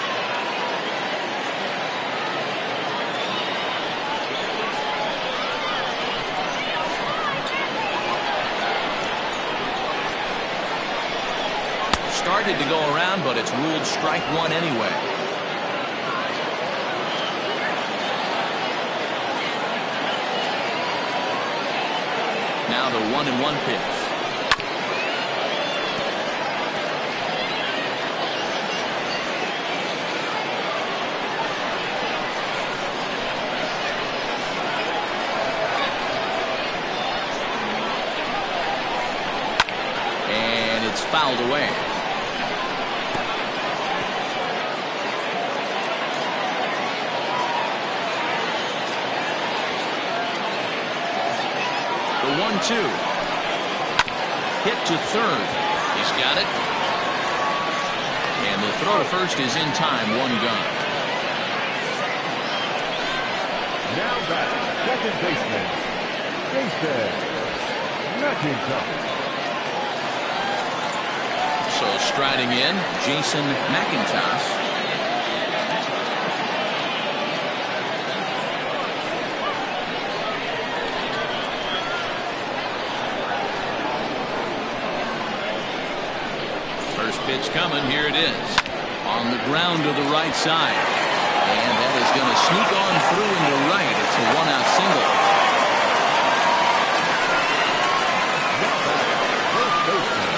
Started to go around, but it's ruled strike one anyway. Now the 1-1 pitch. And it's fouled away. The 1-2. Hit to third. He's got it. And the throw to first is in time. One gone. Now back, second baseman, Jason McIntyre. So striding in, Jason McIntyre. First pitch coming. Here it is. On the ground to the right side. And that is going to sneak on through into right. It's a one-out single. Now back, first baseman,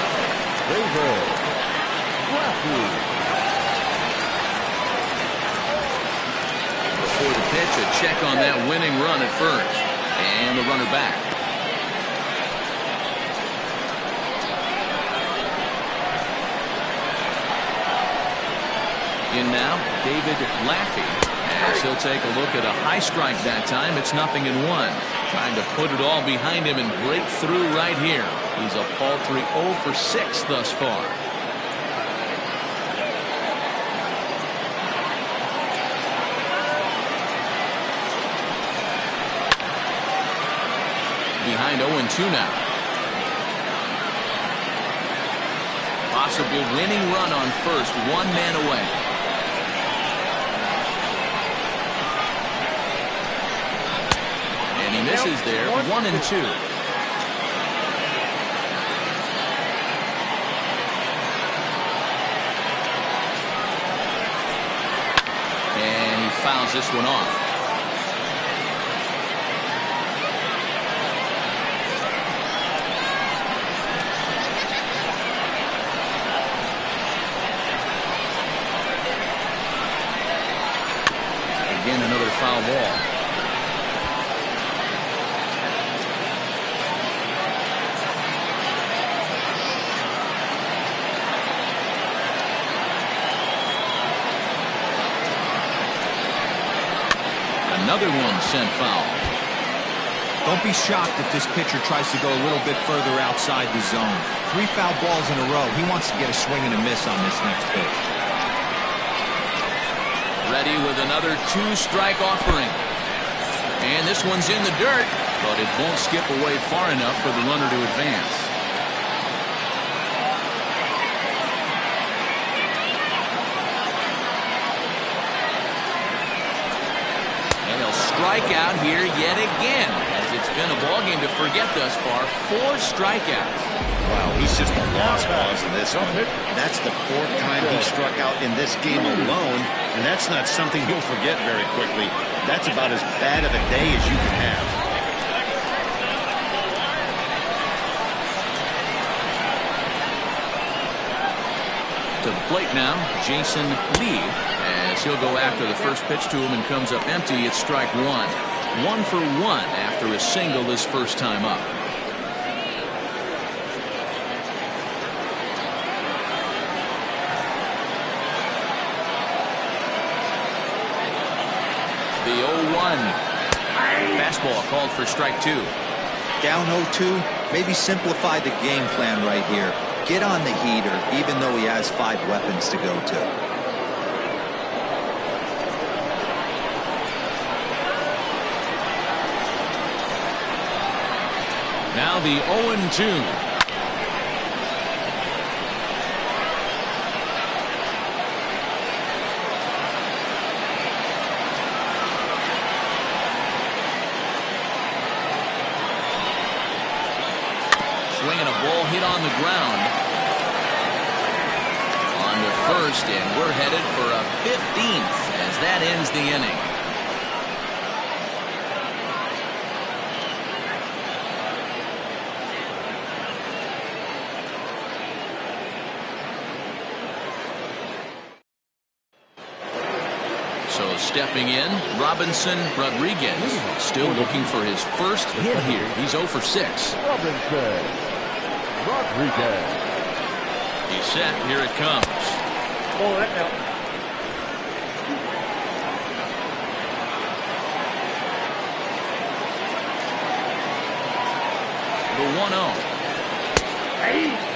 David Raffy. Before the pitch, a check on that winning run at first. And the runner back. In now, David Laffey. As he'll take a look at a high strike that time. It's 0-1. Trying to put it all behind him and break through right here. He's a paltry 0 for 6 thus far. Behind 0-2 now. Possible winning run on first. One man away. He misses there. 1-2. And he fouls this one off. Again, another foul ball. Another one sent foul. Don't be shocked if this pitcher tries to go a little bit further outside the zone. 3 foul balls in a row. He wants to get a swing and a miss on this next pitch. Ready with another 2-strike offering. And this one's in the dirt, but it won't skip away far enough for the runner to advance. Strike out here yet again, as it's been a ball game to forget thus far. 4 strikeouts. Wow, he's just a lost cause in this one. That's the 4th time he struck out in this game alone, and that's not something you'll forget very quickly. That's about as bad of a day as you can have. To the plate now, Jason Lee, as he'll go after the first pitch to him and comes up empty. It's strike 1. 1 for 1 after a single his first time up. The 0-1. Fastball called for strike 2. Down 0-2, maybe simplify the game plan right here. Get on the heater, even though he has 5 weapons to go to. Now the 0-2. Swinging a ball hit on the ground. On to first, and we're headed for a 15th as that ends the inning. So stepping in, Robinson Rodriguez, still looking for his first hit here. He's 0 for 6. Robinson Rodriguez. He's set. Here it comes. Oh, that helped. The 1-0. Hey.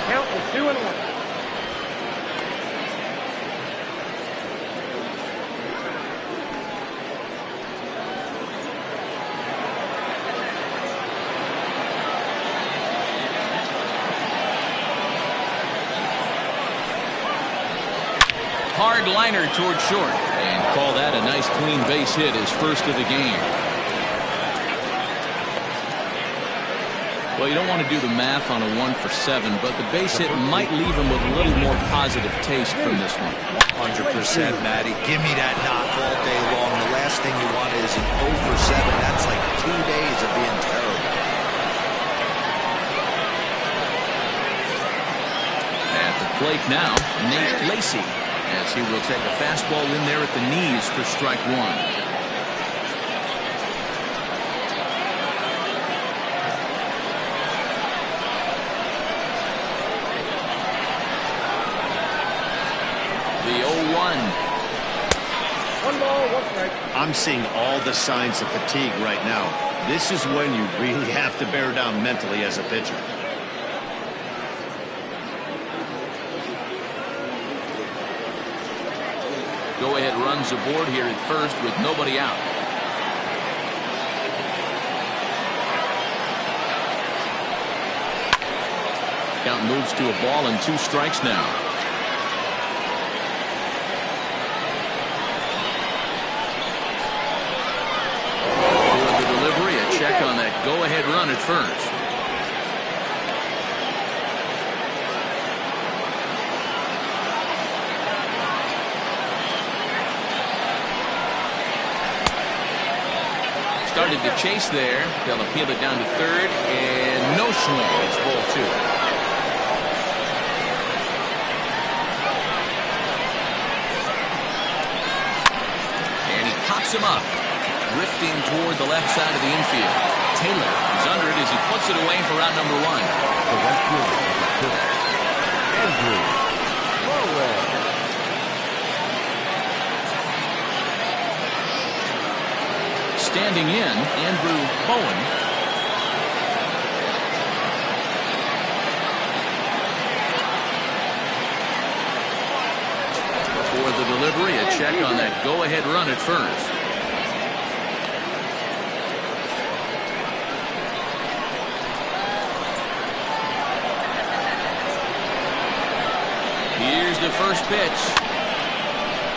Count was 2-1. Hard liner toward short, and call that a nice clean base hit, his first of the game. Well, you don't want to do the math on a 1 for 7, but the base hit might leave him with a little more positive taste from this one. 100%, Matty. Give me that knock all day long. The last thing you want is an 0 for 7. That's like 2 days of being terrible. At the plate now, Nate Lacy, as he will take a fastball in there at the knees for strike 1. The 0-1. 1 ball, 1 strike. I'm seeing all the signs of fatigue right now. This is when you really have to bear down mentally as a pitcher. Go-ahead runs aboard here at first with nobody out. Count moves to a ball and 2 strikes now. For the delivery, a check on that go-ahead run at first. Started to chase there. They'll appeal it down to third, and no swing. It's ball 2. And he pops him up, drifting toward the left side of the infield. Taylor is under it as he puts it away for round number 1. The left fielder is the Andrew Morwell. Standing in, Andrew Bowen. For the delivery, a check on that go-ahead run at first. Here's the first pitch.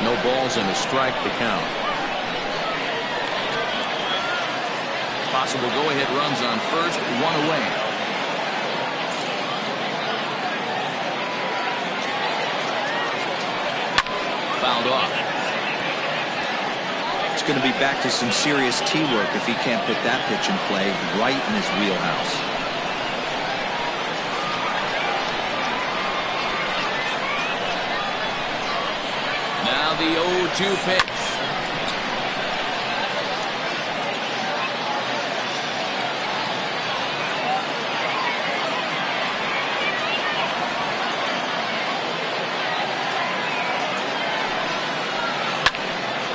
No balls and a strike to count. Possible go-ahead runs on first, one away. Fouled off. It's going to be back to some serious tee work if he can't put that pitch in play right in his wheelhouse. Now the 0-2 pitch.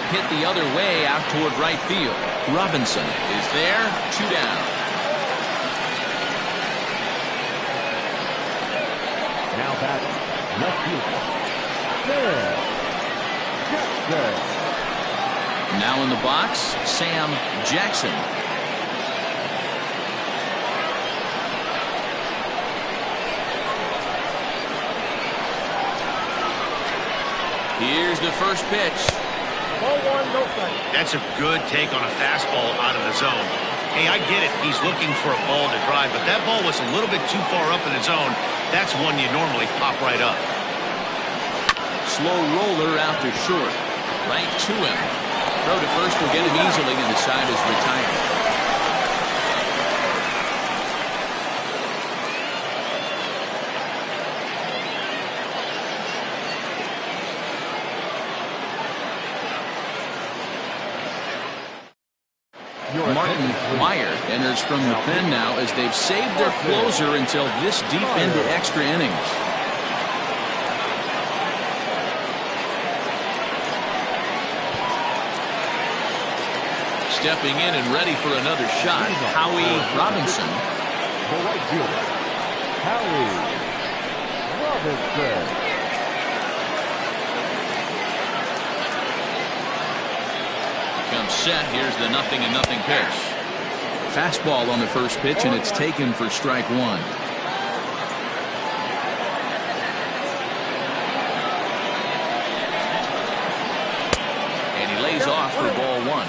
Hit the other way out toward right field. Robinson is there, 2 down. Now batting, left fielder, Jackson. Now in the box, Sam Jackson. Here's the first pitch. Ball one, no strike. That's a good take on a fastball out of the zone. Hey, I get it. He's looking for a ball to drive, but that ball was a little bit too far up in the zone. That's one you normally pop right up. Slow roller out to short. Right to him. Throw to first will get him easily, and the side is retired. Martin Meyer enters from the pen now as they've saved their closer until this deep into extra innings. Stepping in and ready for another shot, Howie Robinson. The right fielder, Howie Robinson. Comes set. Here's the 0-0 pitch. Fastball on the first pitch, and it's taken for strike one. And he lays off for ball one.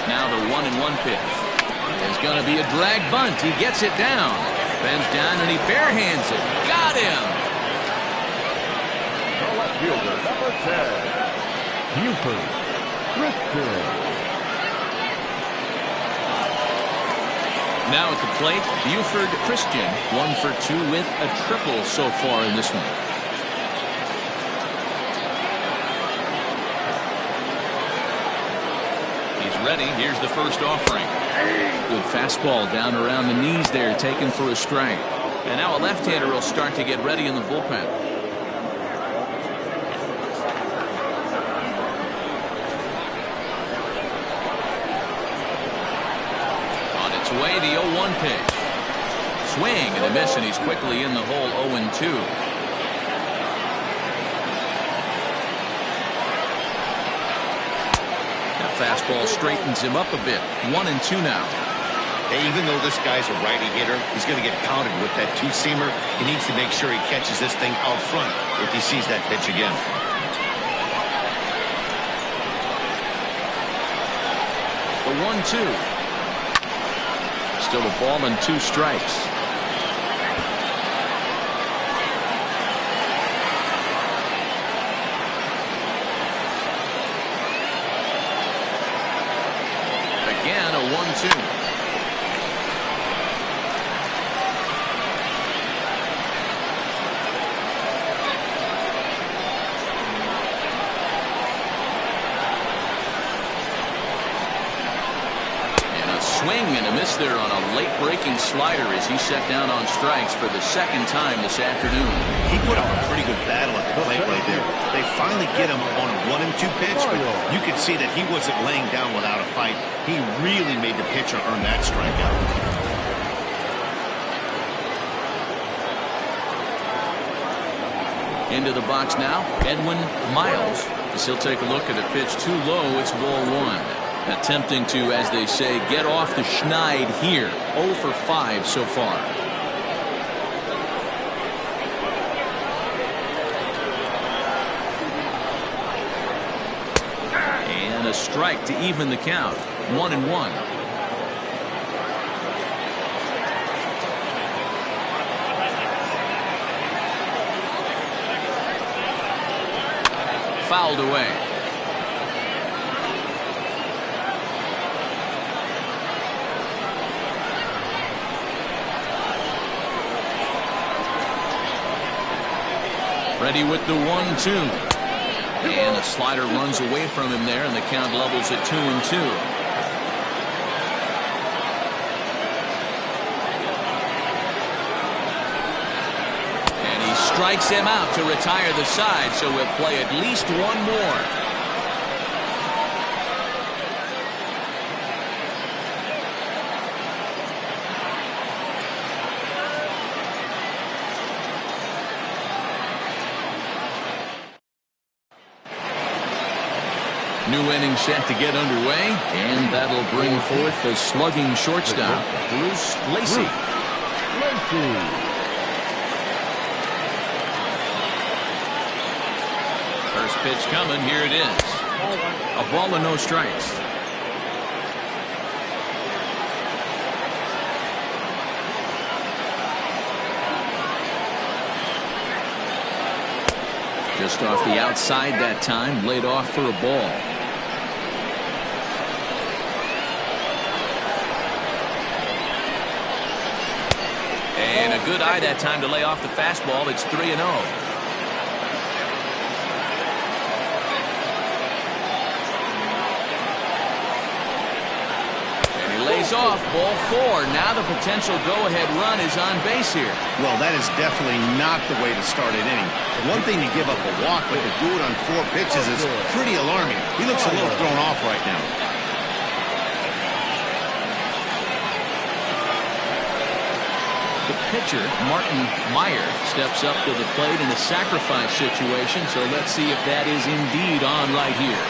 Now the 1-1 pitch. It's going to be a drag bunt. He gets it down. Bends down and he barehands it. Got him. The left fielder, number 10, Buford Christian. Now at the plate, Buford Christian, 1 for 2 with a triple so far in this one. He's ready. Here's the first offering. Good fastball down around the knees there, taken for a strike. And now a left-hander will start to get ready in the bullpen. On its way, the 0-1 pitch. Swing and a miss, and he's quickly in the hole, 0-2. That fastball straightens him up a bit. 1-2 now. Hey, even though this guy's a righty hitter, he's going to get pounded with that two-seamer. He needs to make sure he catches this thing out front if he sees that pitch again. The 1-2. Still a ball and 2 strikes. Again, a 1-2. Swing and a miss there on a late-breaking slider as he set down on strikes for the second time this afternoon. He put up a pretty good battle at the plate right there. They finally get him on a 1-2 pitch, but you could see that he wasn't laying down without a fight. He really made the pitcher earn that strikeout. Into the box now, Edwin Miles. As he'll take a look at a pitch too low. It's ball one. Attempting to, as they say, get off the schneid here. 0 for 5 so far. And a strike to even the count. 1-1. Fouled away. Ready with the 1-2. And a slider runs away from him there, and the count levels at 2-2. And he strikes him out to retire the side, so we'll play at least one more. New inning set to get underway, and that'll bring forth the slugging shortstop, Bruce Lacey. First pitch coming. Here it is. A ball and no strikes. Just off the outside that time, laid off for a ball. And a good eye that time to lay off the fastball. It's 3-0. And he lays off. Ball 4. Now the potential go-ahead run is on base here. Well, that is definitely not the way to start an inning. One thing to give up a walk, but to do it on 4 pitches is pretty alarming. He looks a little thrown off right now. The pitcher, Martin Meyer, steps up to the plate in a sacrifice situation, so let's see if that is indeed on right here.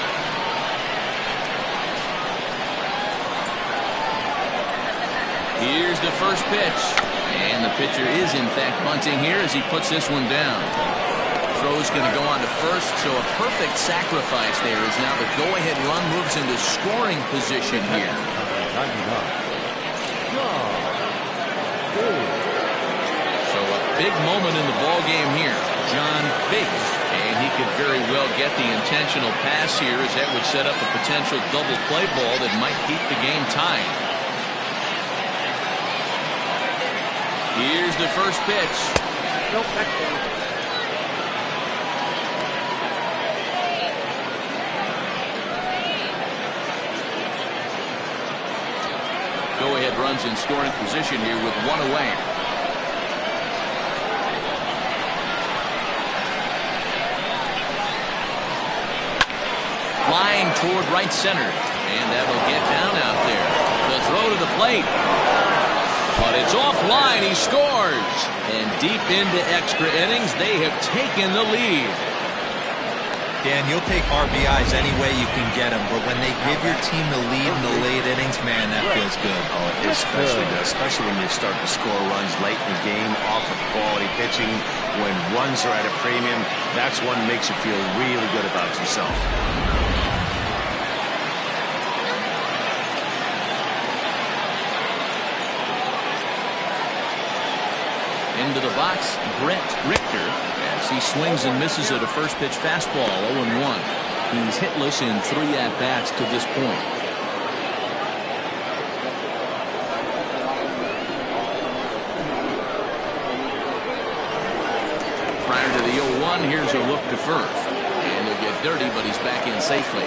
Here's the first pitch, and the pitcher is in fact bunting here as he puts this one down. Throw's going to go on to first, so a perfect sacrifice there as now the go-ahead run moves into scoring position here. Big moment in the ball game here. John Biggs, and he could very well get the intentional pass here, as that would set up a potential double play ball that might keep the game tied. Here's the first pitch. Go-ahead runs in scoring position here with 1 away. Flying toward right center, and that'll get down out there. The throw to the plate, but it's offline. He scores, and deep into extra innings, they have taken the lead. Dan, you'll take RBIs any way you can get them, but when they give your team the lead in the late innings, man, that feels good. Oh, it especially does, especially when you start to score runs late in the game off of quality pitching. When runs are at a premium, that's what makes you feel really good about yourself. Into the box, Brent Richter, as he swings and misses at a first pitch fastball. 0-1. He's hitless in 3 at-bats to this point. Prior to the 0-1, here's a look to first, and he'll get dirty, but he's back in safely.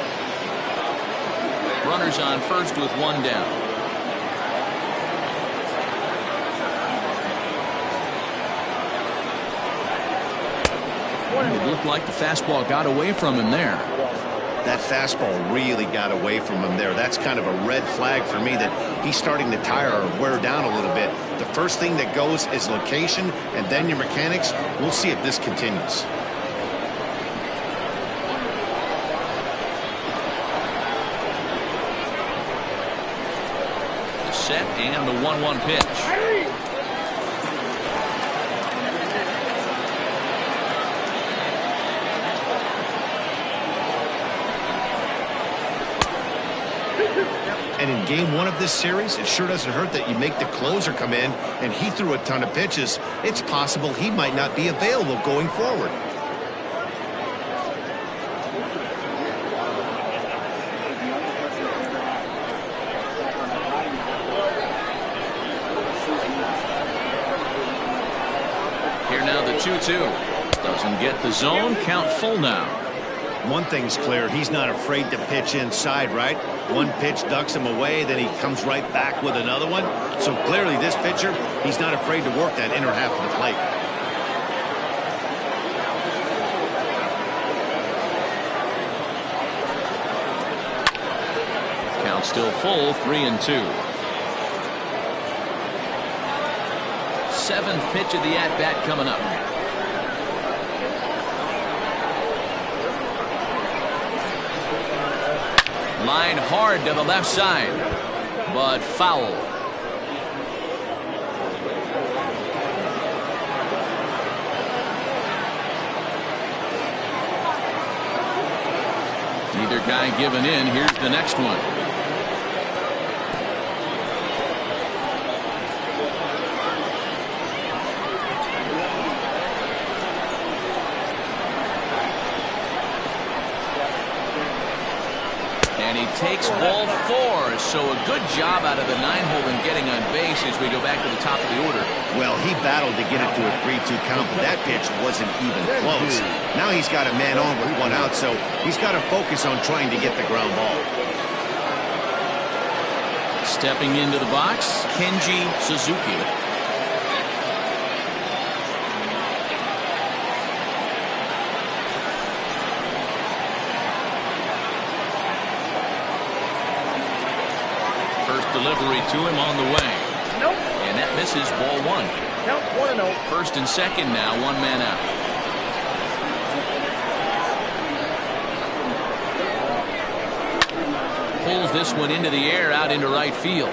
Runners on first with 1 down. It looked like the fastball got away from him there. That fastball really got away from him there. That's kind of a red flag for me that he's starting to tire or wear down a little bit. The first thing that goes is location, and then your mechanics. We'll see if this continues. set and the 1-1 pitch. And in game one of this series, it sure doesn't hurt that you make the closer come in, and he threw a ton of pitches. It's possible he might not be available going forward. Here now the 2-2. Doesn't get the zone. Count full now. One thing's clear, he's not afraid to pitch inside, right? One pitch ducks him away, then he comes right back with another one. So clearly this pitcher, he's not afraid to work that inner half of the plate. Count still full, 3-2. Seventh pitch of the at-bat coming up. Line hard to the left side, but foul. Neither guy giving in. Here's the next one. And he takes ball 4, so a good job out of the 9-hole in getting on base as we go back to the top of the order. Well, he battled to get it to a 3-2 count, but that pitch wasn't even close. Now he's got a man on with 1 out, so he's got to focus on trying to get the ground ball. Stepping into the box, Kenji Suzuki. Delivery to him on the way. Nope. And that misses, ball 1. Count 1-0. First and second now, 1 man out. Pulls this one into the air out into right field.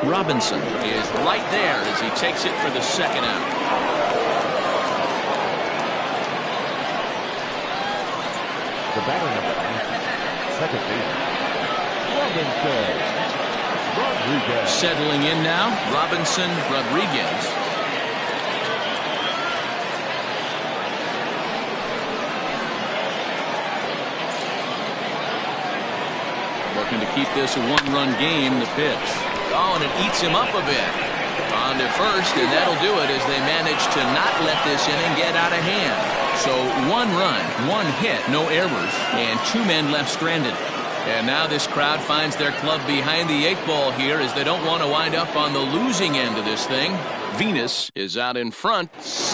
Robinson is right there as he takes it for the second out. The batter number 8, second base, Robinson. Rodriguez. Settling in now, Robinson Rodriguez. Looking to keep this a 1-run game. The pitch. Oh, and it eats him up a bit. On to first, and that'll do it as they manage to not let this inning get out of hand. So 1 run, 1 hit, no errors, and 2 men left stranded. And now this crowd finds their club behind the 8 ball here as they don't want to wind up on the losing end of this thing. Venus is out in front. 6